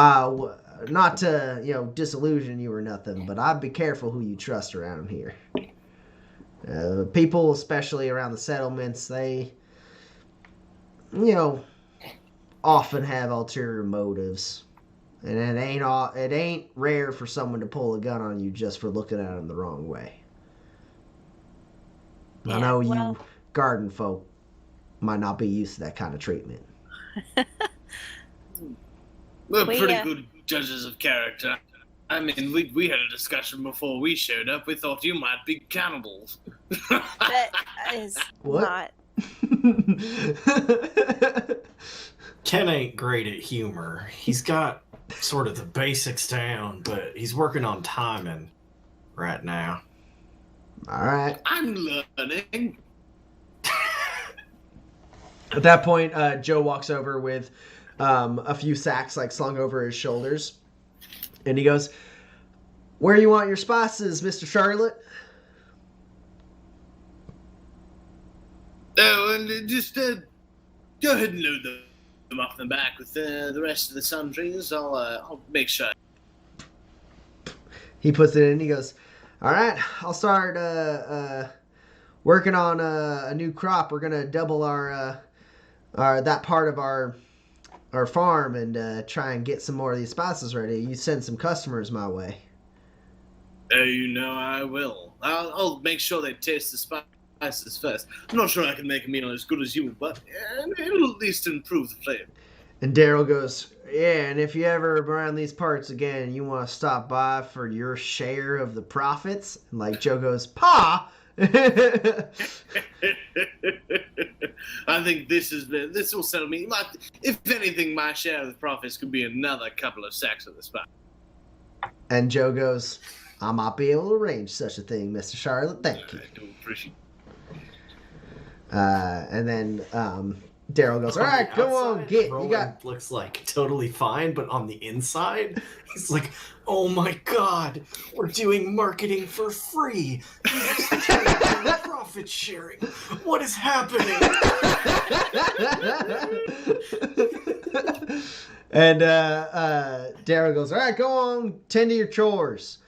[SPEAKER 1] not to disillusion you or nothing, but I'd be careful who you trust around here. People, especially around the settlements, they often have ulterior motives. And it ain't rare for someone to pull a gun on you just for looking at them the wrong way. I know you garden folk might not be used to that kind of treatment.
[SPEAKER 3] We're pretty good judges of character. I mean, we had a discussion before we showed up. We thought you might be cannibals.
[SPEAKER 2] That is
[SPEAKER 1] What?
[SPEAKER 2] not.
[SPEAKER 4] Ken ain't great at humor. He's got sort of the basics down, but he's working on timing right now.
[SPEAKER 1] All right.
[SPEAKER 3] I'm learning.
[SPEAKER 1] At that point, Joe walks over with a few sacks like slung over his shoulders, and he goes, "Where you want your spices, Mr. Charlotte?"
[SPEAKER 3] Oh, and just go ahead and load them up in the back with the rest of the sundries. I'll make sure.
[SPEAKER 1] He puts it in. He goes, "All right, I'll start working on a new crop. We're gonna double our that part of our farm and try and get some more of these spices ready. You send some customers my way."
[SPEAKER 3] Oh, you know I will. I'll make sure they taste the spices first. I'm not sure I can make a meal as good as you, but it'll at least improve the flavor.
[SPEAKER 1] And Daryl goes, "Yeah, and if you ever around these parts again, you want to stop by for your share of the profits?" And like Joe goes, "Pa."
[SPEAKER 3] I think this will settle me. If anything, my share of the profits could be another couple of sacks of the spice.
[SPEAKER 1] And Joe goes, "I might be able to arrange such a thing, Mr. Charlotte. Thank you."
[SPEAKER 3] I do appreciate.
[SPEAKER 1] And then Daryl goes, "All right, come on, get.
[SPEAKER 4] Roland
[SPEAKER 1] You got."
[SPEAKER 4] looks like totally fine, but on the inside, he's like, "Oh my god, we're doing marketing for free. Profit sharing. What is happening?"
[SPEAKER 1] And Daryl goes, "All right, go on, tend to your chores.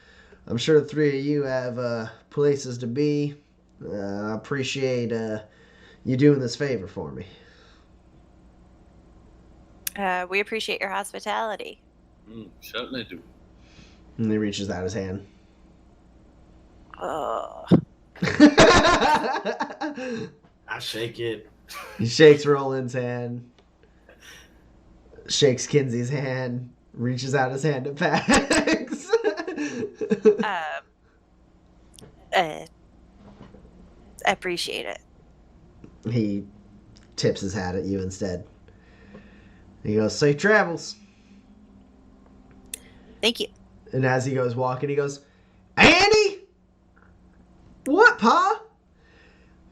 [SPEAKER 1] I'm sure the three of you have places to be. I appreciate you doing this favor for me."
[SPEAKER 2] We appreciate your hospitality.
[SPEAKER 3] Certainly do.
[SPEAKER 1] And he reaches out his hand.
[SPEAKER 2] Oh.
[SPEAKER 4] I shake it.
[SPEAKER 1] He shakes Roland's hand, shakes Kinsey's hand, reaches out his hand to Pax.
[SPEAKER 2] I appreciate it.
[SPEAKER 1] He tips his hat at you instead. He goes, "Safe travels."
[SPEAKER 2] Thank you.
[SPEAKER 1] And as he goes walking, he goes, "Andy? What, Pa?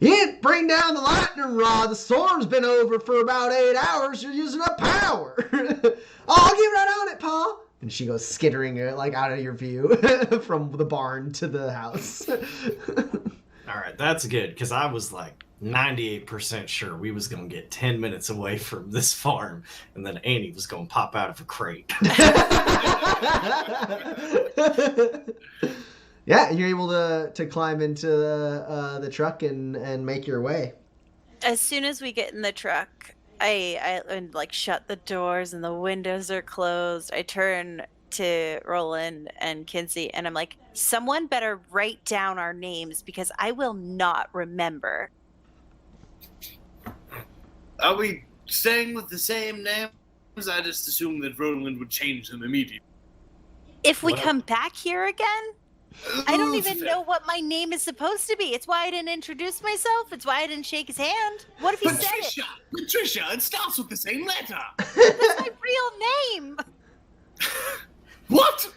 [SPEAKER 1] You didn't bring down the lightning rod. The storm's been over for about 8 hours. You're using up power." "Oh, I'll get right on it, Pa." And she goes skittering like out of your view from the barn to the house.
[SPEAKER 4] All right, that's good, because I was like 98% sure we was going to get 10 minutes away from this farm, and then Andy was going to pop out of a crate.
[SPEAKER 1] Yeah, you're able to climb into the truck and make your way.
[SPEAKER 2] As soon as we get in the truck, I like shut the doors and the windows are closed. I turn to Roland and Kinsey and I'm like, "Someone better write down our names because I will not remember."
[SPEAKER 3] Are we staying with the same names? I just assumed that Roland would change them immediately.
[SPEAKER 2] If we
[SPEAKER 4] What?
[SPEAKER 2] come back here again, I don't even
[SPEAKER 3] Fair.
[SPEAKER 2] know what my name is supposed to be. It's why I didn't introduce myself. It's why I didn't shake his hand. What if he said it?
[SPEAKER 3] Patricia, it starts with the same letter.
[SPEAKER 2] That's my real name.
[SPEAKER 3] What?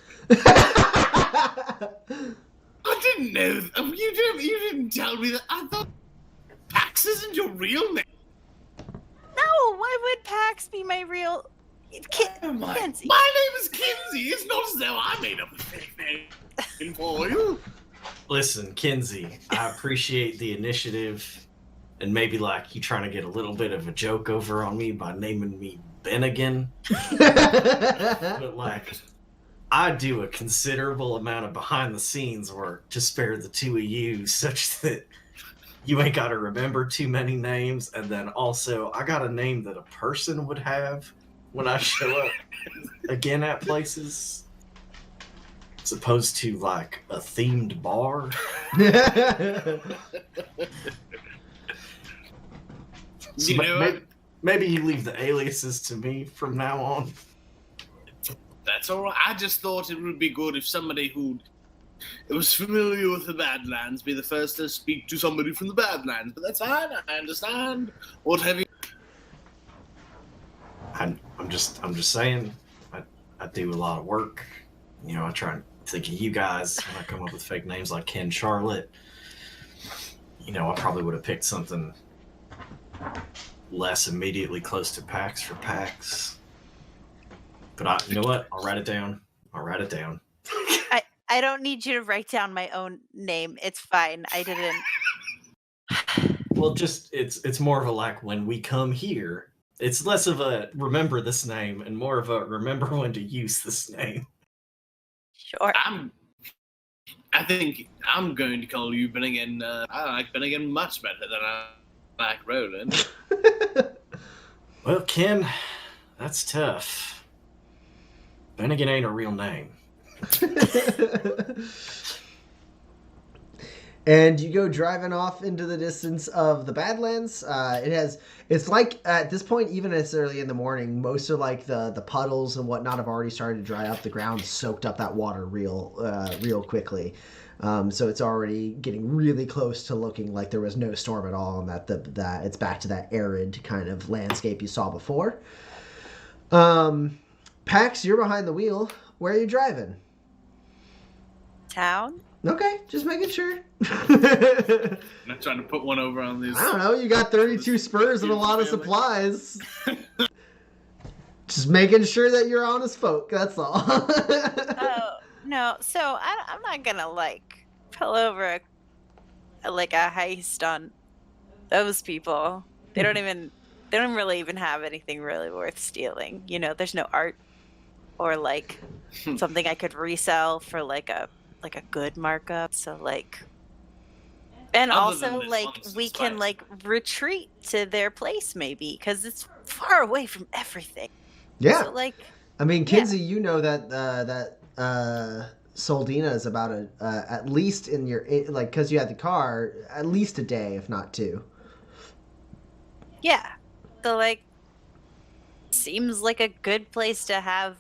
[SPEAKER 3] I didn't know. You didn't tell me that. I thought Pax isn't your real name.
[SPEAKER 2] No, why would Pax be my real... Kinsey.
[SPEAKER 3] My name is Kinsey. It's not as though I made up a fake name for you.
[SPEAKER 4] Listen, Kinsey, I appreciate the initiative, and maybe like you trying to get a little bit of a joke over on me by naming me Bennigan. But like, I do a considerable amount of behind the scenes work to spare the two of you, such that you ain't got to remember too many names. And then also, I got a name that a person would have when I show up again at places, as opposed to like a themed bar. So
[SPEAKER 3] You know,
[SPEAKER 4] maybe you leave the aliases to me from now on.
[SPEAKER 3] that's all right. I just thought it would be good if somebody who was familiar with the Badlands be the first to speak to somebody from the Badlands. But that's fine. I understand. What have you?
[SPEAKER 4] I'm just saying. I do a lot of work. You know, I try and think of you guys when I come up with fake names like Ken Charlotte. You know, I probably would have picked something less immediately close to PAX for PAX. But you know what? I'll write it down.
[SPEAKER 2] I don't need you to write down my own name. It's fine. I didn't.
[SPEAKER 4] Well, just it's more of a like when we come here. It's less of a remember this name and more of a remember when to use this name.
[SPEAKER 2] Sure.
[SPEAKER 3] I think I'm going to call you Bennigan. I like Bennigan much better than I like Roland.
[SPEAKER 4] Well, Ken, that's tough. Bennigan ain't a real name.
[SPEAKER 1] And you go driving off into the distance of the Badlands. It's like at this point, even as early in the morning, most of like the puddles and whatnot have already started to dry up. The ground soaked up that water real quickly. So it's already getting really close to looking like there was no storm at all, and that it's back to that arid kind of landscape you saw before. Pax, you're behind the wheel. Where are you driving?
[SPEAKER 2] Town?
[SPEAKER 1] Okay, just making sure.
[SPEAKER 3] I'm not trying to put one over on these.
[SPEAKER 1] I don't know, you got 32 spurs and a lot of supplies. Just making sure that you're honest folk, that's all.
[SPEAKER 2] Oh, no. So I'm not gonna like pull over a heist on those people. They don't really even have anything really worth stealing. You know, there's no art or like something I could resell for like a good markup. So like, and
[SPEAKER 3] Other
[SPEAKER 2] also
[SPEAKER 3] than
[SPEAKER 2] like
[SPEAKER 3] this
[SPEAKER 2] we can
[SPEAKER 3] spice.
[SPEAKER 2] like retreat to their place maybe because it's far away from everything.
[SPEAKER 1] Yeah.
[SPEAKER 2] So like,
[SPEAKER 1] I mean, Kinsey, you know that Soldina is about at least in your like because you had the car at least a day, if not two.
[SPEAKER 2] yeah. So like, seems like a good place to have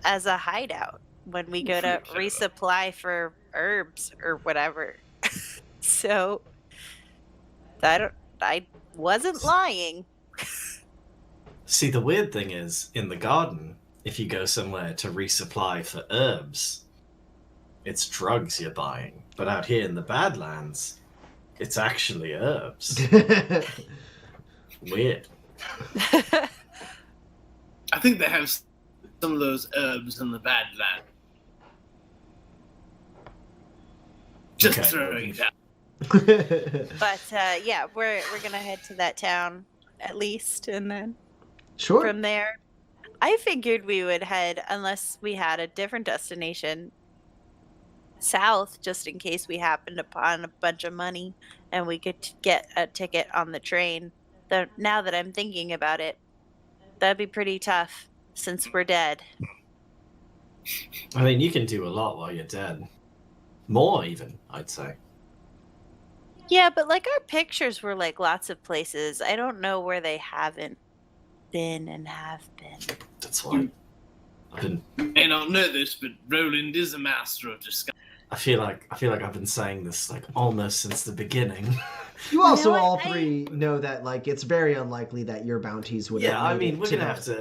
[SPEAKER 2] as a hideout when we go to resupply for herbs or whatever. So I wasn't lying.
[SPEAKER 4] See, the weird thing is, in the garden, if you go somewhere to resupply for herbs, it's drugs you're buying. But out here in the Badlands, it's actually herbs. Weird.
[SPEAKER 3] I think they have some of those herbs in the Badlands. Just
[SPEAKER 4] Okay.
[SPEAKER 3] throwing it out.
[SPEAKER 2] But yeah, we're gonna head to that town at least, and then
[SPEAKER 1] Sure.
[SPEAKER 2] from there, I figured we would head, unless we had a different destination, south, just in case we happened upon a bunch of money and we could get a ticket on the train. Though now that I'm thinking about it, that'd be pretty tough since we're dead.
[SPEAKER 4] I mean, you can do a lot while you're dead. More, even, I'd say.
[SPEAKER 2] Yeah, but like our pictures were like lots of places. I don't know where they haven't been and have been.
[SPEAKER 4] That's why I've been.
[SPEAKER 3] May not know this, but Roland is a master of disguise.
[SPEAKER 4] I feel like I've been saying this like almost since the beginning.
[SPEAKER 1] You also
[SPEAKER 2] You know what?
[SPEAKER 1] all three know that like it's very unlikely that your bounties would.
[SPEAKER 4] Yeah, I
[SPEAKER 1] have made
[SPEAKER 4] mean,
[SPEAKER 1] it
[SPEAKER 4] we're
[SPEAKER 1] to
[SPEAKER 4] gonna
[SPEAKER 1] the-
[SPEAKER 4] have to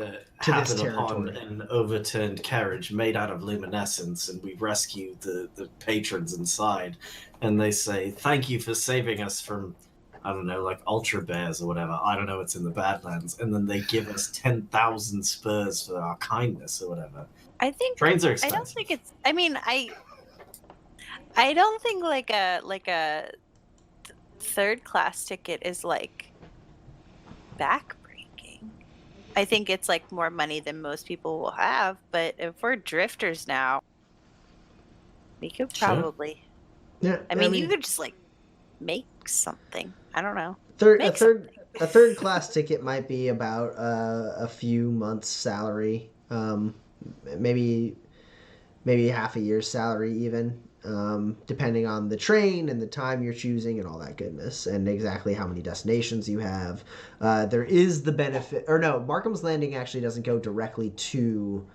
[SPEAKER 1] to
[SPEAKER 4] happen
[SPEAKER 1] this
[SPEAKER 4] upon
[SPEAKER 1] territory.
[SPEAKER 4] an overturned carriage made out of luminescence, and we rescue the patrons inside, and they say, "Thank you for saving us from, I don't know, like ultra bears or whatever. I don't know. It's in the Badlands," and then they give us 10,000 spurs for our kindness or whatever.
[SPEAKER 2] I think
[SPEAKER 4] Trains are
[SPEAKER 2] I
[SPEAKER 4] expensive.
[SPEAKER 2] don't think it's. I mean, I don't think like a third class ticket is like backbreaking. I think it's like more money than most people will have. But if we're drifters now, we could
[SPEAKER 4] Sure.
[SPEAKER 2] probably.
[SPEAKER 1] Yeah,
[SPEAKER 2] I mean, you could just like make fix something. I don't know.
[SPEAKER 1] A third class ticket might be about a few months' salary, maybe half a year's salary even, depending on the train and the time you're choosing and all that goodness, and exactly how many destinations you have. There is the benefit, or no, Markham's Landing actually doesn't go directly to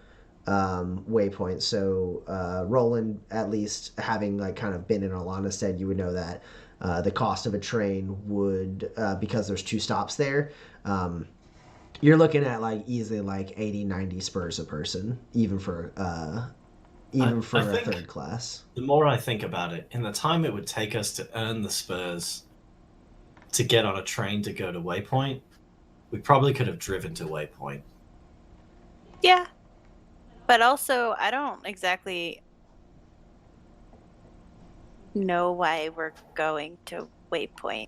[SPEAKER 1] Waypoint. So Roland, at least having like kind of been in Alana, said you would know that the cost of a train would, because there's 2 stops there, you're looking at like easily like 80-90 spurs a person, even for a third class.
[SPEAKER 4] The more I think about it, in the time it would take us to earn the spurs to get on a train to go to Waypoint, we probably could have driven to Waypoint.
[SPEAKER 2] Yeah. But also, I don't exactly know why we're going to Waypoint.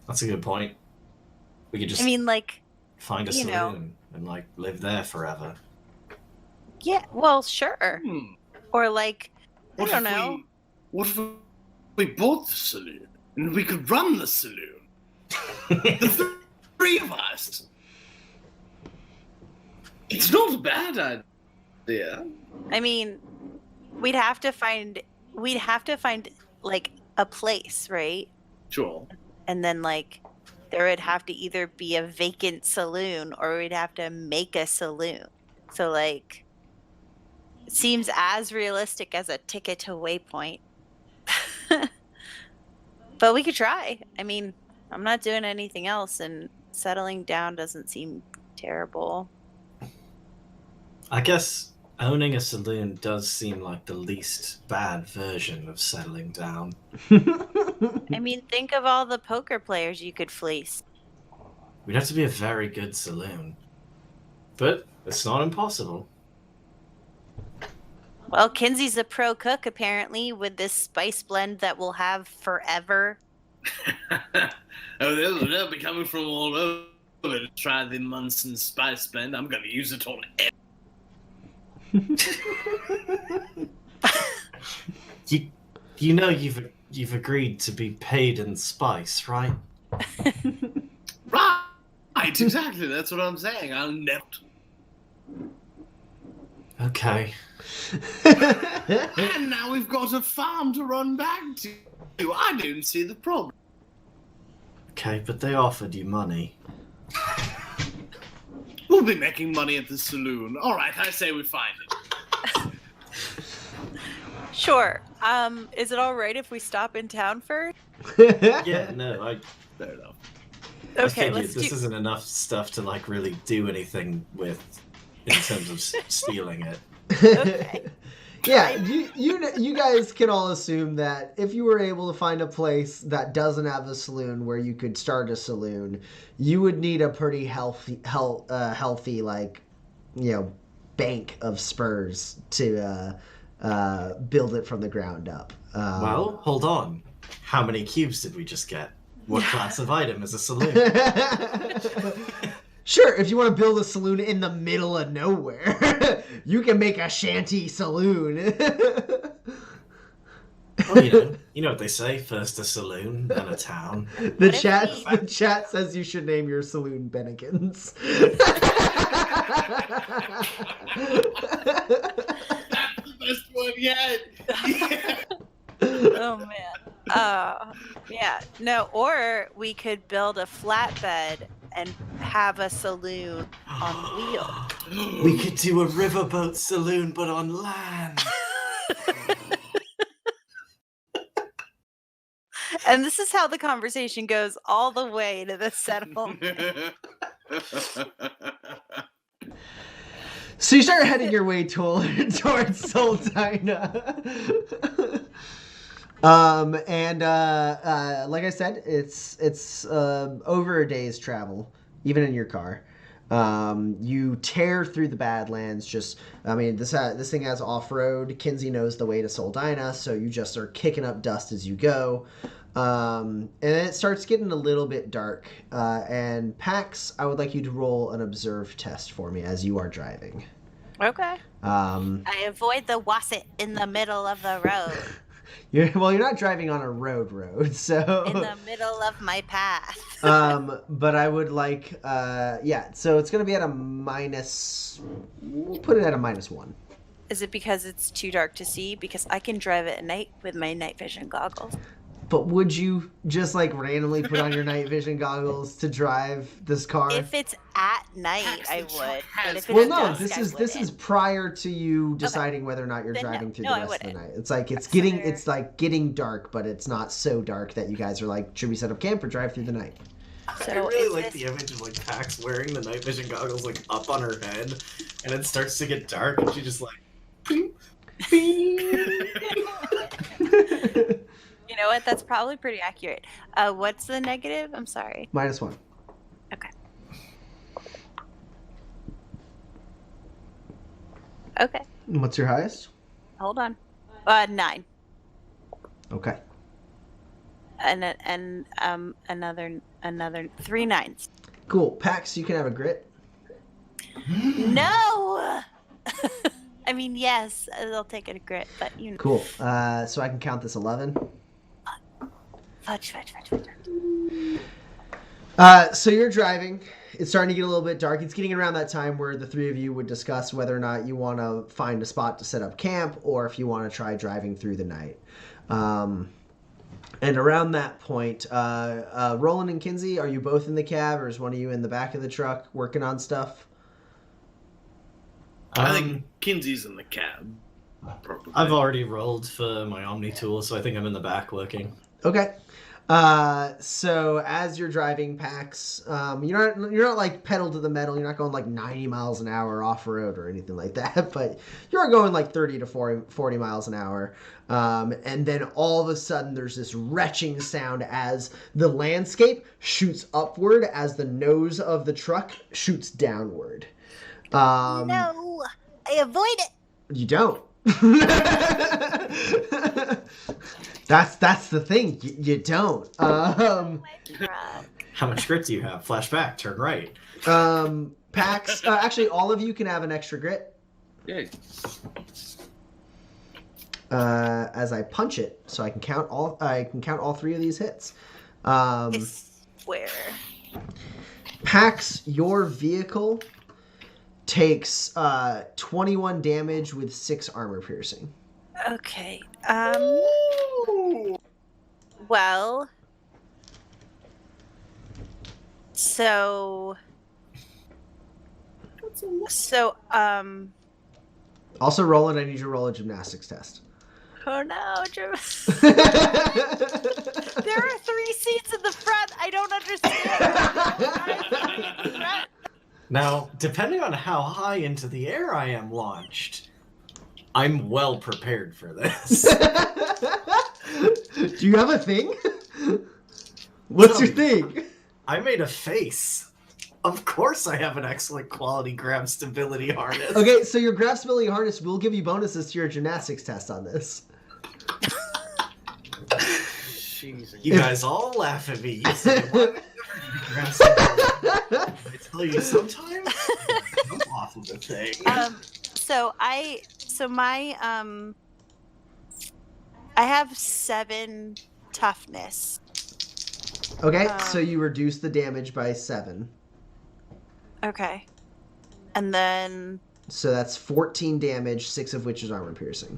[SPEAKER 4] That's a good point. We could just find a saloon and like live there forever.
[SPEAKER 2] Yeah, well, sure. Or like, I don't know.
[SPEAKER 3] What if we bought the saloon and we could run the saloon? The 3 of us. It's not a bad idea.
[SPEAKER 2] I mean, we'd have to find like a place, right?
[SPEAKER 3] Sure.
[SPEAKER 2] And then like there would have to either be a vacant saloon or we'd have to make a saloon. So like it seems as realistic as a ticket to Waypoint. But we could try. I mean, I'm not doing anything else and settling down doesn't seem terrible.
[SPEAKER 4] I guess owning a saloon does seem like the least bad version of settling down.
[SPEAKER 2] I mean, think of all the poker players you could fleece.
[SPEAKER 4] We'd have to be a very good saloon. But it's not impossible.
[SPEAKER 2] Well, Kinsey's a pro cook, apparently, with this spice blend that we'll have forever.
[SPEAKER 3] Oh, they'll be coming from all over to try the Munson spice blend. I'm going to use it on everything.
[SPEAKER 4] You know you've agreed to be paid in spice, right?
[SPEAKER 3] Right, exactly. That's what I'm saying. I'll never.
[SPEAKER 4] Okay.
[SPEAKER 3] And now we've got a farm to run back to. I don't see the problem.
[SPEAKER 4] Okay, but they offered you money.
[SPEAKER 3] We'll be making money at the saloon. All right, I say we find it.
[SPEAKER 2] Sure. Is it all right if we stop in town first?
[SPEAKER 4] Yeah, no,
[SPEAKER 3] Fair enough.
[SPEAKER 4] I
[SPEAKER 2] Okay,
[SPEAKER 4] figured this isn't enough stuff to like really do anything with in terms of stealing it.
[SPEAKER 2] Okay.
[SPEAKER 1] Yeah, you guys can all assume that if you were able to find a place that doesn't have a saloon where you could start a saloon, you would need a pretty healthy like, you know, bank of spurs to build it from the ground up.
[SPEAKER 4] Well, hold on. How many cubes did we just get? What class of item is a saloon?
[SPEAKER 1] Sure, if you want to build a saloon in the middle of nowhere, you can make a shanty saloon.
[SPEAKER 4] Well, you know what they say: first a saloon, then a town.
[SPEAKER 1] The chat says you should name your saloon Bennekins.
[SPEAKER 3] That's the best one yet. Yeah.
[SPEAKER 2] Oh man. Yeah. No, or we could build a flatbed and have a saloon on wheels.
[SPEAKER 4] We could do a riverboat saloon, but on land.
[SPEAKER 2] And this is how the conversation goes all the way to the settlement.
[SPEAKER 1] So you start heading your way towards Soldina. Like I said, it's over a day's travel, even in your car. You tear through the Badlands. This thing has off-road. Kinsey knows the way to Soldina, so you just are kicking up dust as you go. And then it starts getting a little bit dark. And Pax, I would like you to roll an observe test for me as you are driving.
[SPEAKER 2] Okay. I avoid the wasset in the middle of the road.
[SPEAKER 1] You're not driving on a road, so.
[SPEAKER 2] In the middle of my path.
[SPEAKER 1] But I would like, yeah. So it's gonna be at a minus. We'll put it at a -1.
[SPEAKER 2] Is it because it's too dark to see? Because I can drive it at night with my night vision goggles.
[SPEAKER 1] But would you just like randomly put on your night vision goggles to drive this car?
[SPEAKER 2] If it's at night, I would. But if it's
[SPEAKER 1] Well, no.
[SPEAKER 2] dusk,
[SPEAKER 1] This
[SPEAKER 2] I
[SPEAKER 1] is
[SPEAKER 2] wouldn't.
[SPEAKER 1] prior to you deciding whether or not you're
[SPEAKER 2] Then
[SPEAKER 1] driving
[SPEAKER 2] no.
[SPEAKER 1] through
[SPEAKER 2] No,
[SPEAKER 1] the
[SPEAKER 2] I
[SPEAKER 1] rest of the
[SPEAKER 2] wouldn't.
[SPEAKER 1] night. It's like
[SPEAKER 2] That's fair.
[SPEAKER 1] getting dark, but it's not so dark that you guys are like, should we set up camp or drive through the night?
[SPEAKER 4] I really like the image of like Pax wearing the night vision goggles like up on her head, and it starts to get dark, and she just like. Bing, bing.
[SPEAKER 2] You know what? That's probably pretty accurate. What's the negative? I'm sorry.
[SPEAKER 1] -1.
[SPEAKER 2] Okay. Okay.
[SPEAKER 1] What's your highest?
[SPEAKER 2] Hold on. 9.
[SPEAKER 1] Okay.
[SPEAKER 2] And another 3 9s.
[SPEAKER 1] Cool. Pax, you can have a grit.
[SPEAKER 2] No. I mean, yes, they'll take it a grit, but you know.
[SPEAKER 1] Cool. So I can count this 11.
[SPEAKER 2] Fudge.
[SPEAKER 1] So you're driving. It's starting to get a little bit dark. It's getting around that time where the three of you would discuss whether or not you want to find a spot to set up camp or if you want to try driving through the night. And around that point, Roland and Kinsey, are you both in the cab or is one of you in the back of the truck working on stuff?
[SPEAKER 3] I think Kinsey's in the cab. Probably.
[SPEAKER 4] I've already rolled for my Omni tool, so I think I'm in the back looking.
[SPEAKER 1] Okay. So as you're driving, Pax, you're not like pedal to the metal. You're not going like 90 miles an hour off road or anything like that, but you're going like 30 to 40 miles an hour. And then all of a sudden there's this retching sound as the landscape shoots upward as the nose of the truck shoots downward.
[SPEAKER 2] No, I avoid it.
[SPEAKER 1] You don't. That's the thing. You don't.
[SPEAKER 4] How much grit do you have? Flashback, turn right.
[SPEAKER 1] Pax. Actually, all of you can have an extra grit.
[SPEAKER 3] Yeah.
[SPEAKER 1] As I punch it, so I can count all. I can count all 3 of these hits.
[SPEAKER 2] I swear.
[SPEAKER 1] Pax, your vehicle takes 21 damage with 6 armor piercing.
[SPEAKER 2] Okay. Well. So.
[SPEAKER 1] Also, Roland, I need you to roll a gymnastics test.
[SPEAKER 2] Oh no, there are 3 seats in the front. I don't understand.
[SPEAKER 4] Now, depending on how high into the air I am launched, I'm well prepared for this.
[SPEAKER 1] Do you have a thing? What's your thing?
[SPEAKER 4] I made a face. Of course I have an excellent quality grab stability harness.
[SPEAKER 1] Okay, so your grab stability harness will give you bonuses to your gymnastics test on this.
[SPEAKER 4] You guys all laugh at me. You say, "What? Grab stability." I tell you, sometimes I'm off of the thing.
[SPEAKER 2] I have 7 toughness.
[SPEAKER 1] Okay, so you reduce the damage by 7.
[SPEAKER 2] Okay. And then...
[SPEAKER 1] So that's 14 damage, 6 of which is armor piercing.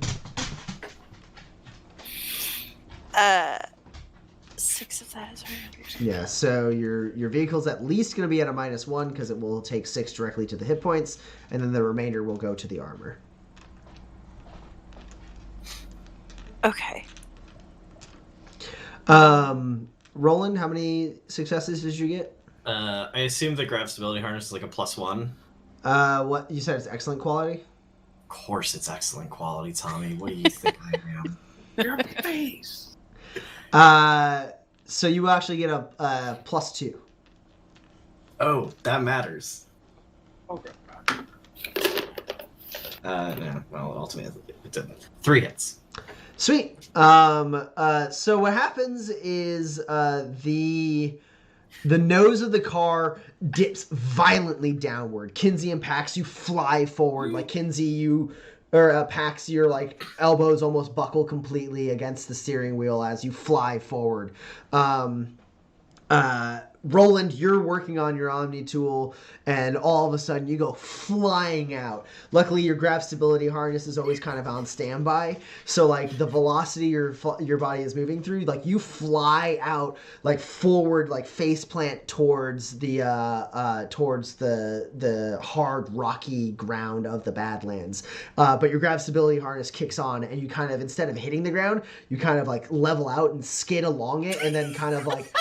[SPEAKER 2] 6 of that is armor piercing.
[SPEAKER 1] Yeah, so your vehicle's at least going to be at a -1 because it will take 6 directly to the hit points, and then the remainder will go to the armor.
[SPEAKER 2] Okay.
[SPEAKER 1] Roland, how many successes did you get?
[SPEAKER 4] I assume the grab stability harness is like a +1.
[SPEAKER 1] What you said it's excellent quality?
[SPEAKER 4] Of course it's excellent quality, Tommy. What do you think I am?
[SPEAKER 3] Your face.
[SPEAKER 1] So you actually get a +2.
[SPEAKER 4] Oh, that matters.
[SPEAKER 3] Okay.
[SPEAKER 4] No, well, ultimately it didn't. 3 hits.
[SPEAKER 1] Sweet. So what happens is the nose of the car dips violently downward. Kinsey and Pax, you fly forward. Like Kinsey, you Pax, your like elbows almost buckle completely against the steering wheel as you fly forward. Roland, you're working on your Omni tool, and all of a sudden you go flying out. Luckily, your grab stability harness is always kind of on standby, so like the velocity your body is moving through, like you fly out like forward, like face plant towards the hard rocky ground of the Badlands. But your grab stability harness kicks on, and you kind of, instead of hitting the ground, you kind of like level out and skid along it, and then kind of like.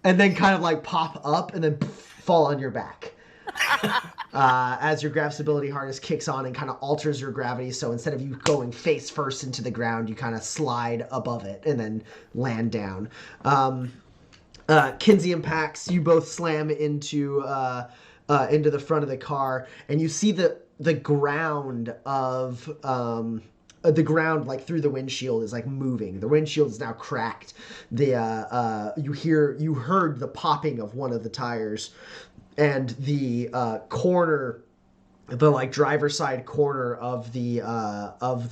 [SPEAKER 1] And then kind of like pop up and then fall on your back. As your grab stability harness kicks on and kind of alters your gravity. So instead of you going face first into the ground, you kind of slide above it and then land down. Kinsey and Pax, you both slam into the front of the car, and you see the ground of the ground, like through the windshield, is like moving. The windshield is now cracked. You heard the popping of one of the tires, and the corner, the like driver's side corner of the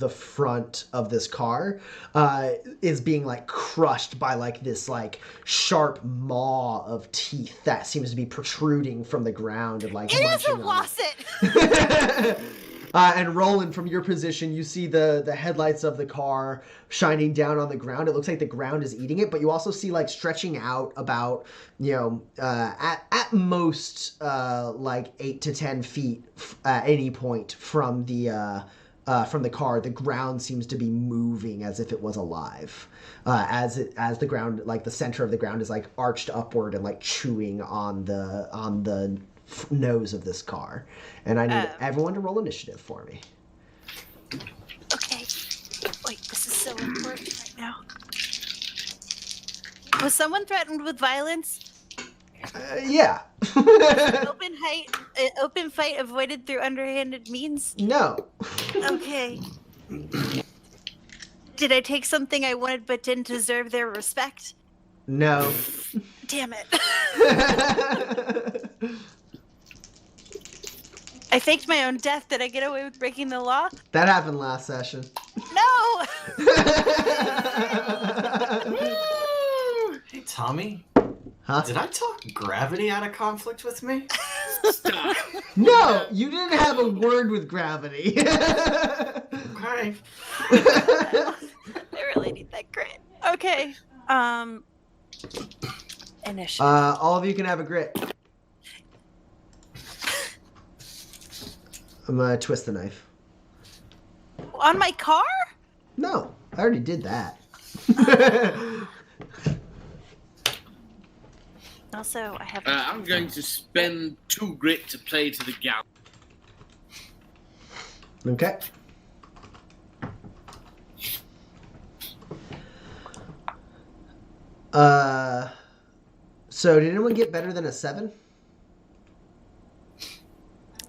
[SPEAKER 1] front of this car is being like crushed by like this like sharp maw of teeth that seems to be protruding from the ground and like
[SPEAKER 2] it is a wasset.
[SPEAKER 1] And Roland, from your position, you see the headlights of the car shining down on the ground. It looks like the ground is eating it, but you also see like stretching out about, at most like 8 to 10 feet at any point from the car. The ground seems to be moving as if it was alive. As the ground, like the center of the ground, is like arched upward and like chewing on the nose of this car. And I need everyone to roll initiative for me.
[SPEAKER 2] Okay. Wait, this is so important right now. Was someone threatened with violence?
[SPEAKER 1] Yeah.
[SPEAKER 2] Open fight avoided through underhanded means?
[SPEAKER 1] No.
[SPEAKER 2] Okay. Did I take something I wanted but didn't deserve their respect?
[SPEAKER 1] No.
[SPEAKER 2] Damn it. I faked my own death. Did I get away with breaking the law?
[SPEAKER 1] That happened last session.
[SPEAKER 2] No!
[SPEAKER 4] Hey, Tommy.
[SPEAKER 1] Huh?
[SPEAKER 4] Did I talk gravity out of conflict with me?
[SPEAKER 3] Stop.
[SPEAKER 1] No, you didn't have a word with gravity.
[SPEAKER 4] Okay.
[SPEAKER 2] I really need that grit. Okay. Initiative.
[SPEAKER 1] All of you can have a grit. I'm gonna twist the knife.
[SPEAKER 2] On my car?
[SPEAKER 1] No, I already did that.
[SPEAKER 2] Also, I have.
[SPEAKER 3] I'm going to spend 2 grit to play to the gap.
[SPEAKER 1] Okay. So did anyone get better than a 7?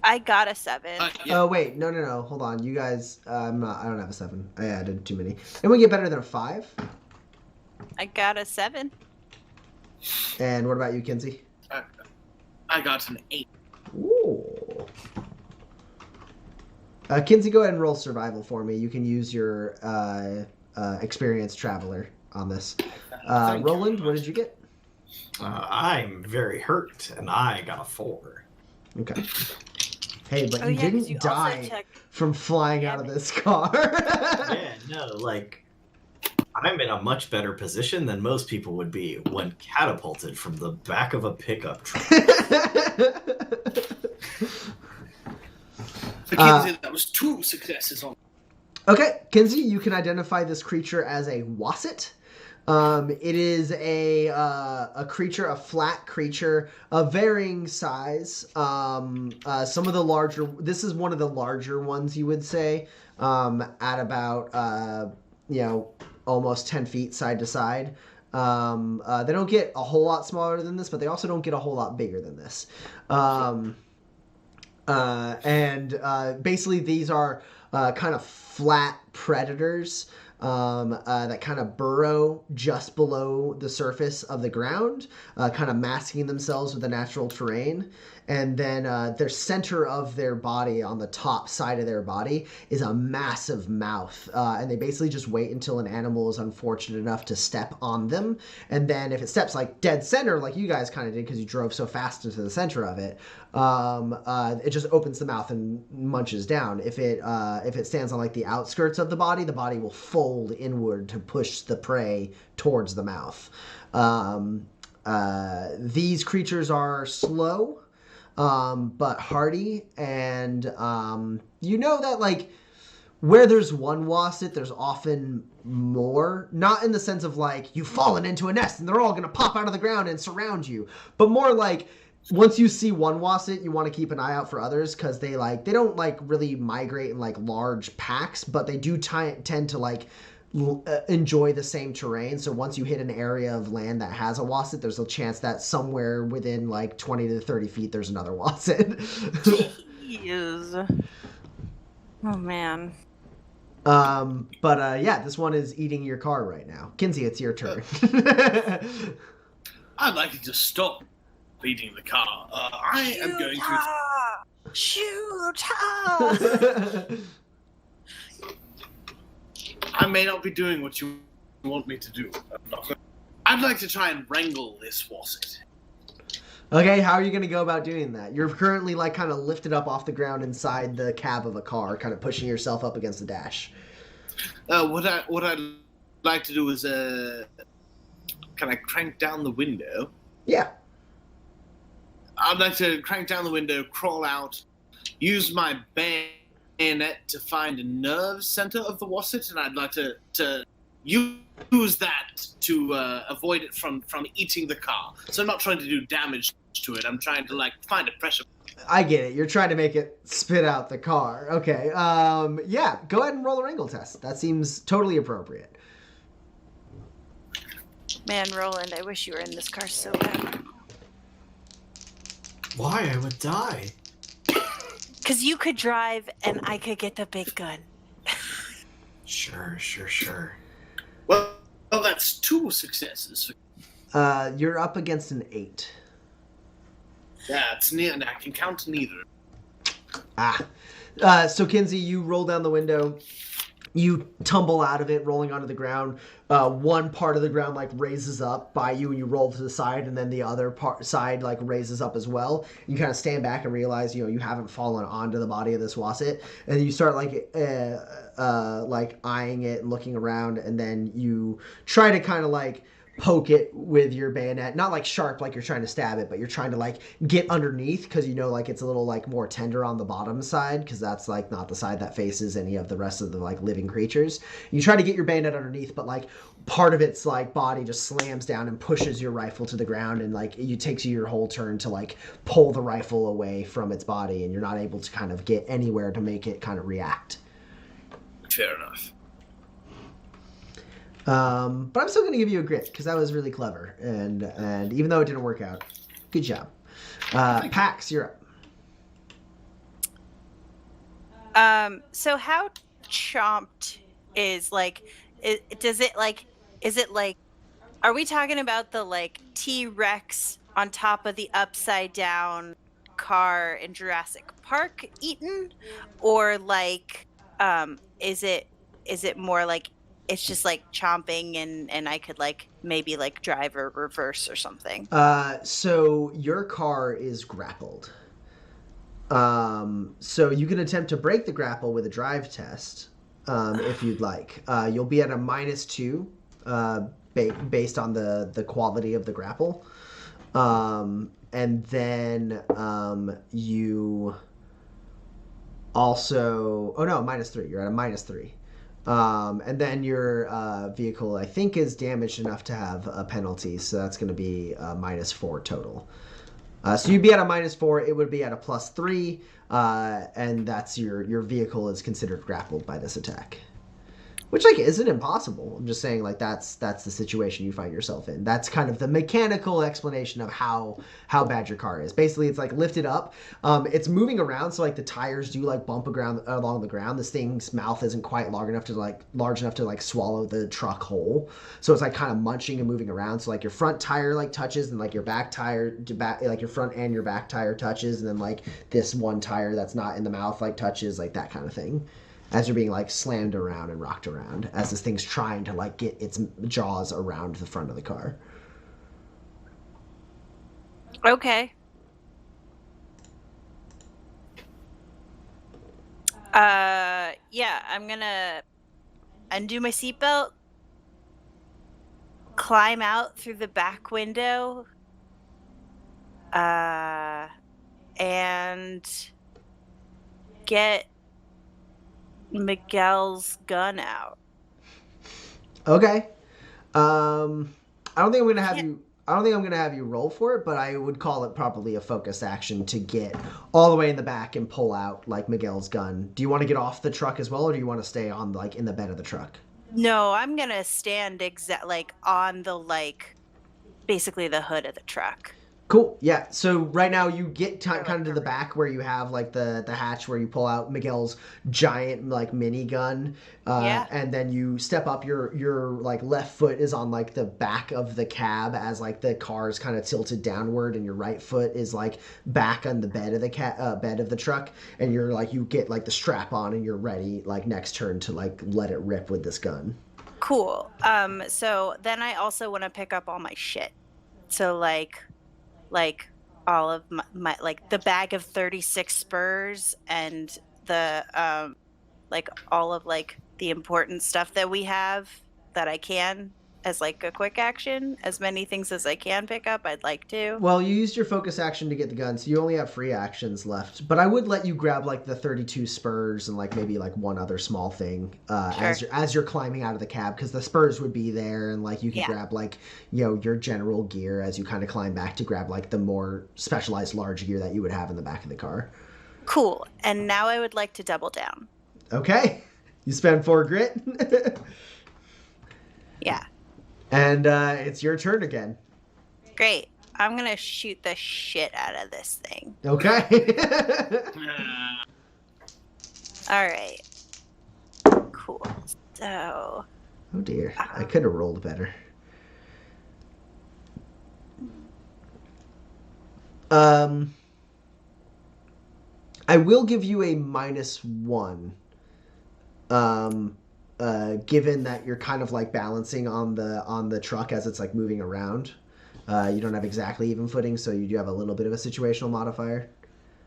[SPEAKER 2] I got a 7.
[SPEAKER 3] Yeah.
[SPEAKER 1] Oh wait, no, hold on. You guys, I don't have a 7. I added too many. Anyone get better than a 5?
[SPEAKER 2] I got a 7.
[SPEAKER 1] And what about you, Kinsey?
[SPEAKER 3] I got an 8.
[SPEAKER 1] Ooh. Kinsey, go ahead and roll survival for me. You can use your experienced traveler on this. Roland, what did you get?
[SPEAKER 4] I'm very hurt, and I got a 4.
[SPEAKER 1] Okay. Hey, but you
[SPEAKER 2] 'cause
[SPEAKER 1] didn't
[SPEAKER 2] you also
[SPEAKER 1] die
[SPEAKER 2] checked
[SPEAKER 1] from flying out of this car.
[SPEAKER 4] Yeah, no, like, I'm in a much better position than most people would be when catapulted from the back of a pickup truck.
[SPEAKER 3] For Kinsey, that was 2 successes on.
[SPEAKER 1] Okay, Kinsey, you can identify this creature as a wasset. It is a creature, a flat creature of varying size. Some of the larger, this is one of the larger ones, you would say, at about, almost 10 feet side to side. They don't get a whole lot smaller than this, but they also don't get a whole lot bigger than this. Basically these are kind of flat predators that kind of burrow just below the surface of the ground, kind of masking themselves with the natural terrain. and then their center of their body, on the top side of their body, is a massive mouth, and they basically just wait until an animal is unfortunate enough to step on them, and then if it steps like dead center, like you guys kind of did because you drove so fast into the center of it, it just opens the mouth and munches down. If it stands on like the outskirts of the body will fold inward to push the prey towards the mouth. These creatures are slow, but hardy, and you know that like where there's one wasset, there's often more. Not in the sense of like you've fallen into a nest and they're all gonna pop out of the ground and surround you, but more like once you see one wasset, you want to keep an eye out for others, because they don't like really migrate in like large packs, but they do tend to like enjoy the same terrain. So once you hit an area of land that has a wasset, there's a chance that somewhere within like 20 to 30 feet there's another wasset.
[SPEAKER 2] Jeez. Oh man.
[SPEAKER 1] But yeah, this one is eating your car right now. Kinsey, it's your turn.
[SPEAKER 3] I'd like you to stop eating the car. I am going to
[SPEAKER 2] shoot.
[SPEAKER 3] I may not be doing what you want me to do. I'd like to try and wrangle this wasset.
[SPEAKER 1] Okay, how are you going to go about doing that? You're currently like kind of lifted up off the ground inside the cab of a car, kind of pushing yourself up against the dash.
[SPEAKER 3] What I'd like to do is, can I crank down the window?
[SPEAKER 1] Yeah.
[SPEAKER 3] I'd like to crank down the window, crawl out, use my bayonet to find a nerve center of the wasset, and I'd like to use that to avoid it from eating the car. So I'm not trying to do damage to it. I'm trying to like find a pressure.
[SPEAKER 1] I get it. You're trying to make it spit out the car. Okay. Yeah. Go ahead and roll a wrangle test. That seems totally appropriate.
[SPEAKER 2] Man, Roland, I wish you were in this car so bad.
[SPEAKER 4] Why? I would die.
[SPEAKER 2] Because you could drive and I could get the big gun.
[SPEAKER 4] Sure.
[SPEAKER 3] Well, that's 2 successes.
[SPEAKER 1] You're up against an 8.
[SPEAKER 3] That's near, and I can count neither.
[SPEAKER 1] So Kinsey, you roll down the window. You tumble out of it, rolling onto the ground. One part of the ground like raises up by you, and you roll to the side, and then the other side like raises up as well. You kind of stand back and realize you haven't fallen onto the body of this wasset, and you start like eyeing it and looking around, and then you try to kind of like poke it with your bayonet, not like sharp like you're trying to stab it, but you're trying to like get underneath, because like it's a little like more tender on the bottom side, because that's like not the side that faces any of the rest of the like living creatures. You try to get your bayonet underneath, but like part of its like body just slams down and pushes your rifle to the ground, and like it takes you your whole turn to like pull the rifle away from its body, and you're not able to kind of get anywhere to make it kind of react.
[SPEAKER 3] Fair enough.
[SPEAKER 1] But I'm still going to give you a grit, because that was really clever. And even though it didn't work out, good job. Pax, you're
[SPEAKER 2] up. So how chomped is like, is it like, are we talking about the like T-Rex on top of the upside down car in Jurassic Park eaten? Or like, is it more like, it's just like chomping and I could like maybe like drive or reverse or something?
[SPEAKER 1] So your car is grappled. So you can attempt to break the grapple with a drive test, if you'd like. You'll be at a -2, based on the quality of the grapple. And then you also... Oh no, -3. You're at a -3. And then your vehicle, I think, is damaged enough to have a penalty, so that's going to be a -4 total. So you'd be at a -4, it would be at a +3, and that's your vehicle is considered grappled by this attack. Which, like, isn't impossible. I'm just saying, like, that's the situation you find yourself in. That's kind of the mechanical explanation of how bad your car is. Basically, it's, like, lifted up. It's moving around, so, like, the tires do, like, bump along the ground. This thing's mouth isn't quite large enough to swallow the truck whole. So it's, like, kind of munching and moving around. So, like, your front tire, like, touches, and, like, your back tire, like, your front and your back tire touches, and then, like, this one tire that's not in the mouth, like, touches, like, that kind of thing. As you're being, like, slammed around and rocked around as this thing's trying to, like, get its jaws around the front of the car.
[SPEAKER 2] Okay. Yeah, I'm gonna undo my seatbelt, climb out through the back window, and get Miguel's gun out.
[SPEAKER 1] Okay. I don't think I'm gonna have you. I don't think I'm gonna have you roll for it, but I would call it probably a focus action to get all the way in the back and pull out like Miguel's gun. Do you want to get off the truck as well, or do you want to stay on like in the bed of the truck?
[SPEAKER 2] No, I'm gonna stand on the basically the hood of the truck.
[SPEAKER 1] Cool. Yeah. So right now you get kind of to the back where you have like the hatch where you pull out Miguel's giant like mini gun, and then you step up. Your like left foot is on like the back of the cab as like the car is kind of tilted downward, and your right foot is like back on the bed of the bed of the truck, and you're like you get like the strap on and you're ready like next turn to like let it rip with this gun.
[SPEAKER 2] Cool. So then I also want to pick up all my shit. So like all of my like the bag of 36 spurs and the all of like the important stuff that we have that I can as like a quick action, as many things as I can pick up, I'd like to.
[SPEAKER 1] Well, you used your focus action to get the gun, so you only have free actions left. But I would let you grab like the 32 spurs and like maybe like one other small thing
[SPEAKER 2] Sure.
[SPEAKER 1] as you're climbing out of the cab, because the spurs would be there, and like you could grab like your general gear as you kind of climb back to grab like the more specialized large gear that you would have in the back of the car.
[SPEAKER 2] Cool. And now I would like to double down.
[SPEAKER 1] Okay, you spend 4 grit.
[SPEAKER 2] Yeah.
[SPEAKER 1] And it's your turn again.
[SPEAKER 2] Great. I'm gonna shoot the shit out of this thing.
[SPEAKER 1] Okay.
[SPEAKER 2] All right. Cool. So.
[SPEAKER 1] Oh dear, I could have rolled better. I will give you a -1. Given that you're kind of like balancing on the truck as it's like moving around. You don't have exactly even footing, so you do have a little bit of a situational modifier.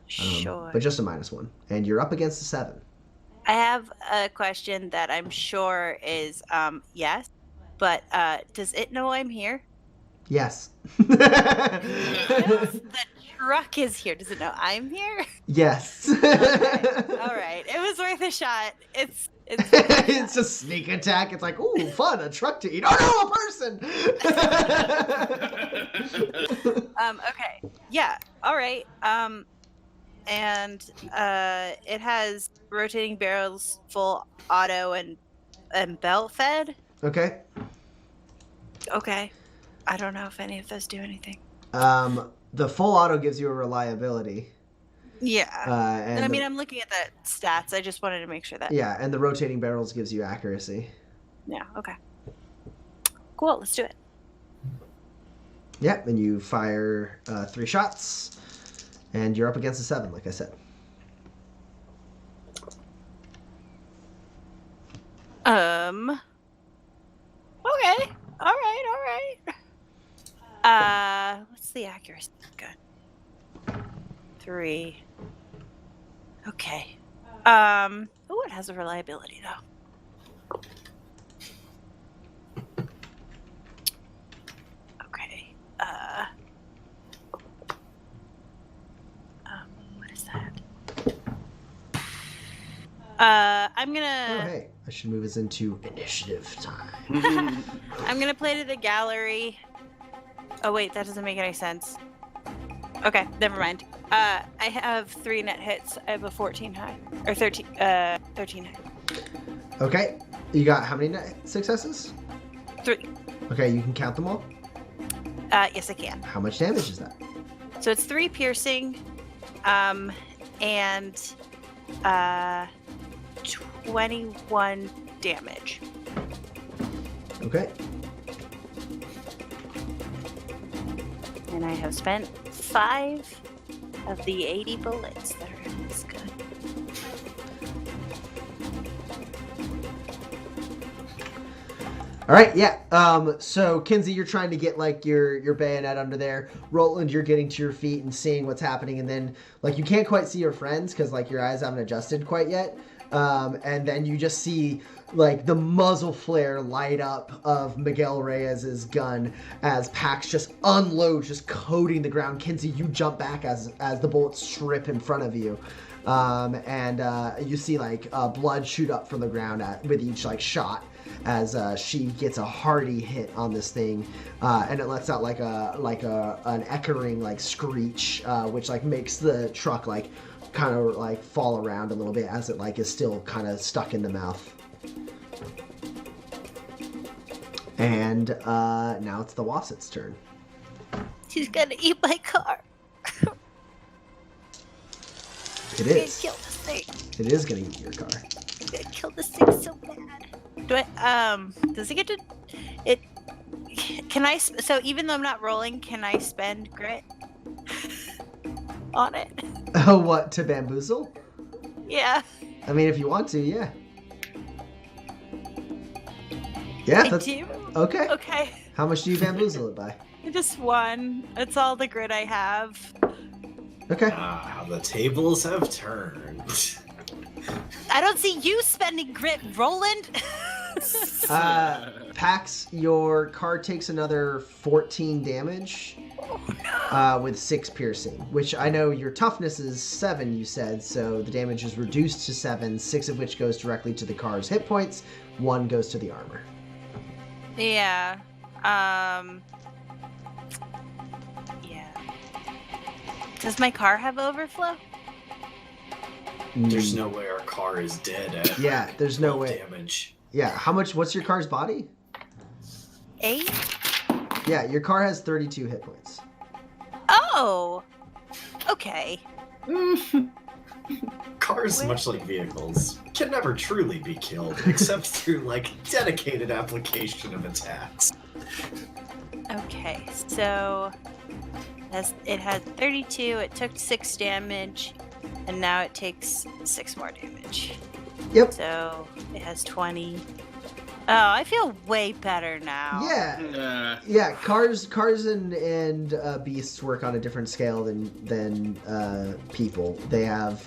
[SPEAKER 2] Sure.
[SPEAKER 1] But just a -1. And you're up against a 7.
[SPEAKER 2] I have a question that I'm sure is yes, but does it know I'm here?
[SPEAKER 1] Yes.
[SPEAKER 2] The truck is here. Does it know I'm here?
[SPEAKER 1] Yes.
[SPEAKER 2] Okay. All right. It was worth a shot. It's
[SPEAKER 1] It's a sneak attack. It's like, ooh, fun, a truck to eat. Oh no, a person.
[SPEAKER 2] Okay. Yeah. All right. And it has rotating barrels, full auto, and belt fed.
[SPEAKER 1] Okay.
[SPEAKER 2] Okay. I don't know if any of those do anything.
[SPEAKER 1] The full auto gives you a reliability.
[SPEAKER 2] Yeah.
[SPEAKER 1] And
[SPEAKER 2] I mean, I'm looking at the stats. I just wanted to make sure that.
[SPEAKER 1] Yeah, and the rotating barrels gives you accuracy.
[SPEAKER 2] Yeah. Okay. Cool. Let's do it.
[SPEAKER 1] Yep, and you fire 3 shots, and you're up against a 7, like I said.
[SPEAKER 2] Okay. All right. What's the accuracy? Good. 3. Okay. Oh, it has a reliability though. Okay. What is that? I'm gonna.
[SPEAKER 1] Oh, hey, I should move us into initiative time.
[SPEAKER 2] I'm gonna play to the gallery. Oh wait, that doesn't make any sense. Okay, never mind. I have 3 net hits. I have a 14 high, or 13 high.
[SPEAKER 1] Okay, You got how many successes?
[SPEAKER 2] 3.
[SPEAKER 1] Okay, you can count them all.
[SPEAKER 2] Yes, I can.
[SPEAKER 1] How much damage is that?
[SPEAKER 2] So it's 3 piercing, and 21 damage.
[SPEAKER 1] Okay.
[SPEAKER 2] And I have spent 5 of the 80 bullets that are in this gun.
[SPEAKER 1] All right, yeah. So Kinsey, you're trying to get like your bayonet under there. Roland, you're getting to your feet and seeing what's happening, and then like you can't quite see your friends because like your eyes haven't adjusted quite yet. And then you just see like the muzzle flare light up of Miguel Reyes's gun as Pax just unloads, just coating the ground. Kinsey, you jump back as the bullets strip in front of you. And you see like blood shoot up from the ground with each like shot as she gets a hearty hit on this thing, and it lets out like an echoing like screech, which like makes the truck like kind of like fall around a little bit as it like is still kind of stuck in the mouth. And now it's the Wasset's turn.
[SPEAKER 2] She's gonna eat my car.
[SPEAKER 1] It
[SPEAKER 2] I'm gonna
[SPEAKER 1] is.
[SPEAKER 2] kill this thing.
[SPEAKER 1] It is gonna eat your car.
[SPEAKER 2] I'm gonna kill this thing so bad. Do I, does it get to, it, can I, so even though I'm not rolling, can I spend grit on it?
[SPEAKER 1] Oh, what, to bamboozle?
[SPEAKER 2] Yeah.
[SPEAKER 1] I mean, if you want to, yeah. Yeah,
[SPEAKER 2] I
[SPEAKER 1] that's
[SPEAKER 2] do?
[SPEAKER 1] okay.
[SPEAKER 2] Okay.
[SPEAKER 1] How much do you bamboozle it by?
[SPEAKER 2] Just 1. It's all the grit I have.
[SPEAKER 1] Okay.
[SPEAKER 4] Ah, the tables have turned.
[SPEAKER 2] I don't see you spending grit, Roland.
[SPEAKER 1] Pax, your card takes another 14 damage with 6 piercing, which I know your toughness is 7, you said, so the damage is reduced to 7, 6 of which goes directly to the car's hit points, 1 goes to the armor.
[SPEAKER 2] Yeah. Yeah. Does my car have overflow?
[SPEAKER 4] There's no way our car is dead at
[SPEAKER 1] Yeah, there's no way.
[SPEAKER 4] damage.
[SPEAKER 1] Yeah, what's your car's body?
[SPEAKER 2] 8?
[SPEAKER 1] Yeah, your car has 32 hit points.
[SPEAKER 2] Oh! Okay.
[SPEAKER 4] Cars, much like vehicles, can never truly be killed, except through, like, dedicated application of attacks.
[SPEAKER 2] Okay, so it had 32, it took 6 damage, and now it takes 6 more damage.
[SPEAKER 1] Yep.
[SPEAKER 2] So it has 20. Oh, I feel way better now.
[SPEAKER 1] Yeah. Yeah, cars and beasts work on a different scale than people. They have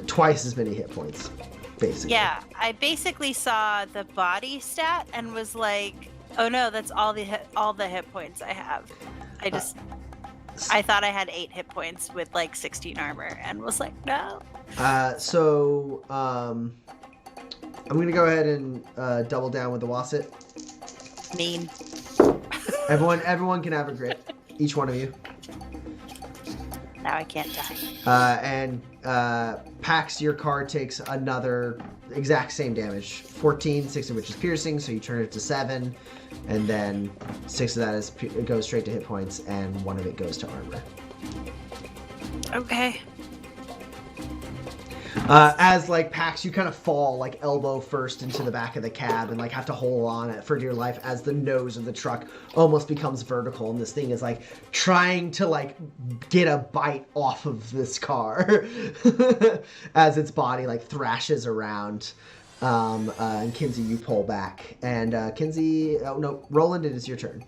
[SPEAKER 1] twice as many hit points, basically.
[SPEAKER 2] Yeah, I basically saw the body stat and was like, oh no, that's all the hit points I have. I thought I had 8 hit points with like 16 armor and was like, no.
[SPEAKER 1] So I'm gonna go ahead and double down with the Wasset.
[SPEAKER 2] Mean.
[SPEAKER 1] Everyone can have a grit. Each one of you.
[SPEAKER 2] Now I can't die.
[SPEAKER 1] And Pax, your card takes another exact same damage. 14, 6 of which is piercing, so you turn it to 7. And then 6 of that goes straight to hit points, and 1 of it goes to armor.
[SPEAKER 2] Okay.
[SPEAKER 1] As like Pax, you kind of fall like elbow first into the back of the cab and like have to hold on it for dear life as the nose of the truck almost becomes vertical, and this thing is like trying to like get a bite off of this car as its body like thrashes around. And Kinsey, you pull back, and Kinsey, oh no, Roland, it is your turn.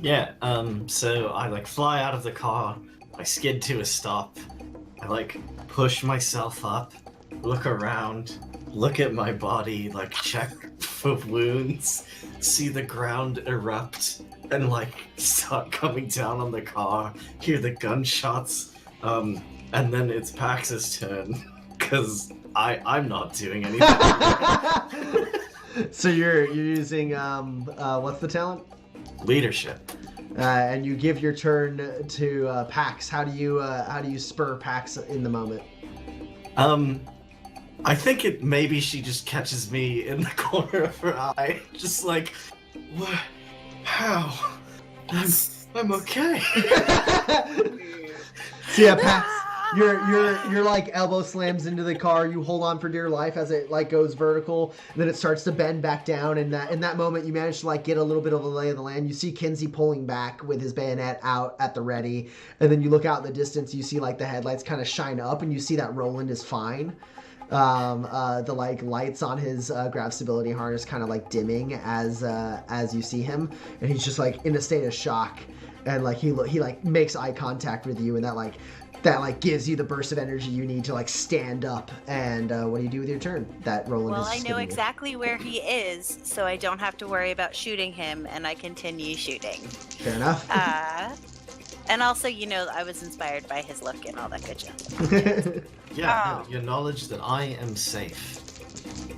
[SPEAKER 4] Yeah, so I like fly out of the car, I skid to a stop, I like push myself up, look around, look at my body, like check for wounds, see the ground erupt, and like start coming down on the car, hear the gunshots, and then it's Pax's turn, because I'm not doing anything.
[SPEAKER 1] So you're using what's the talent?
[SPEAKER 4] Leadership.
[SPEAKER 1] And you give your turn to Pax. How do you spur Pax in the moment?
[SPEAKER 4] I think maybe she just catches me in the corner of her eye, just like, what? How? I'm okay.
[SPEAKER 1] So yeah, Pax, your like elbow slams into the car. You hold on for dear life as it like goes vertical, and then it starts to bend back down. And in that moment, you manage to like get a little bit of a lay of the land. You see Kinsey pulling back with his bayonet out at the ready, and then you look out in the distance. You see like the headlights kind of shine up, and you see that Roland is fine. The like lights on his grav stability harness kind of like dimming as you see him, and he's just like in a state of shock. And like he like makes eye contact with you, and that gives you the burst of energy you need to like stand up. And what do you do with your turn? That Roland.
[SPEAKER 2] Well, I know exactly where he is, so I don't have to worry about shooting him, and I continue shooting.
[SPEAKER 1] Fair enough.
[SPEAKER 2] And also, I was inspired by his look and all that good jazz.
[SPEAKER 4] Yeah, your knowledge that I am safe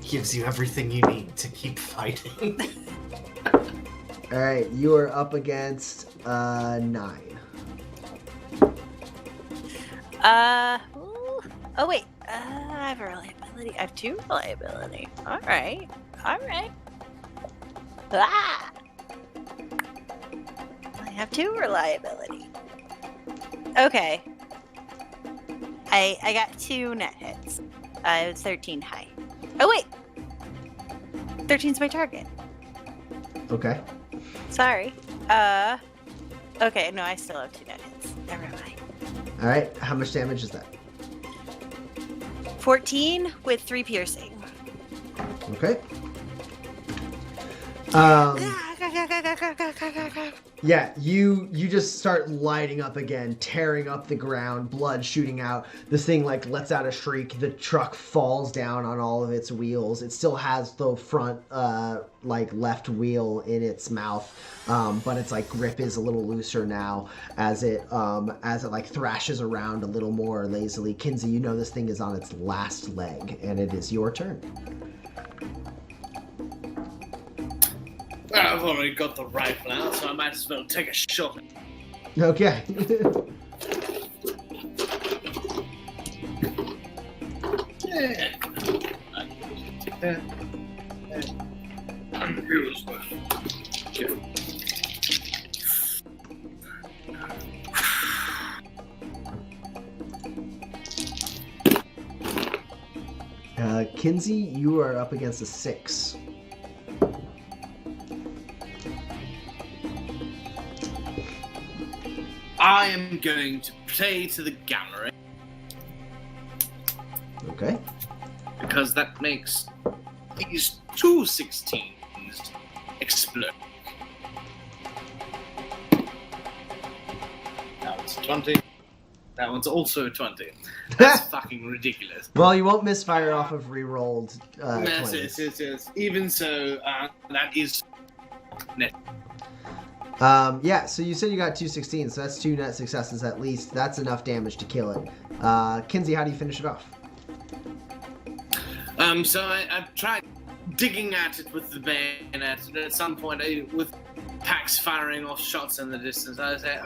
[SPEAKER 4] gives you everything you need to keep fighting.
[SPEAKER 1] All right, you are up against 9.
[SPEAKER 2] Oh wait, I have a reliability. I have 2 reliability. All right. Ah! I have 2 reliability. Okay. I got 2 net hits. It was 13 high. Oh wait, 13's my target.
[SPEAKER 1] Okay.
[SPEAKER 2] Sorry. Okay, no, I still have 2 net hits. Never mind.
[SPEAKER 1] All right, how much damage is that?
[SPEAKER 2] 14 with 3 piercing.
[SPEAKER 1] Okay. Yeah, you just start lighting up again, tearing up the ground, blood shooting out. This thing like lets out a shriek. The truck falls down on all of its wheels. It still has the front like left wheel in its mouth, but its like grip is a little looser now as it like thrashes around a little more lazily. Kinsey, you know this thing is on its last leg, and it is your turn.
[SPEAKER 3] Well, I've already got the rifle out, so I might as well take a shot.
[SPEAKER 1] Okay. Kinsey, you are up against a 6.
[SPEAKER 3] I am going to play to the gallery.
[SPEAKER 1] Okay.
[SPEAKER 3] Because that makes these 2 16s explode. That one's 20. That one's also 20. That's fucking ridiculous.
[SPEAKER 1] Well, you won't misfire off of re-rolled 20s.
[SPEAKER 3] Yes. Even so, that is net.
[SPEAKER 1] Yeah, so you said you got 2 16s, so that's 2 net successes at least. That's enough damage to kill it. Kinsey, how do you finish it off?
[SPEAKER 3] So I've tried digging at it with the bayonet, and at some point, with Pax firing off shots in the distance, I say,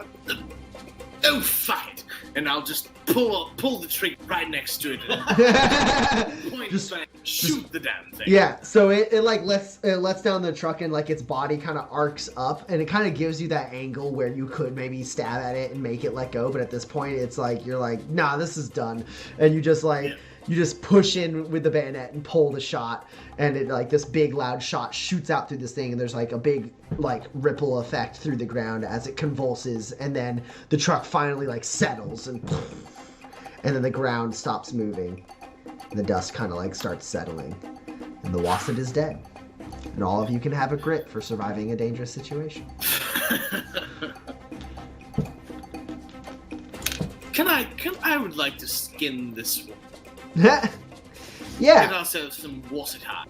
[SPEAKER 3] oh, fuck it! And I'll just pull the trigger right next to it and point blank, shoot the damn thing.
[SPEAKER 1] Yeah, so it lets down the truck, and like its body kind of arcs up, and it kind of gives you that angle where you could maybe stab at it and make it let go, but at this point it's like you're like, nah, this is done, and you just like you just push in with the bayonet and pull the shot, and it like this big loud shot shoots out through this thing, and there's like a big like ripple effect through the ground as it convulses, and then the truck finally like settles, and then the ground stops moving, and the dust kind of like starts settling, and the Wasset is dead, and all of you can have a grit for surviving a dangerous situation.
[SPEAKER 3] I would like to skin this one.
[SPEAKER 1] Yeah.
[SPEAKER 3] Get ourselves some Wasset hide.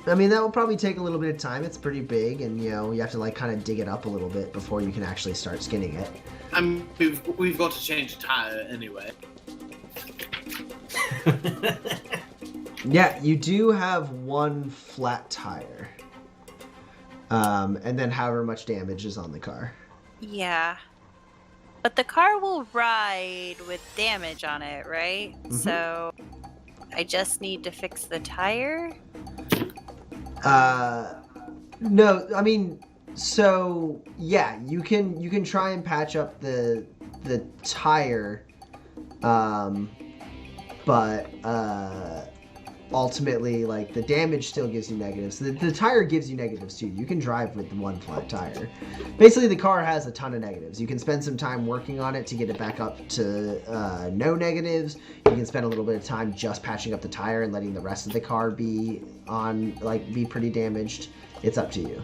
[SPEAKER 1] I mean, that will probably take a little bit of time. It's pretty big, and you have to like kind of dig it up a little bit before you can actually start skinning it.
[SPEAKER 3] We've got to change the tire anyway.
[SPEAKER 1] Yeah, you do have 1 flat tire, and then however much damage is on the car.
[SPEAKER 2] Yeah. But the car will ride with damage on it, right?
[SPEAKER 1] Mm-hmm.
[SPEAKER 2] So, I just need to fix the tire?
[SPEAKER 1] No, I mean, so yeah, you can try and patch up the tire, but ultimately, like, the damage still gives you negatives. The tire gives you negatives too. You can drive with one flat tire. Basically, the car has a ton of negatives. You can spend some time working on it to get it back up to no negatives. You can spend a little bit of time just patching up the tire and letting the rest of the car be pretty damaged. It's up to you.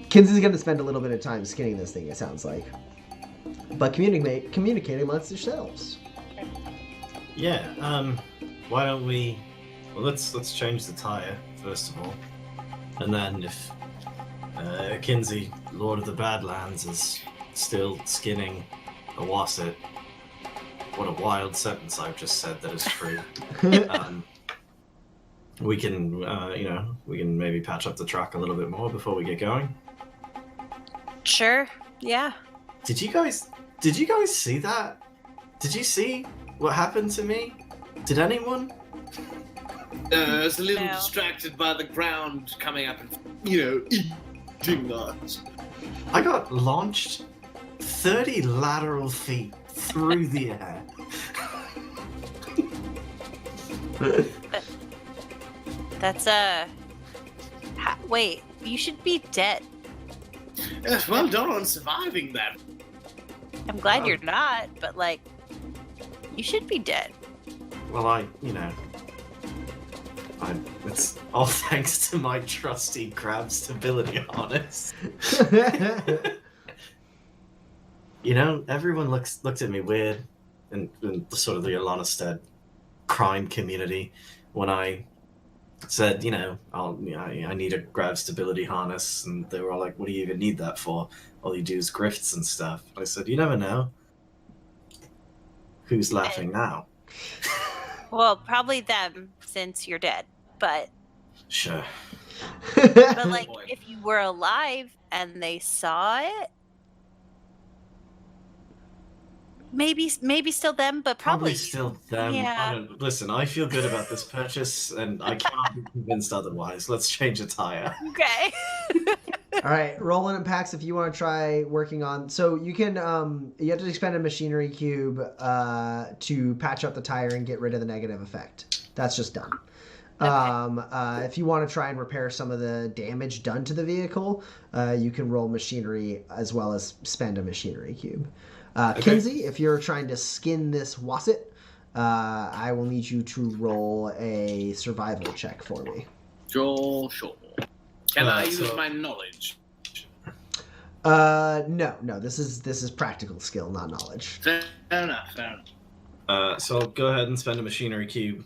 [SPEAKER 1] Kinsey's going to spend a little bit of time skinning this thing, it sounds like. But communicating amongst yourselves.
[SPEAKER 4] Yeah, why don't we... Well, let's change the tire, first of all. And then if Kinsey, Lord of the Badlands, is still skinning a wasset, what a wild sentence I've just said that is true. We can, we can maybe patch up the track a little bit more before we get going.
[SPEAKER 2] Sure, yeah.
[SPEAKER 4] Did you guys see that? Did you see what happened to me? Did anyone?
[SPEAKER 3] I was a little
[SPEAKER 2] No.
[SPEAKER 3] distracted by the ground coming up and, eating us.
[SPEAKER 4] I got launched 30 lateral feet through the air.
[SPEAKER 2] That's wait, you should be dead.
[SPEAKER 3] Yes, well done on surviving that.
[SPEAKER 2] I'm glad
[SPEAKER 4] Oh.
[SPEAKER 2] you're not, but like, you should be dead.
[SPEAKER 4] Well, it's all thanks to my trusty crab stability harness. Everyone looked at me weird in sort of the Alanastead crime community when I said, I need a grab stability harness, and they were all like, what do you even need that for? All you do is grifts and stuff. I said, you never know. Who's laughing now?
[SPEAKER 2] Well, probably them, since you're dead. But
[SPEAKER 4] Sure.
[SPEAKER 2] like, if you were alive and they saw it, maybe still them, but probably
[SPEAKER 4] still them.
[SPEAKER 2] Yeah.
[SPEAKER 4] Listen, I feel good about this purchase, and I can't be convinced otherwise. Let's change a tire.
[SPEAKER 2] Okay.
[SPEAKER 1] All right, Roland and Pax, if you want to try working on... So you can... you have to expend a machinery cube to patch up the tire and get rid of the negative effect. That's just done.
[SPEAKER 2] Okay.
[SPEAKER 1] If you want to try and repair some of the damage done to the vehicle, you can roll machinery as well as spend a machinery cube.
[SPEAKER 4] Okay.
[SPEAKER 1] Kinsey, if you're trying to skin this wasset, I will need you to roll a survival check for me.
[SPEAKER 3] Sure. Can I use
[SPEAKER 4] so-
[SPEAKER 3] my knowledge?
[SPEAKER 1] No. This is practical skill, not knowledge.
[SPEAKER 3] Fair enough.
[SPEAKER 4] So I'll go ahead and spend a machinery cube.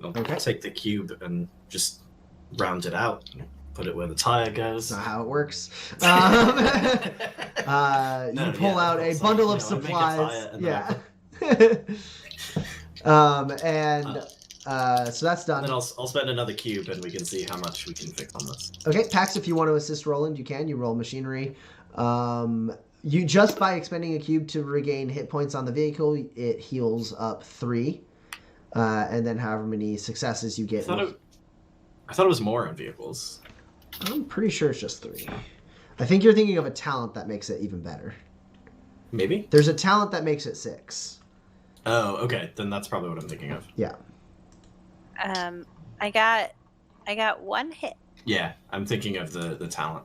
[SPEAKER 4] I'll
[SPEAKER 1] Okay.
[SPEAKER 4] take the cube and just round it out. Put it where the tire goes.
[SPEAKER 1] That's not how it works.
[SPEAKER 4] No,
[SPEAKER 1] You pull out a
[SPEAKER 4] it's
[SPEAKER 1] bundle
[SPEAKER 4] like,
[SPEAKER 1] of
[SPEAKER 4] I make a
[SPEAKER 1] supplies.
[SPEAKER 4] tire and then
[SPEAKER 1] So that's done.
[SPEAKER 4] then I'll spend another cube and we can see how much we can fix on this.
[SPEAKER 1] Okay, Pax, if you want to assist Roland, you can. You roll machinery. You just by expending a cube to regain hit points on the vehicle, it heals up 3. And then however many successes you
[SPEAKER 4] I
[SPEAKER 1] get.
[SPEAKER 4] thought it was more in vehicles.
[SPEAKER 1] I'm pretty sure it's just 3. I think you're thinking of a talent that makes it even better.
[SPEAKER 4] Maybe?
[SPEAKER 1] There's a talent that makes it 6.
[SPEAKER 4] Oh, okay. Then that's probably what I'm thinking of.
[SPEAKER 1] Yeah.
[SPEAKER 2] I got 1 hit.
[SPEAKER 4] Yeah, I'm thinking of the talent.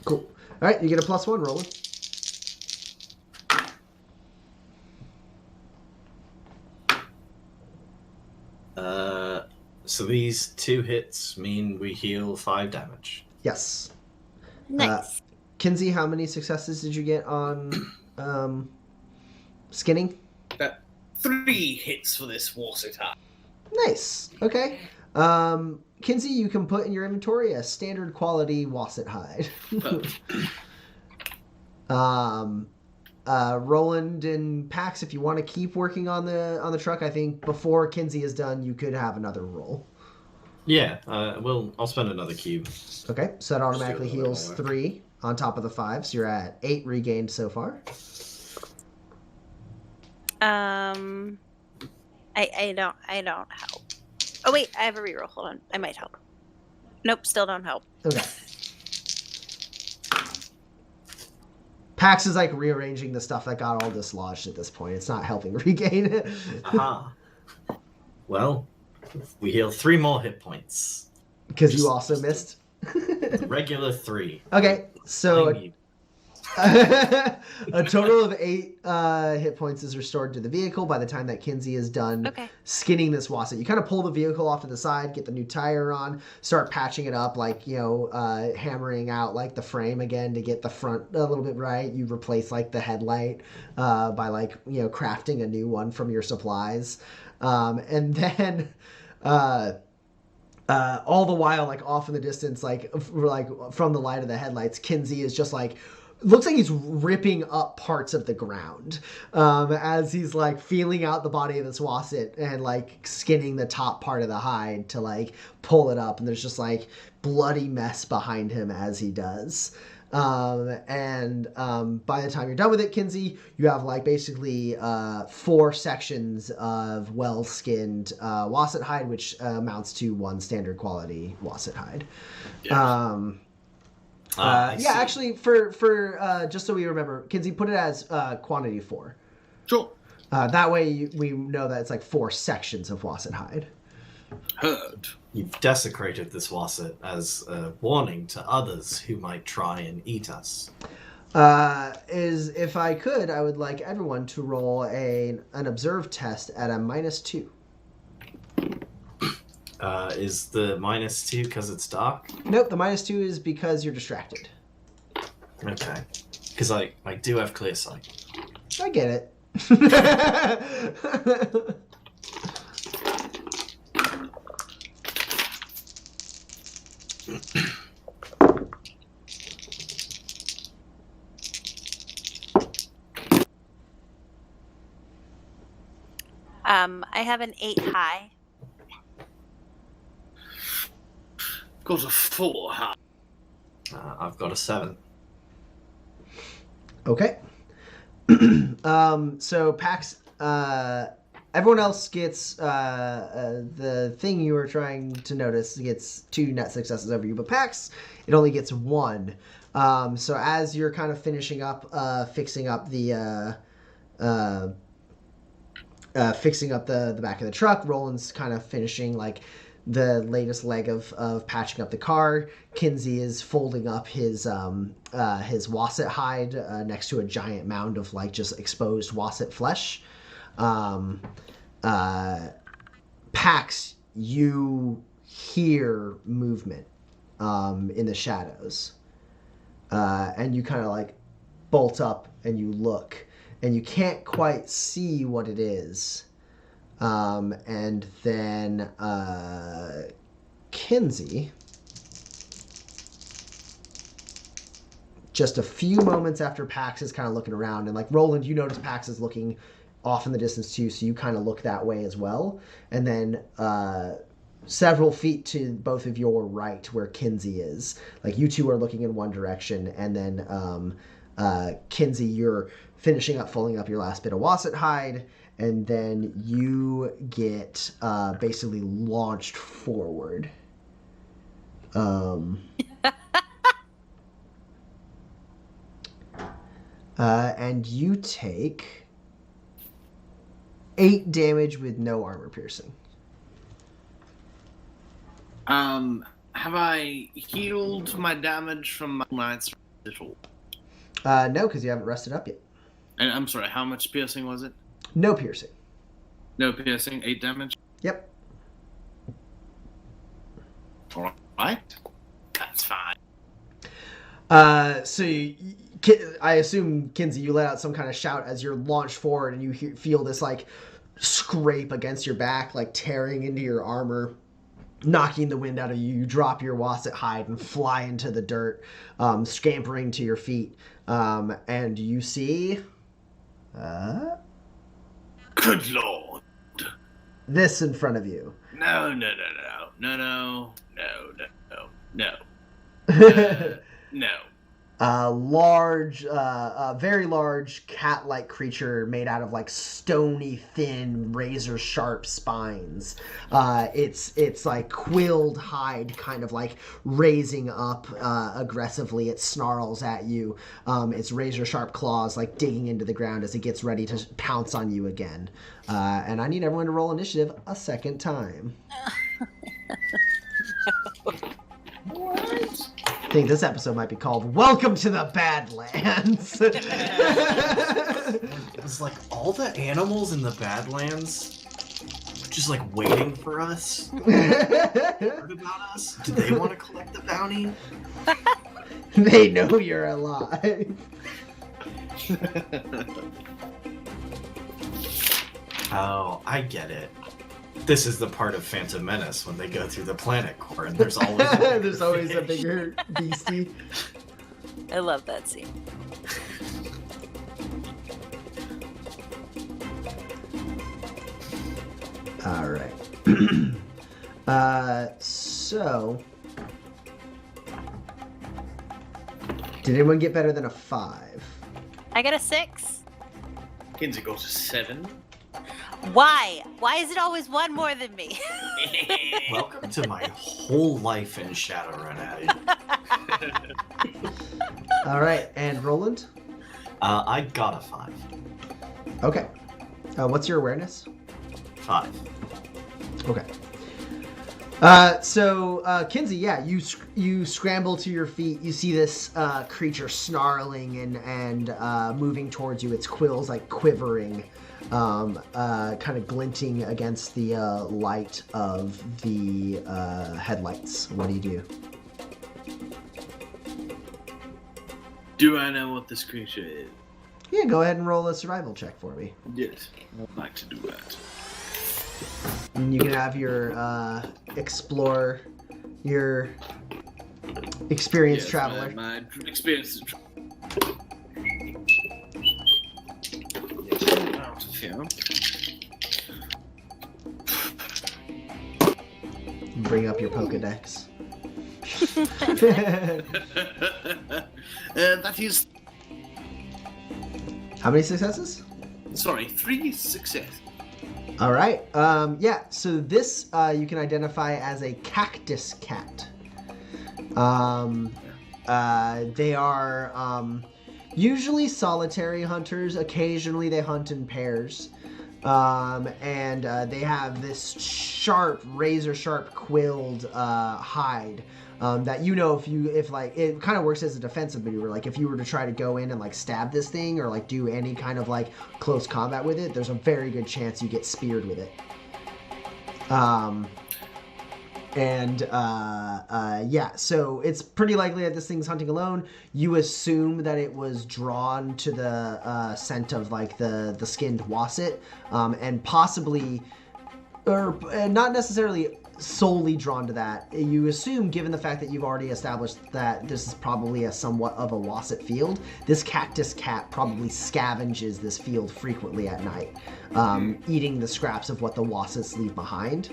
[SPEAKER 1] Cool. All right, you get a +1, Roland.
[SPEAKER 4] So these 2 hits mean we heal 5 damage.
[SPEAKER 1] Yes.
[SPEAKER 2] Nice.
[SPEAKER 1] Kinsey, how many successes did you get on skinning?
[SPEAKER 3] 3 hits for this water tire.
[SPEAKER 1] Nice. Okay. Kinsey, you can put in your inventory a standard quality wasset hide. Roland and Pax, if you want to keep working on the truck, I think before Kinsey is done, you could have another roll.
[SPEAKER 4] Yeah, I'll spend another cube.
[SPEAKER 1] Okay, so that automatically
[SPEAKER 4] Just do a little
[SPEAKER 1] heals
[SPEAKER 4] more.
[SPEAKER 1] 3 on top of the 5, so you're at 8 regained so far.
[SPEAKER 2] I don't help. Oh wait, I have a reroll. Hold on, I might help. Nope, still don't help.
[SPEAKER 1] Okay. Pax is like rearranging the stuff that got all dislodged at this point. It's not helping regain it.
[SPEAKER 4] Aha. Well, we heal 3 more hit points.
[SPEAKER 1] Because you also missed.
[SPEAKER 4] Regular 3.
[SPEAKER 1] Okay, so
[SPEAKER 4] I need-
[SPEAKER 1] a total of 8 hit points is restored to the vehicle by the time that Kinsey is done skinning this Wasset. You kind of pull the vehicle off to the side, get the new tire on, start patching it up, like, hammering out like the frame again to get the front a little bit right. You replace like the headlight by like, crafting a new one from your supplies. And then all the while, like off in the distance, like from the light of the headlights, Kinsey is just like, looks like he's ripping up parts of the ground as he's like feeling out the body of this Wasset and like skinning the top part of the hide to like pull it up. And there's just like bloody mess behind him as he does. By the time you're done with it, Kinsey, you have like basically 4 sections of well-skinned Wasset hide, which amounts to 1 standard quality Wasset hide.
[SPEAKER 3] Yes.
[SPEAKER 1] Actually, for just so we remember, Kinsey, put it as quantity 4.
[SPEAKER 3] Sure.
[SPEAKER 1] That way we know that it's like 4 sections of Wasset hide.
[SPEAKER 3] Heard.
[SPEAKER 4] You've desecrated this Wasset as a warning to others who might try and eat us.
[SPEAKER 1] If I could, I would like everyone to roll an observe test at a -2.
[SPEAKER 4] Is the -2 because it's dark?
[SPEAKER 1] Nope, the -2 is because you're distracted.
[SPEAKER 4] Okay. Because I do have clear sight.
[SPEAKER 1] I get it.
[SPEAKER 2] I have an 8 high.
[SPEAKER 3] Got a 4 high.
[SPEAKER 4] I've got a 7.
[SPEAKER 1] Okay. So Pax, everyone else gets the thing you were trying to notice gets 2 net successes over you, but Pax, it only gets 1. So as you're kind of finishing up, fixing up the back of the truck, Roland's kind of finishing like the latest leg of patching up the car. Kinsey is folding up his Wasset hide next to a giant mound of like just exposed Wasset flesh. Pax, you hear movement in the shadows, and you kind of like bolt up and you look, and you can't quite see what it is. And then Kinsey, just a few moments after Pax is kind of looking around, and like Roland, you notice Pax is looking off in the distance too, so you kind of look that way as well. And then several feet to both of your right, where Kinsey is, like you two are looking in one direction, and then Kinsey, you're finishing up folding up your last bit of Wasset hide, and then you get basically launched forward. And you take 8 damage with no armor piercing.
[SPEAKER 3] Have I healed my damage from my night's at all?
[SPEAKER 1] No, because you haven't rested up yet.
[SPEAKER 3] And I'm sorry, how much piercing was it?
[SPEAKER 1] No piercing.
[SPEAKER 3] No piercing, 8 damage?
[SPEAKER 1] Yep.
[SPEAKER 3] Alright. That's fine.
[SPEAKER 1] So I assume, Kinsey, you let out some kind of shout as you're launched forward, and you feel this like scrape against your back, like tearing into your armor, knocking the wind out of you. You drop your Wasset hide and fly into the dirt, scampering to your feet, and you see
[SPEAKER 3] Good lord.
[SPEAKER 1] this in front of you.
[SPEAKER 3] No. No.
[SPEAKER 1] very large cat-like creature made out of like stony, thin, razor-sharp spines. It's like quilled hide, kind of like raising up aggressively. It snarls at you. Its razor-sharp claws like digging into the ground as it gets ready to pounce on you again. And I need everyone to roll initiative a second time.
[SPEAKER 3] What?
[SPEAKER 1] I think this episode might be called "Welcome to the Badlands."
[SPEAKER 4] It was like all the animals in the Badlands just like waiting for us. Heard about us? Did they want to collect the bounty?
[SPEAKER 1] They know you're alive.
[SPEAKER 4] Oh, I get it. This is the part of Phantom Menace when they go through the planet core and there's always
[SPEAKER 1] a bigger beastie.
[SPEAKER 2] I love that scene.
[SPEAKER 1] All right. So did anyone get better than a 5?
[SPEAKER 2] I got a 6.
[SPEAKER 3] Kinsey got a 7.
[SPEAKER 2] Why? Why is it always one more than me?
[SPEAKER 4] Welcome to my whole life in Shadowrun, Addie.
[SPEAKER 1] All right, and Roland?
[SPEAKER 4] I got a 5.
[SPEAKER 1] Okay. What's your awareness?
[SPEAKER 4] 5.
[SPEAKER 1] Okay. So Kinsey, yeah, you scramble to your feet. You see this creature snarling and moving towards you. Its quills like quivering, kind of glinting against the light of the headlights. What do you do?
[SPEAKER 3] Do I know what this creature is?
[SPEAKER 1] Yeah, go ahead and roll a survival check for me.
[SPEAKER 3] Yes, I'd like to do that.
[SPEAKER 1] And you can have your explore, your experienced
[SPEAKER 3] Yes,
[SPEAKER 1] traveler.
[SPEAKER 3] My experienced out of here.
[SPEAKER 1] Bring up your Pokedex.
[SPEAKER 3] That is,
[SPEAKER 1] How many successes?
[SPEAKER 3] sorry, 3 success.
[SPEAKER 1] All right. Yeah. So this you can identify as a cactus cat. They are usually solitary hunters. Occasionally they hunt in pairs. And they have this sharp, razor-sharp quilled hide. That if like it kind of works as a defensive maneuver. Like if you were to try to go in and like stab this thing or like do any kind of like close combat with it, there's a very good chance you get speared with it. Yeah, so it's pretty likely that this thing's hunting alone. You assume that it was drawn to the scent of like the skinned wasset, and possibly, or not necessarily solely drawn to that. You assume, given the fact that you've already established that this is probably a somewhat of a wasset field, this cactus cat probably scavenges this field frequently at night, eating the scraps of what the wassets leave behind,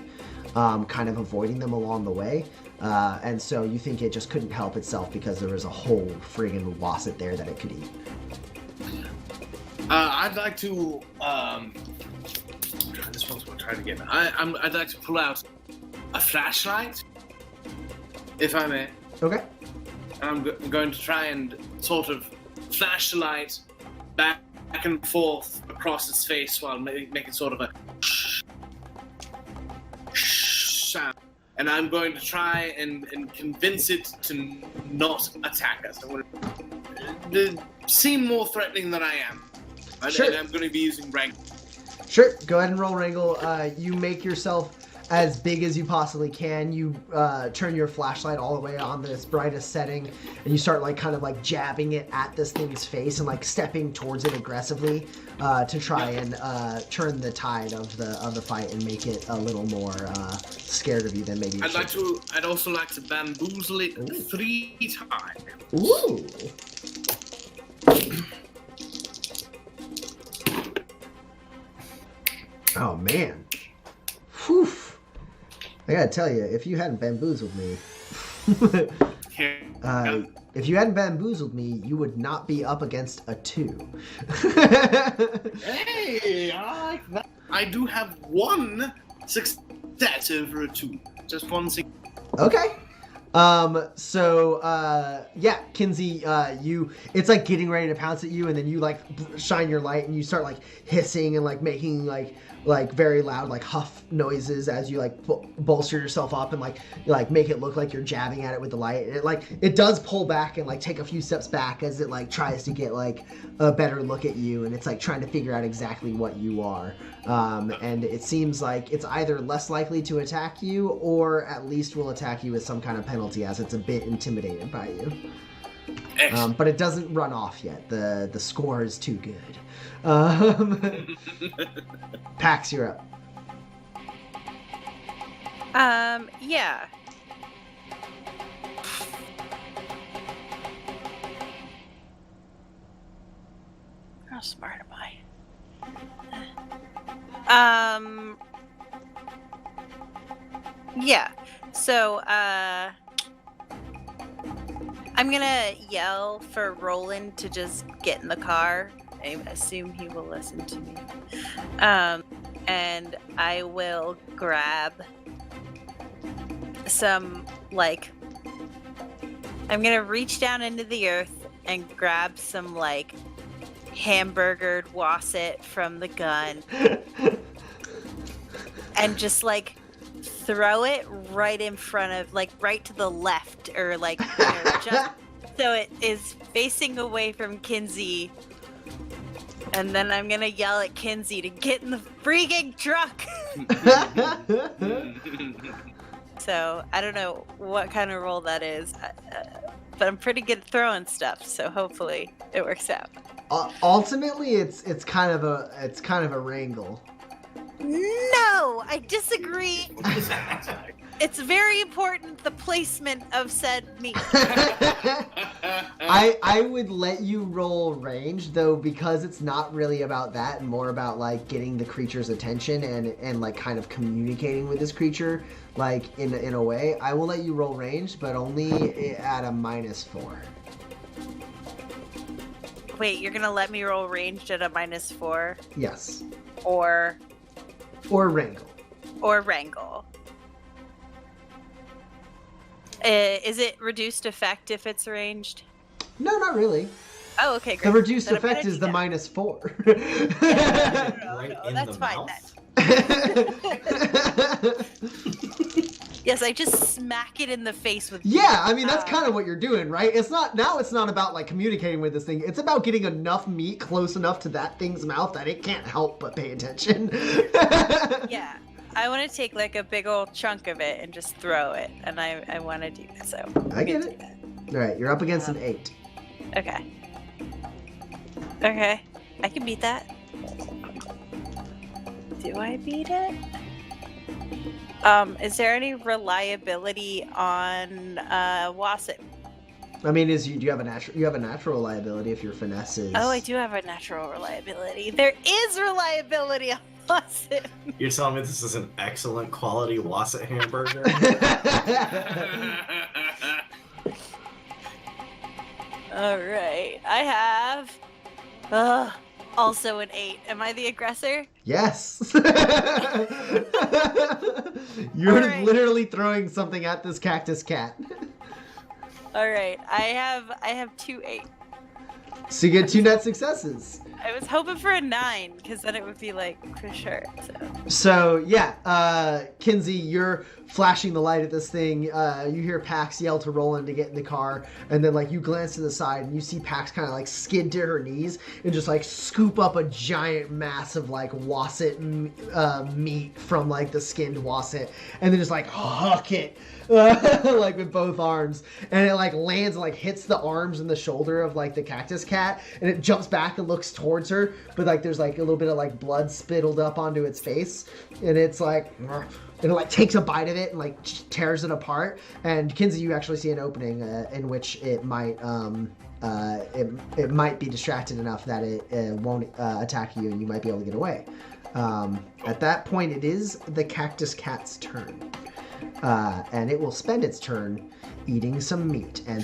[SPEAKER 1] kind of avoiding them along the way. And so you think it just couldn't help itself because there was a whole friggin' wasset there that it could eat.
[SPEAKER 3] I'd like to. This one's what I'm trying to get. I'd like to pull out a flashlight, if I may.
[SPEAKER 1] Okay.
[SPEAKER 3] I'm going to try and sort of flash the light back and forth across its face while making sort of a sound. And I'm going to try and convince it to not attack us. I'm going to seem more threatening than I am.
[SPEAKER 1] Sure.
[SPEAKER 3] And I'm going to be using rank.
[SPEAKER 1] Sure, go ahead and roll wrangle. You make yourself as big as you possibly can. You turn your flashlight all the way on this brightest setting, and you start like kind of like jabbing it at this thing's face and like stepping towards it aggressively to try and turn the tide of the fight and make it a little more scared of you than maybe.
[SPEAKER 3] I'd also like to bamboozle it 3 times.
[SPEAKER 1] Ooh. Oh man. Whew. I gotta tell you, if you hadn't bamboozled me, if you hadn't bamboozled me, you would not be up against a 2.
[SPEAKER 3] Hey, I like that. I do have 1 success over a 2. Just 1 success.
[SPEAKER 1] Okay. Yeah, Kinsey, it's like getting ready to pounce at you, and then you like shine your light and you start like hissing and like making like very loud like huff noises as you like bolster yourself up and like make it look like you're jabbing at it with the light. And it does pull back and like take a few steps back as it like tries to get like a better look at you, and it's like trying to figure out exactly what you are. And it seems like it's either less likely to attack you or at least will attack you with some kind of penalty, as it's a bit intimidated by you. But it doesn't run off yet. The score is too good. Pax, you're up.
[SPEAKER 2] Yeah. How smart am I? Yeah. So, I'm gonna yell for Roland to just get in the car. I assume he will listen to me. And I will grab some, like, I'm gonna reach down into the earth and grab some, like, hamburgered wasset from the gun and just, like, throw it right in front of, like, right to the left, or, like, just so it is facing away from Kinsey. And then I'm gonna yell at Kinsey to get in the freaking truck. So I don't know what kind of roll that is, but I'm pretty good at throwing stuff. So hopefully it works out.
[SPEAKER 1] Ultimately, it's kind of a wrangle.
[SPEAKER 2] No, I disagree. It's very important, the placement of said meat.
[SPEAKER 1] I would let you roll range, though, because it's not really about that and more about like getting the creature's attention and like kind of communicating with this creature like in a way. I will let you roll range, but only at a -4.
[SPEAKER 2] Wait, you're gonna let me roll ranged at a -4?
[SPEAKER 1] Yes.
[SPEAKER 2] Or
[SPEAKER 1] wrangle.
[SPEAKER 2] Or wrangle. Is it reduced effect if it's ranged?
[SPEAKER 1] No, not really.
[SPEAKER 2] Oh, okay, great.
[SPEAKER 1] The reduced
[SPEAKER 2] Then
[SPEAKER 1] effect is the -4.
[SPEAKER 2] No, that's fine then. Yes, I just smack it in the face with.
[SPEAKER 1] Yeah, I mean that's kind of what you're doing, right? It's not about like communicating with this thing. It's about getting enough meat close enough to that thing's mouth that it can't help but pay attention.
[SPEAKER 2] Yeah. I want to take like a big old chunk of it and just throw it, and I want to do that. So
[SPEAKER 1] I get it. All right, you're up against an 8.
[SPEAKER 2] Okay. Okay, I can beat that. Do I beat it? Is there any reliability on Wasset?
[SPEAKER 1] I mean, do you have a natural reliability if your finesse is?
[SPEAKER 2] Oh, I do have a natural reliability. There is reliability on Wasset.
[SPEAKER 4] You're telling me this is an excellent quality Wasset hamburger?
[SPEAKER 2] All right, I have also an 8. Am I the aggressor?
[SPEAKER 1] Yes. You're
[SPEAKER 2] right.
[SPEAKER 1] Literally throwing something at this cactus cat.
[SPEAKER 2] All right, I have 2 8.
[SPEAKER 1] So you get 2 net successes.
[SPEAKER 2] I was hoping for a 9 because then it would be like for sure.
[SPEAKER 1] So yeah, Kinsey, you're flashing the light at this thing. You hear Pax yell to Roland to get in the car, and then like you glance to the side and you see Pax kind of like skid to her knees and just like scoop up a giant mass of like wasset meat from like the skinned wasset, and then just like huck it. Like with both arms, and it like lands and like hits the arms and the shoulder of like the cactus cat, and it jumps back and looks towards her, but like there's like a little bit of like blood spittled up onto its face, and it's like, and it like takes a bite of it and like tears it apart. And Kinsey, you actually see an opening in which it might it might be distracted enough that it won't attack you, and you might be able to get away. At that point, it is the cactus cat's turn. And it will spend its turn eating some meat and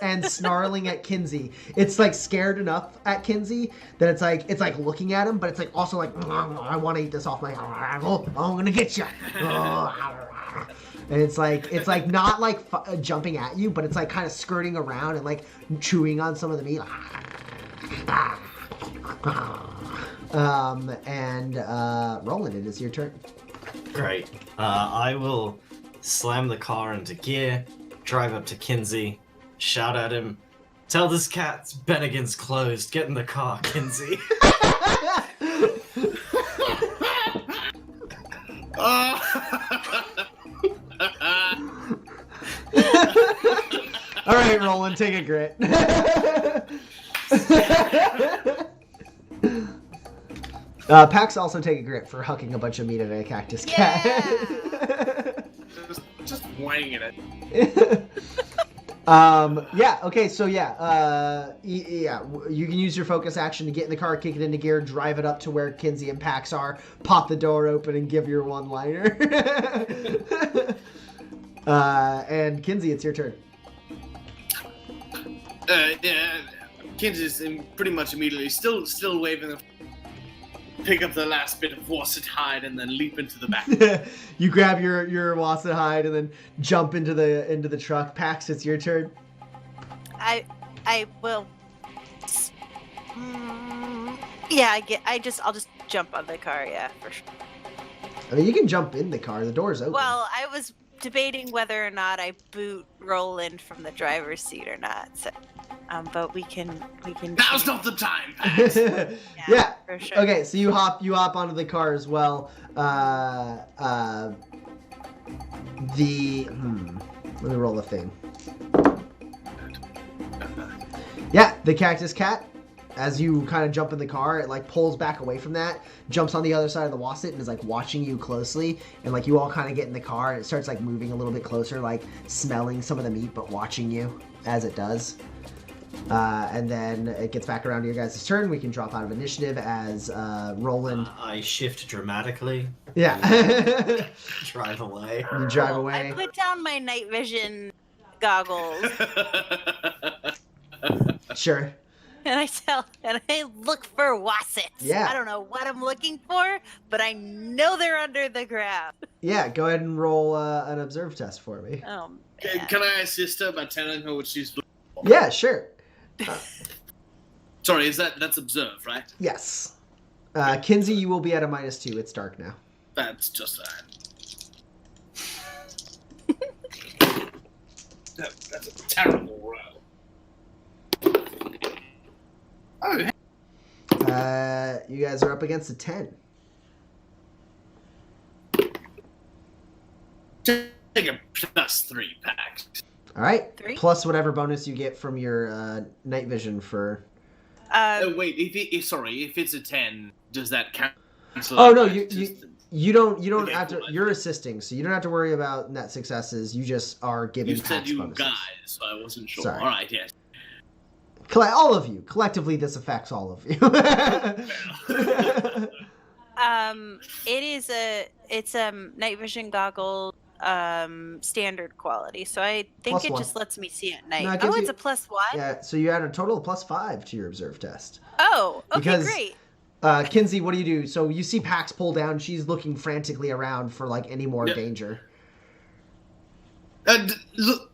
[SPEAKER 1] and snarling at Kinsey. It's like scared enough at Kinsey that it's like looking at him, but it's like also like I want to eat this off my. Oh, I'm gonna get you. And it's like not like jumping at you, but it's like kind of skirting around and like chewing on some of the meat. Roland, it is your turn.
[SPEAKER 4] Great. I will slam the car into gear, drive up to Kinsey, shout at him, tell this cat Bennigan's closed, get in the car, Kinsey.
[SPEAKER 1] All right, Roland, take a grit. Pax also take a grit for hucking a bunch of meat at a cactus cat.
[SPEAKER 3] just wanging it.
[SPEAKER 1] Okay, so you can use your focus action to get in the car, kick it into gear, drive it up to where Kinsey and Pax are, pop the door open, and give your one-liner. And Kinsey, it's your turn.
[SPEAKER 3] Kinsey's pretty much immediately still waving the. Pick up the last bit of wasset hide and then leap into the back.
[SPEAKER 1] You grab your wasset hide and then jump into the truck. Pax, it's your turn.
[SPEAKER 2] I will. Yeah, I'll just jump on the car. Yeah, for sure.
[SPEAKER 1] I mean, you can jump in the car. The door's open.
[SPEAKER 2] Well, I was debating whether or not I boot Roland from the driver's seat or not. So, but we can.
[SPEAKER 3] Now's not the time.
[SPEAKER 1] Yeah.
[SPEAKER 2] For sure.
[SPEAKER 1] Okay, so you hop onto the car as well. Let me roll a thing. Yeah, the cactus cat. As you kind of jump in the car, it like pulls back away from that, jumps on the other side of the wasset, and is like watching you closely. And like you all kind of get in the car, and it starts like moving a little bit closer, like smelling some of the meat, but watching you as it does. And then it gets back around to your guys' turn. We can drop out of initiative as Roland.
[SPEAKER 4] I shift dramatically.
[SPEAKER 1] Yeah.
[SPEAKER 4] Drive away.
[SPEAKER 1] You drive away.
[SPEAKER 2] I put down my night vision goggles
[SPEAKER 1] Sure.
[SPEAKER 2] and I look for wassets.
[SPEAKER 1] Yeah.
[SPEAKER 2] I don't know what I'm looking for, but I know they're under the ground.
[SPEAKER 1] Yeah, go ahead and roll an observe test for me.
[SPEAKER 2] Oh, man.
[SPEAKER 3] Can I assist her by telling her what she's looking for?
[SPEAKER 1] Yeah, sure.
[SPEAKER 3] Sorry, that's observe, right?
[SPEAKER 1] Yes. Kinsey, you will be at a -2. It's dark now.
[SPEAKER 3] That's just that. That's a terrible roll. Oh,
[SPEAKER 1] You guys are up against a 10.
[SPEAKER 3] take a +3 pack.
[SPEAKER 1] All right.
[SPEAKER 2] 3?
[SPEAKER 1] Plus whatever bonus you get from your night vision for.
[SPEAKER 3] Wait, if it's a 10, does that cancel?
[SPEAKER 1] Oh
[SPEAKER 3] out
[SPEAKER 1] no,
[SPEAKER 3] my
[SPEAKER 1] you
[SPEAKER 3] existence?
[SPEAKER 1] you don't
[SPEAKER 3] Okay,
[SPEAKER 1] have to.
[SPEAKER 3] cool.
[SPEAKER 1] You're assisting, so you don't have to worry about net successes. You just are giving
[SPEAKER 3] You said
[SPEAKER 1] tax
[SPEAKER 3] you
[SPEAKER 1] bonuses.
[SPEAKER 3] guys, so I wasn't sure.
[SPEAKER 1] Sorry.
[SPEAKER 3] All right, yes.
[SPEAKER 1] All of you collectively, this affects all of you.
[SPEAKER 2] It's night vision goggle standard quality, so I think
[SPEAKER 1] +1.
[SPEAKER 2] it just lets me see at night.
[SPEAKER 1] No, it gives
[SPEAKER 2] It's
[SPEAKER 1] you-
[SPEAKER 2] a +1.
[SPEAKER 1] Yeah, so you add a total of +5 to your observe test.
[SPEAKER 2] Oh, okay,
[SPEAKER 1] Because-
[SPEAKER 2] great.
[SPEAKER 1] Kinsey, what do you do? So you see Pax pull down. She's looking frantically around for like any more
[SPEAKER 3] Yep.
[SPEAKER 1] danger.
[SPEAKER 3] Look,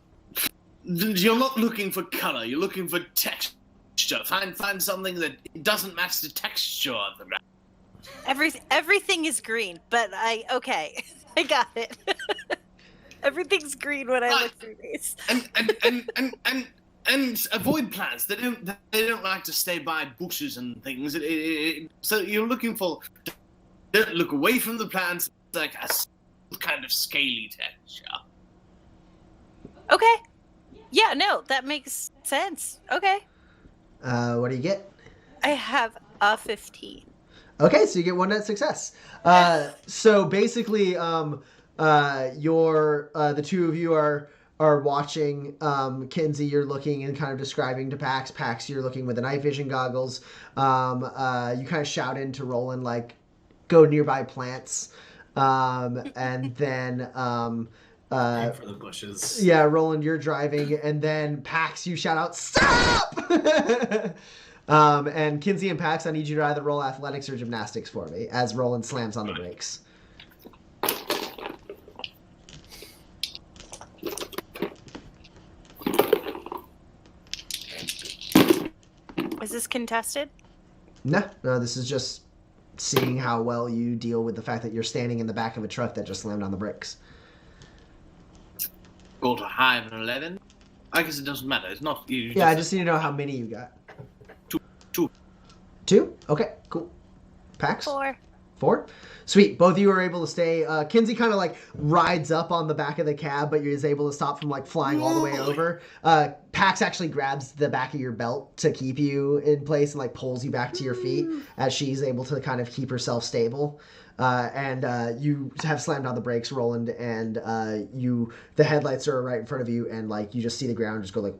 [SPEAKER 3] you're not looking for color. You're looking for texture. Find something that doesn't match the texture of the ground.
[SPEAKER 2] Everything is green, but I got it. Everything's green when I look through these.
[SPEAKER 3] And avoid plants. They don't like to stay by bushes and things. So you're looking for. Don't look away from the plants. It's like a kind of scaly texture.
[SPEAKER 2] Okay. Yeah, no, that makes sense. Okay.
[SPEAKER 1] What do you get?
[SPEAKER 2] I have a 15.
[SPEAKER 1] Okay, so you get one net success. So basically, the two of you are watching. Kinsey, you're looking and kind of describing to Pax. Pax, you're looking with the night vision goggles. You kind of shout into Roland like, "Go nearby plants," and then
[SPEAKER 4] Aim for the bushes.
[SPEAKER 1] Yeah, Roland, you're driving, and then Pax, you shout out, "Stop!" And Kinsey and Pax, I need you to either roll athletics or gymnastics for me as Roland slams on the brakes.
[SPEAKER 2] Is this contested?
[SPEAKER 1] No, this is just seeing how well you deal with the fact that you're standing in the back of a truck that just slammed on the brakes.
[SPEAKER 3] Go to high of an 11. I guess it doesn't matter. It's not.
[SPEAKER 1] Yeah, I just need to know how many you got.
[SPEAKER 3] Two.
[SPEAKER 1] 2? Okay, cool. Pax?
[SPEAKER 2] 4.
[SPEAKER 1] 4? Sweet. Both of you are able to stay. Kinsey kind of like rides up on the back of the cab, but is able to stop from like flying all the way over. Pax actually grabs the back of your belt to keep you in place and like pulls you back to your feet as she's able to kind of keep herself stable. And you have slammed on the brakes, Roland, and the headlights are right in front of you, and like you just see the ground just go like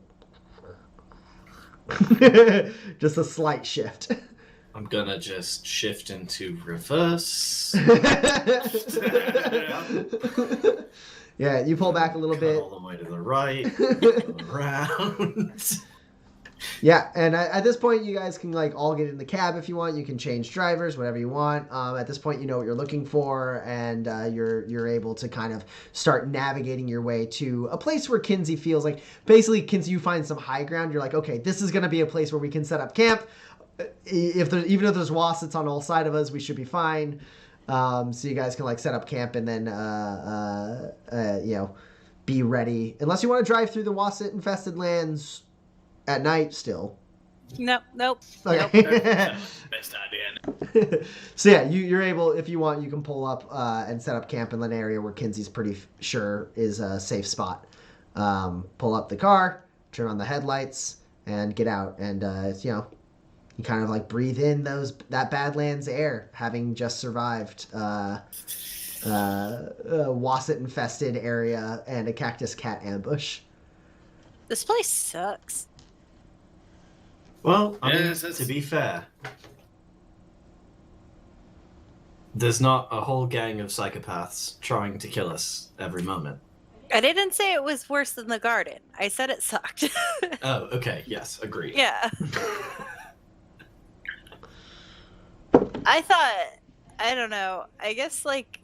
[SPEAKER 1] just a slight shift.
[SPEAKER 4] I'm gonna just shift into reverse.
[SPEAKER 1] Yeah, you pull back a little bit.
[SPEAKER 4] All the way to the right. Around.
[SPEAKER 1] Yeah, and at this point, you guys can like all get in the cab if you want. You can change drivers, whatever you want. At this point, you know what you're looking for, and you're able to kind of start navigating your way to a place where Kinsey feels like basically Kinsey, you find some high ground. You're like, okay, this is gonna be a place where we can set up camp. Even if there's wassets on all sides of us, we should be fine. So you guys can like set up camp and then be ready. Unless you want to drive through the wasset infested lands at night still.
[SPEAKER 2] Nope.
[SPEAKER 1] Okay.
[SPEAKER 3] Best idea.
[SPEAKER 1] So yeah, you're able, if you want, you can pull up and set up camp in an area where Kinsey's pretty sure is a safe spot. Pull up the car, turn on the headlights, and get out. And you kind of like breathe in that Badlands air, having just survived a wasset infested area and a cactus cat ambush.
[SPEAKER 2] This place sucks.
[SPEAKER 4] Well,
[SPEAKER 3] Yes,
[SPEAKER 4] to be fair, there's not a whole gang of psychopaths trying to kill us every moment.
[SPEAKER 2] I didn't say it was worse than the garden. I said it sucked.
[SPEAKER 4] Oh, okay. Yes, agreed.
[SPEAKER 2] Yeah. I don't know. I guess like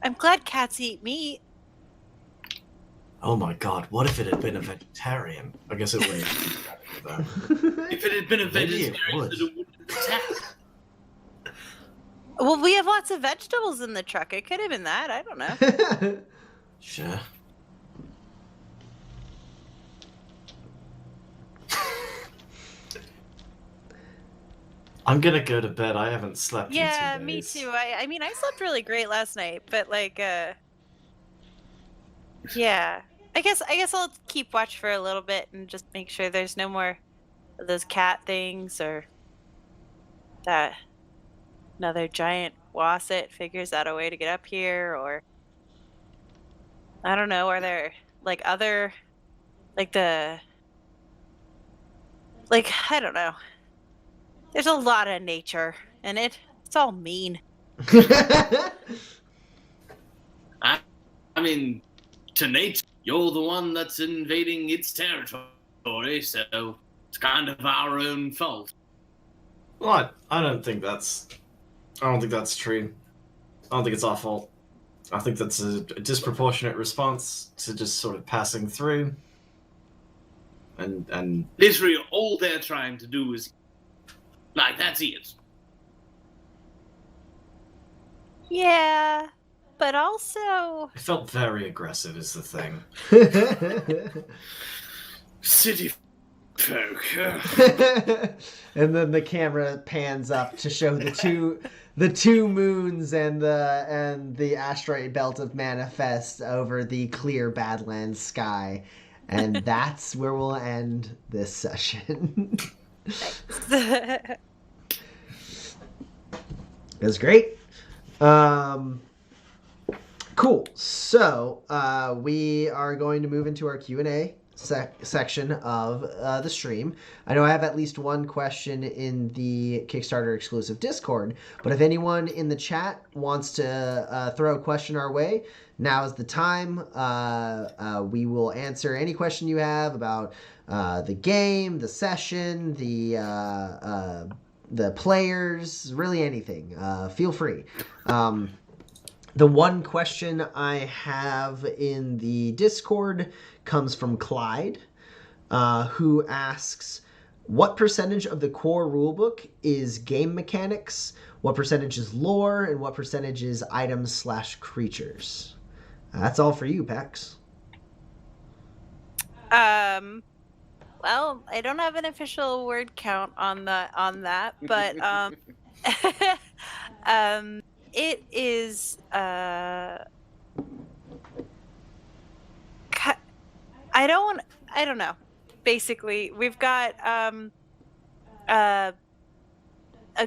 [SPEAKER 2] I'm glad cats eat meat.
[SPEAKER 4] Oh my god, what if it had been a vegetarian? I guess it wouldn't be that.
[SPEAKER 3] If it had been a
[SPEAKER 4] Maybe it
[SPEAKER 3] vegetarian,
[SPEAKER 4] would.
[SPEAKER 3] then it wouldn't attack.
[SPEAKER 2] Well, we have lots of vegetables in the truck. It could have been that. I don't know.
[SPEAKER 4] Sure. I'm gonna go to bed. I haven't slept
[SPEAKER 2] Yeah,
[SPEAKER 4] in 2
[SPEAKER 2] me
[SPEAKER 4] days.
[SPEAKER 2] too. I mean, I slept really great last night, but like, yeah. I guess I'll keep watch for a little bit and just make sure there's no more of those cat things or that another giant wasset figures out a way to get up here, or I don't know. Are there like other like I don't know. There's a lot of nature, and it's all mean.
[SPEAKER 3] I mean, to nature, you're the one that's invading its territory, so it's kind of our own fault.
[SPEAKER 4] Well, I don't think that's true. I don't think it's our fault. I think that's a disproportionate response to just sort of passing through. And
[SPEAKER 3] Literally, all they're trying to do is, like, that's it.
[SPEAKER 2] Yeah, but also
[SPEAKER 4] it felt very aggressive is the thing.
[SPEAKER 3] City folk.
[SPEAKER 1] And then the camera pans up to show the two moons and the asteroid belt of Manifest over the clear Badlands sky. And that's where we'll end this session. It was great. Cool. So we are going to move into our Q&A section of the stream. I know I have at least one question in the Kickstarter exclusive Discord, but if anyone in the chat wants to throw a question our way, now is the time. We will answer any question you have about the game, the session, the players, really anything. Feel free. The one question I have in the Discord comes from Clyde, who asks, what percentage of the core rulebook is game mechanics, what percentage is lore, and what percentage is items/creatures? That's all for you, Pax.
[SPEAKER 2] Well, I don't have an official word count on that, but it is I don't know. Basically, we've got a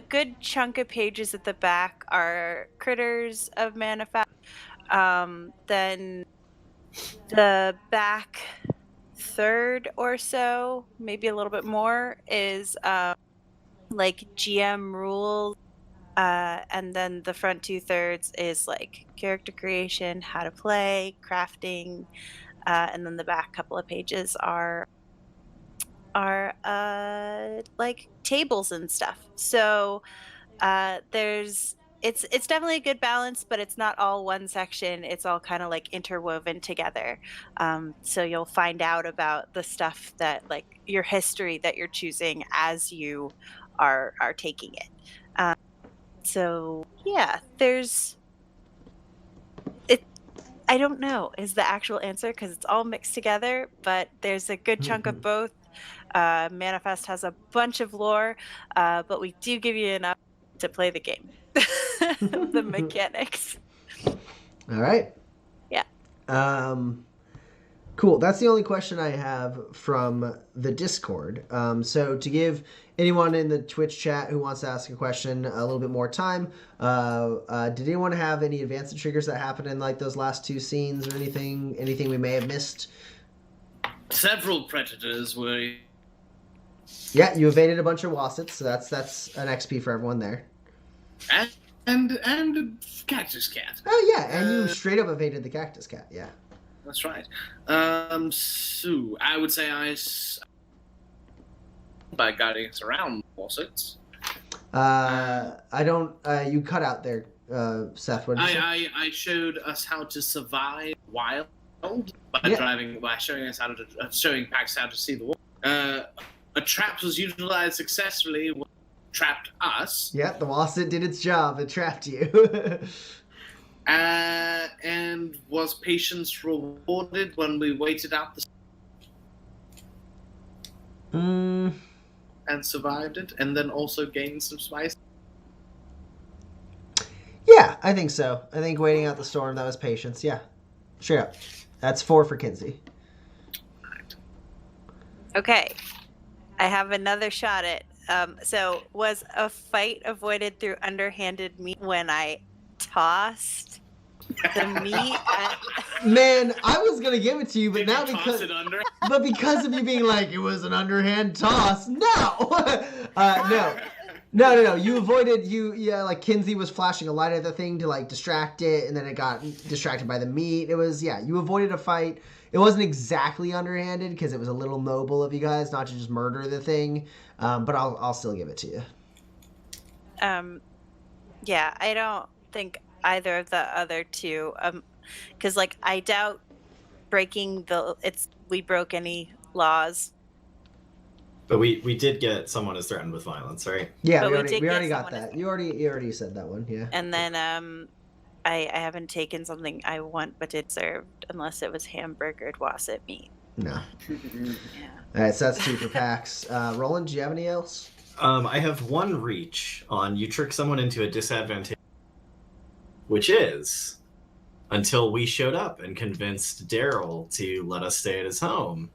[SPEAKER 2] good chunk of pages at the back are critters of manifest. Then the back third or so, maybe a little bit more, is like GM rules. And then the front 2/3 is like character creation, how to play, crafting, and then the back couple of pages are like tables and stuff. So it's definitely a good balance, but it's not all one section. It's all kind of like interwoven together. So you'll find out about the stuff that, like, your history that you're choosing as you are taking it. So yeah, I don't know is the actual answer because it's all mixed together, but there's a good chunk of both. Manifest has a bunch of lore, but we do give you enough to play the game. The mechanics.
[SPEAKER 1] All right.
[SPEAKER 2] Yeah.
[SPEAKER 1] Cool. That's the only question I have from the Discord. So to give anyone in the Twitch chat who wants to ask a question a little bit more time, did anyone have any advanced triggers that happened in like those last two scenes or anything we may have missed?
[SPEAKER 3] Several predators were.
[SPEAKER 1] Yeah, you evaded a bunch of wassets, so that's an XP for everyone there.
[SPEAKER 3] And a cactus cat.
[SPEAKER 1] Oh yeah, and you straight up evaded the cactus cat. Yeah.
[SPEAKER 3] That's right. So I would say by guiding us around wassets.
[SPEAKER 1] I don't. You cut out there, Seth. What did you say?
[SPEAKER 3] I showed us how to survive wild by showing Pax how to see the world. A trap was utilized successfully. Trapped us.
[SPEAKER 1] Yeah, the wasset did its job. It trapped you.
[SPEAKER 3] And was patience rewarded when we waited out the and survived it, and then also gained some spice?
[SPEAKER 1] Yeah, I think so. I think waiting out the storm, that was patience. Yeah, straight up. That's 4 for Kinsey.
[SPEAKER 2] Okay, I have another shot at. So was a fight avoided through underhanded meat when I tossed the meat
[SPEAKER 1] Man, I was gonna give it to you, but now
[SPEAKER 3] toss it under?
[SPEAKER 1] But because of you being like it was an underhand toss, no. No. You avoided like Kinsey was flashing a light at the thing to like distract it, and then it got distracted by the meat. It was you avoided a fight. It wasn't exactly underhanded because it was a little noble of you guys not to just murder the thing. But I'll still give it to you.
[SPEAKER 2] Yeah, I don't think either of the other two, because like I doubt we broke any laws.
[SPEAKER 4] But we did get someone is threatened with violence, right?
[SPEAKER 1] Yeah,
[SPEAKER 2] But
[SPEAKER 1] we already got that. You already said that one, yeah.
[SPEAKER 2] And then I haven't taken something I want but it served unless it was hamburgered wasset meat.
[SPEAKER 1] No.
[SPEAKER 2] Yeah.
[SPEAKER 1] All right, so that's 2 for Pax. Roland, do you have any else?
[SPEAKER 4] I have one reach on you trick someone into a disadvantage, which is until we showed up and convinced Daryl to let us stay at his home.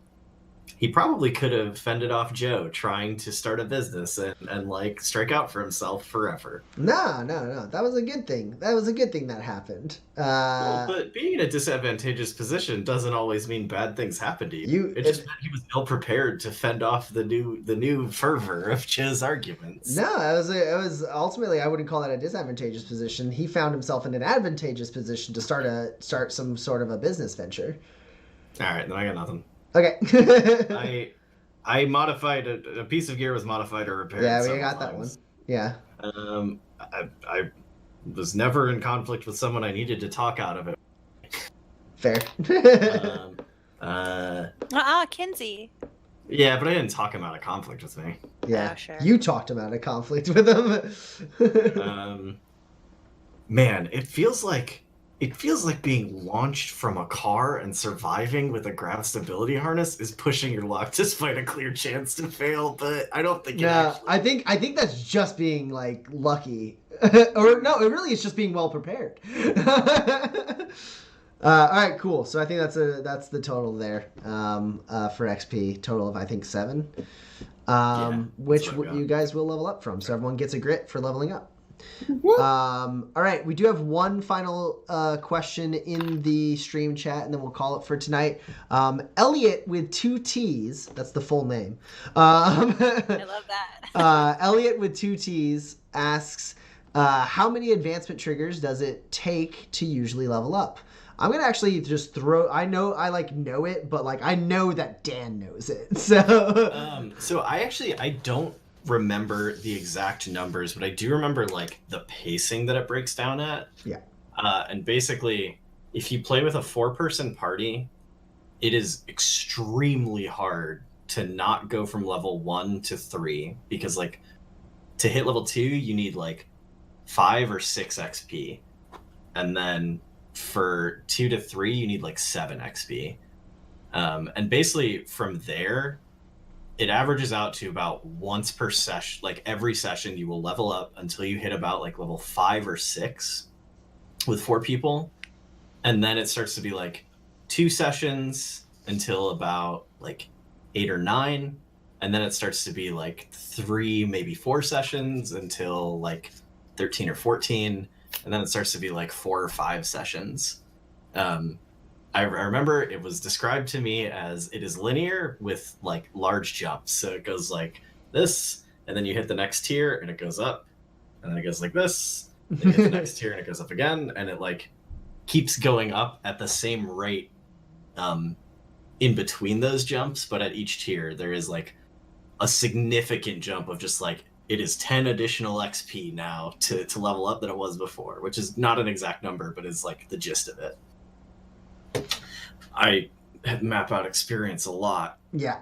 [SPEAKER 4] he probably could have fended off Joe trying to start a business and like strike out for himself forever.
[SPEAKER 1] No. That was a good thing. That was a good thing that happened.
[SPEAKER 4] Well, but being in a disadvantageous position doesn't always mean bad things happen to you. It just meant he was ill prepared to fend off the new fervor of Joe's arguments.
[SPEAKER 1] No, it was ultimately, I wouldn't call that a disadvantageous position. He found himself in an advantageous position to start some sort of a business venture.
[SPEAKER 4] All right, then I got nothing.
[SPEAKER 1] Okay.
[SPEAKER 4] I modified a piece of gear was modified or repaired.
[SPEAKER 1] Yeah, we got that one. Yeah.
[SPEAKER 4] I was never in conflict with someone I needed to talk out of it.
[SPEAKER 1] Fair.
[SPEAKER 2] Kinsey.
[SPEAKER 4] Yeah, but I didn't talk him out of conflict with me.
[SPEAKER 1] Yeah,
[SPEAKER 2] oh, sure.
[SPEAKER 1] You talked him out of conflict with him.
[SPEAKER 4] Man, it feels like being launched from a car and surviving with a ground stability harness is pushing your luck despite a clear chance to fail, but I don't think
[SPEAKER 1] I think that's just being like lucky. Or no, it really is just being well prepared. All right, cool. So I think that's the total there for XP. Total of I think 7, which you guys will level up from. So everyone gets a grit for leveling up. All right, we do have one final question in the stream chat, and then we'll call it for tonight. Elliot with 2 T's, that's the full name.
[SPEAKER 2] I love that.
[SPEAKER 1] Elliot with 2 T's asks, how many advancement triggers does it take to usually level up? I'm gonna actually just throw. I know it, but like I know that Dan knows it. So
[SPEAKER 4] I don't remember the exact numbers, but I do remember like the pacing that it breaks down at.
[SPEAKER 1] Yeah.
[SPEAKER 4] And basically, if you play with a 4-person party, it is extremely hard to not go from level 1 to 3 because like to hit level 2, you need like 5 or 6 XP, and then for 2 to 3, you need like 7 XP. And basically from there, it averages out to about once per session. Like every session, you will level up until you hit about like level 5 or 6 with 4 people. And then it starts to be like 2 sessions until about like 8 or 9. And then it starts to be like 3, maybe 4 sessions until like 13 or 14. And then it starts to be like 4 or 5 sessions. I remember it was described to me as it is linear with like large jumps. So it goes like this, and then you hit the next tier and it goes up, and then it goes like this, and you hit the next tier and it goes up again, and it like keeps going up at the same rate in between those jumps, but at each tier there is like a significant jump of just like it is 10 additional XP now to level up than it was before, which is not an exact number, but is like the gist of it. I map out experience a lot.
[SPEAKER 1] Yeah.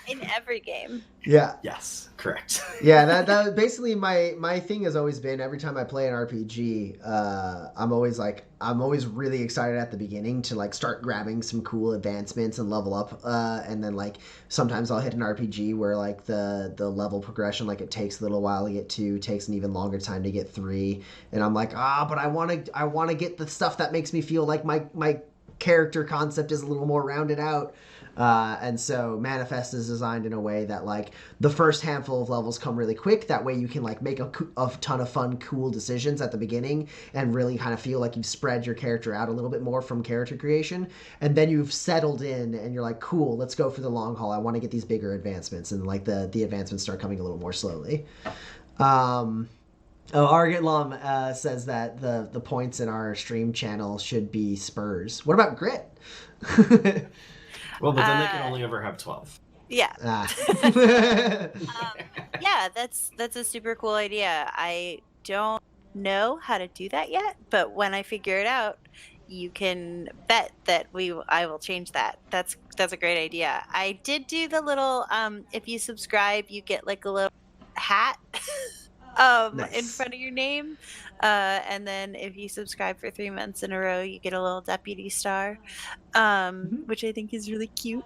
[SPEAKER 2] in every game.
[SPEAKER 1] Yeah.
[SPEAKER 4] Yes, correct.
[SPEAKER 1] Yeah, that basically my thing has always been every time I play an RPG, I'm always really excited at the beginning to like start grabbing some cool advancements and level up, and then like sometimes I'll hit an RPG where like the level progression, like it takes a little while to get 2, takes an even longer time to get 3, and I'm like, but I want to get the stuff that makes me feel like my character concept is a little more rounded out. And so Manifest is designed in a way that like the first handful of levels come really quick. That way you can like make a ton of fun, cool decisions at the beginning and really kind of feel like you've spread your character out a little bit more from character creation. And then you've settled in and you're like, cool, let's go for the long haul. I want to get these bigger advancements. And like the advancements start coming a little more slowly. Argit Lum says that the points in our stream channel should be spurs. What about grit?
[SPEAKER 4] Well, but then they can only ever have 12.
[SPEAKER 2] Yeah. Yeah, that's a super cool idea. I don't know how to do that yet, but when I figure it out, you can bet that I will change that. That's a great idea. I did do the little if you subscribe, you get like a little hat
[SPEAKER 1] Nice.
[SPEAKER 2] in front of your name. And then if you subscribe for 3 months in a row, you get a little deputy star, which I think is really cute.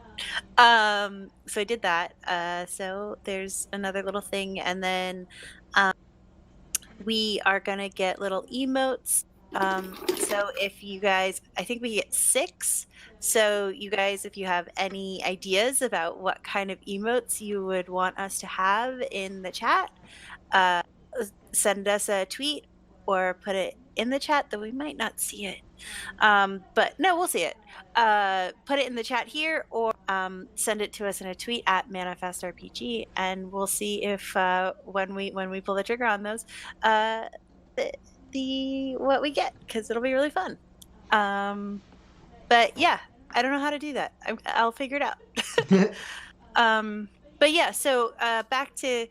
[SPEAKER 2] So I did that. So there's another little thing. And then we are going to get little emotes So if you guys, I think we get 6. So you guys, if you have any ideas about what kind of emotes you would want us to have in the chat, uh, send us a tweet or put it in the chat, though we might not see it. But no, we'll see it. Put it in the chat here or send it to us in a tweet at ManifestRPG, and we'll see if when we pull the trigger on those, the what we get, because it'll be really fun. But yeah, I don't know how to do that. I'll figure it out. But yeah, so back to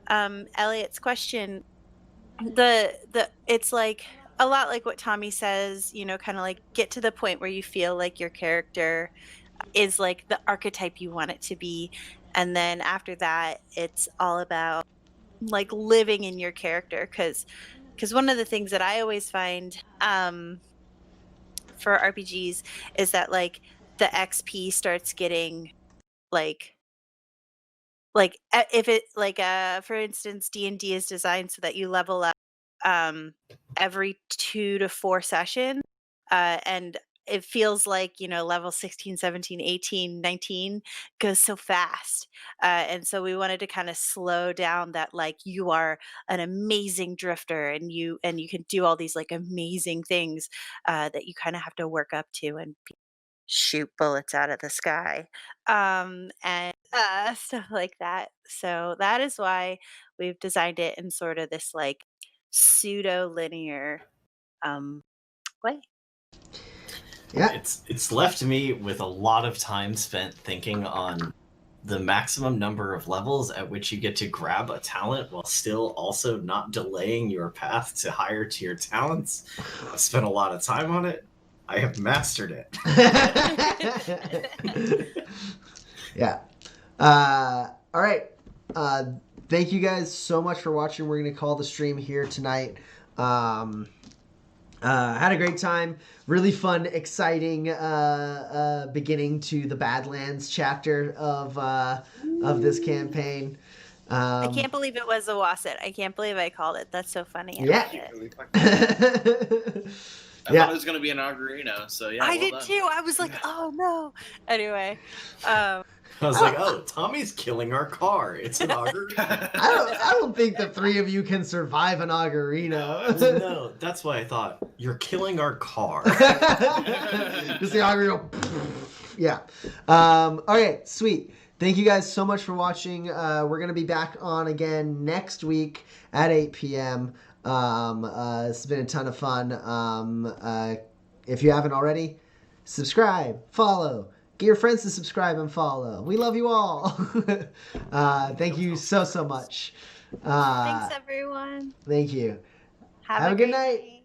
[SPEAKER 2] Elliot's question. It's like a lot like what Tommy says, kind of like get to the point where you feel like your character is like the archetype you want it to be, and then after that it's all about like living in your character, because one of the things that I always find for RPGs is that like the XP starts getting like if it like for instance D&D is designed so that you level up every 2 to 4 sessions, and it feels like level 16, 17, 18, 19 goes so fast, and so we wanted to kind of slow down that, like, you are an amazing drifter and you can do all these like amazing things that you kind of have to work up to and shoot bullets out of the sky, and stuff like that. So that is why we've designed it in sort of this like pseudo linear way.
[SPEAKER 1] Yeah.
[SPEAKER 4] It's left me with a lot of time spent thinking on the maximum number of levels at which you get to grab a talent while still also not delaying your path to higher tier talents. I've spent a lot of time on it. I have mastered it.
[SPEAKER 1] Yeah. All right. Thank you guys so much for watching. We're going to call the stream here tonight. Had a great time. Really fun, exciting beginning to the Badlands chapter of this campaign.
[SPEAKER 2] I can't believe it was a Wasset. I can't believe I called it. That's so funny.
[SPEAKER 1] Yeah.
[SPEAKER 3] I thought it was going to be an Ocarina, so yeah.
[SPEAKER 2] I did too. I was like, oh no. Anyway.
[SPEAKER 4] I was like, oh, Tommy's killing our car. It's an Ocarina.
[SPEAKER 1] I don't think the 3 of you can survive an Ocarina.
[SPEAKER 4] No, that's why I thought, you're killing our car.
[SPEAKER 1] Just the Ocarina. Yeah. Okay, sweet. Thank you guys so much for watching. We're going to be back on again next week at 8 p.m. It's been a ton of fun. If you haven't already, subscribe, follow, get your friends to subscribe and follow. We love you all. Thank you so much.
[SPEAKER 2] Thanks, everyone.
[SPEAKER 1] Thank you.
[SPEAKER 2] Have a
[SPEAKER 1] good
[SPEAKER 2] great
[SPEAKER 1] night.
[SPEAKER 2] night.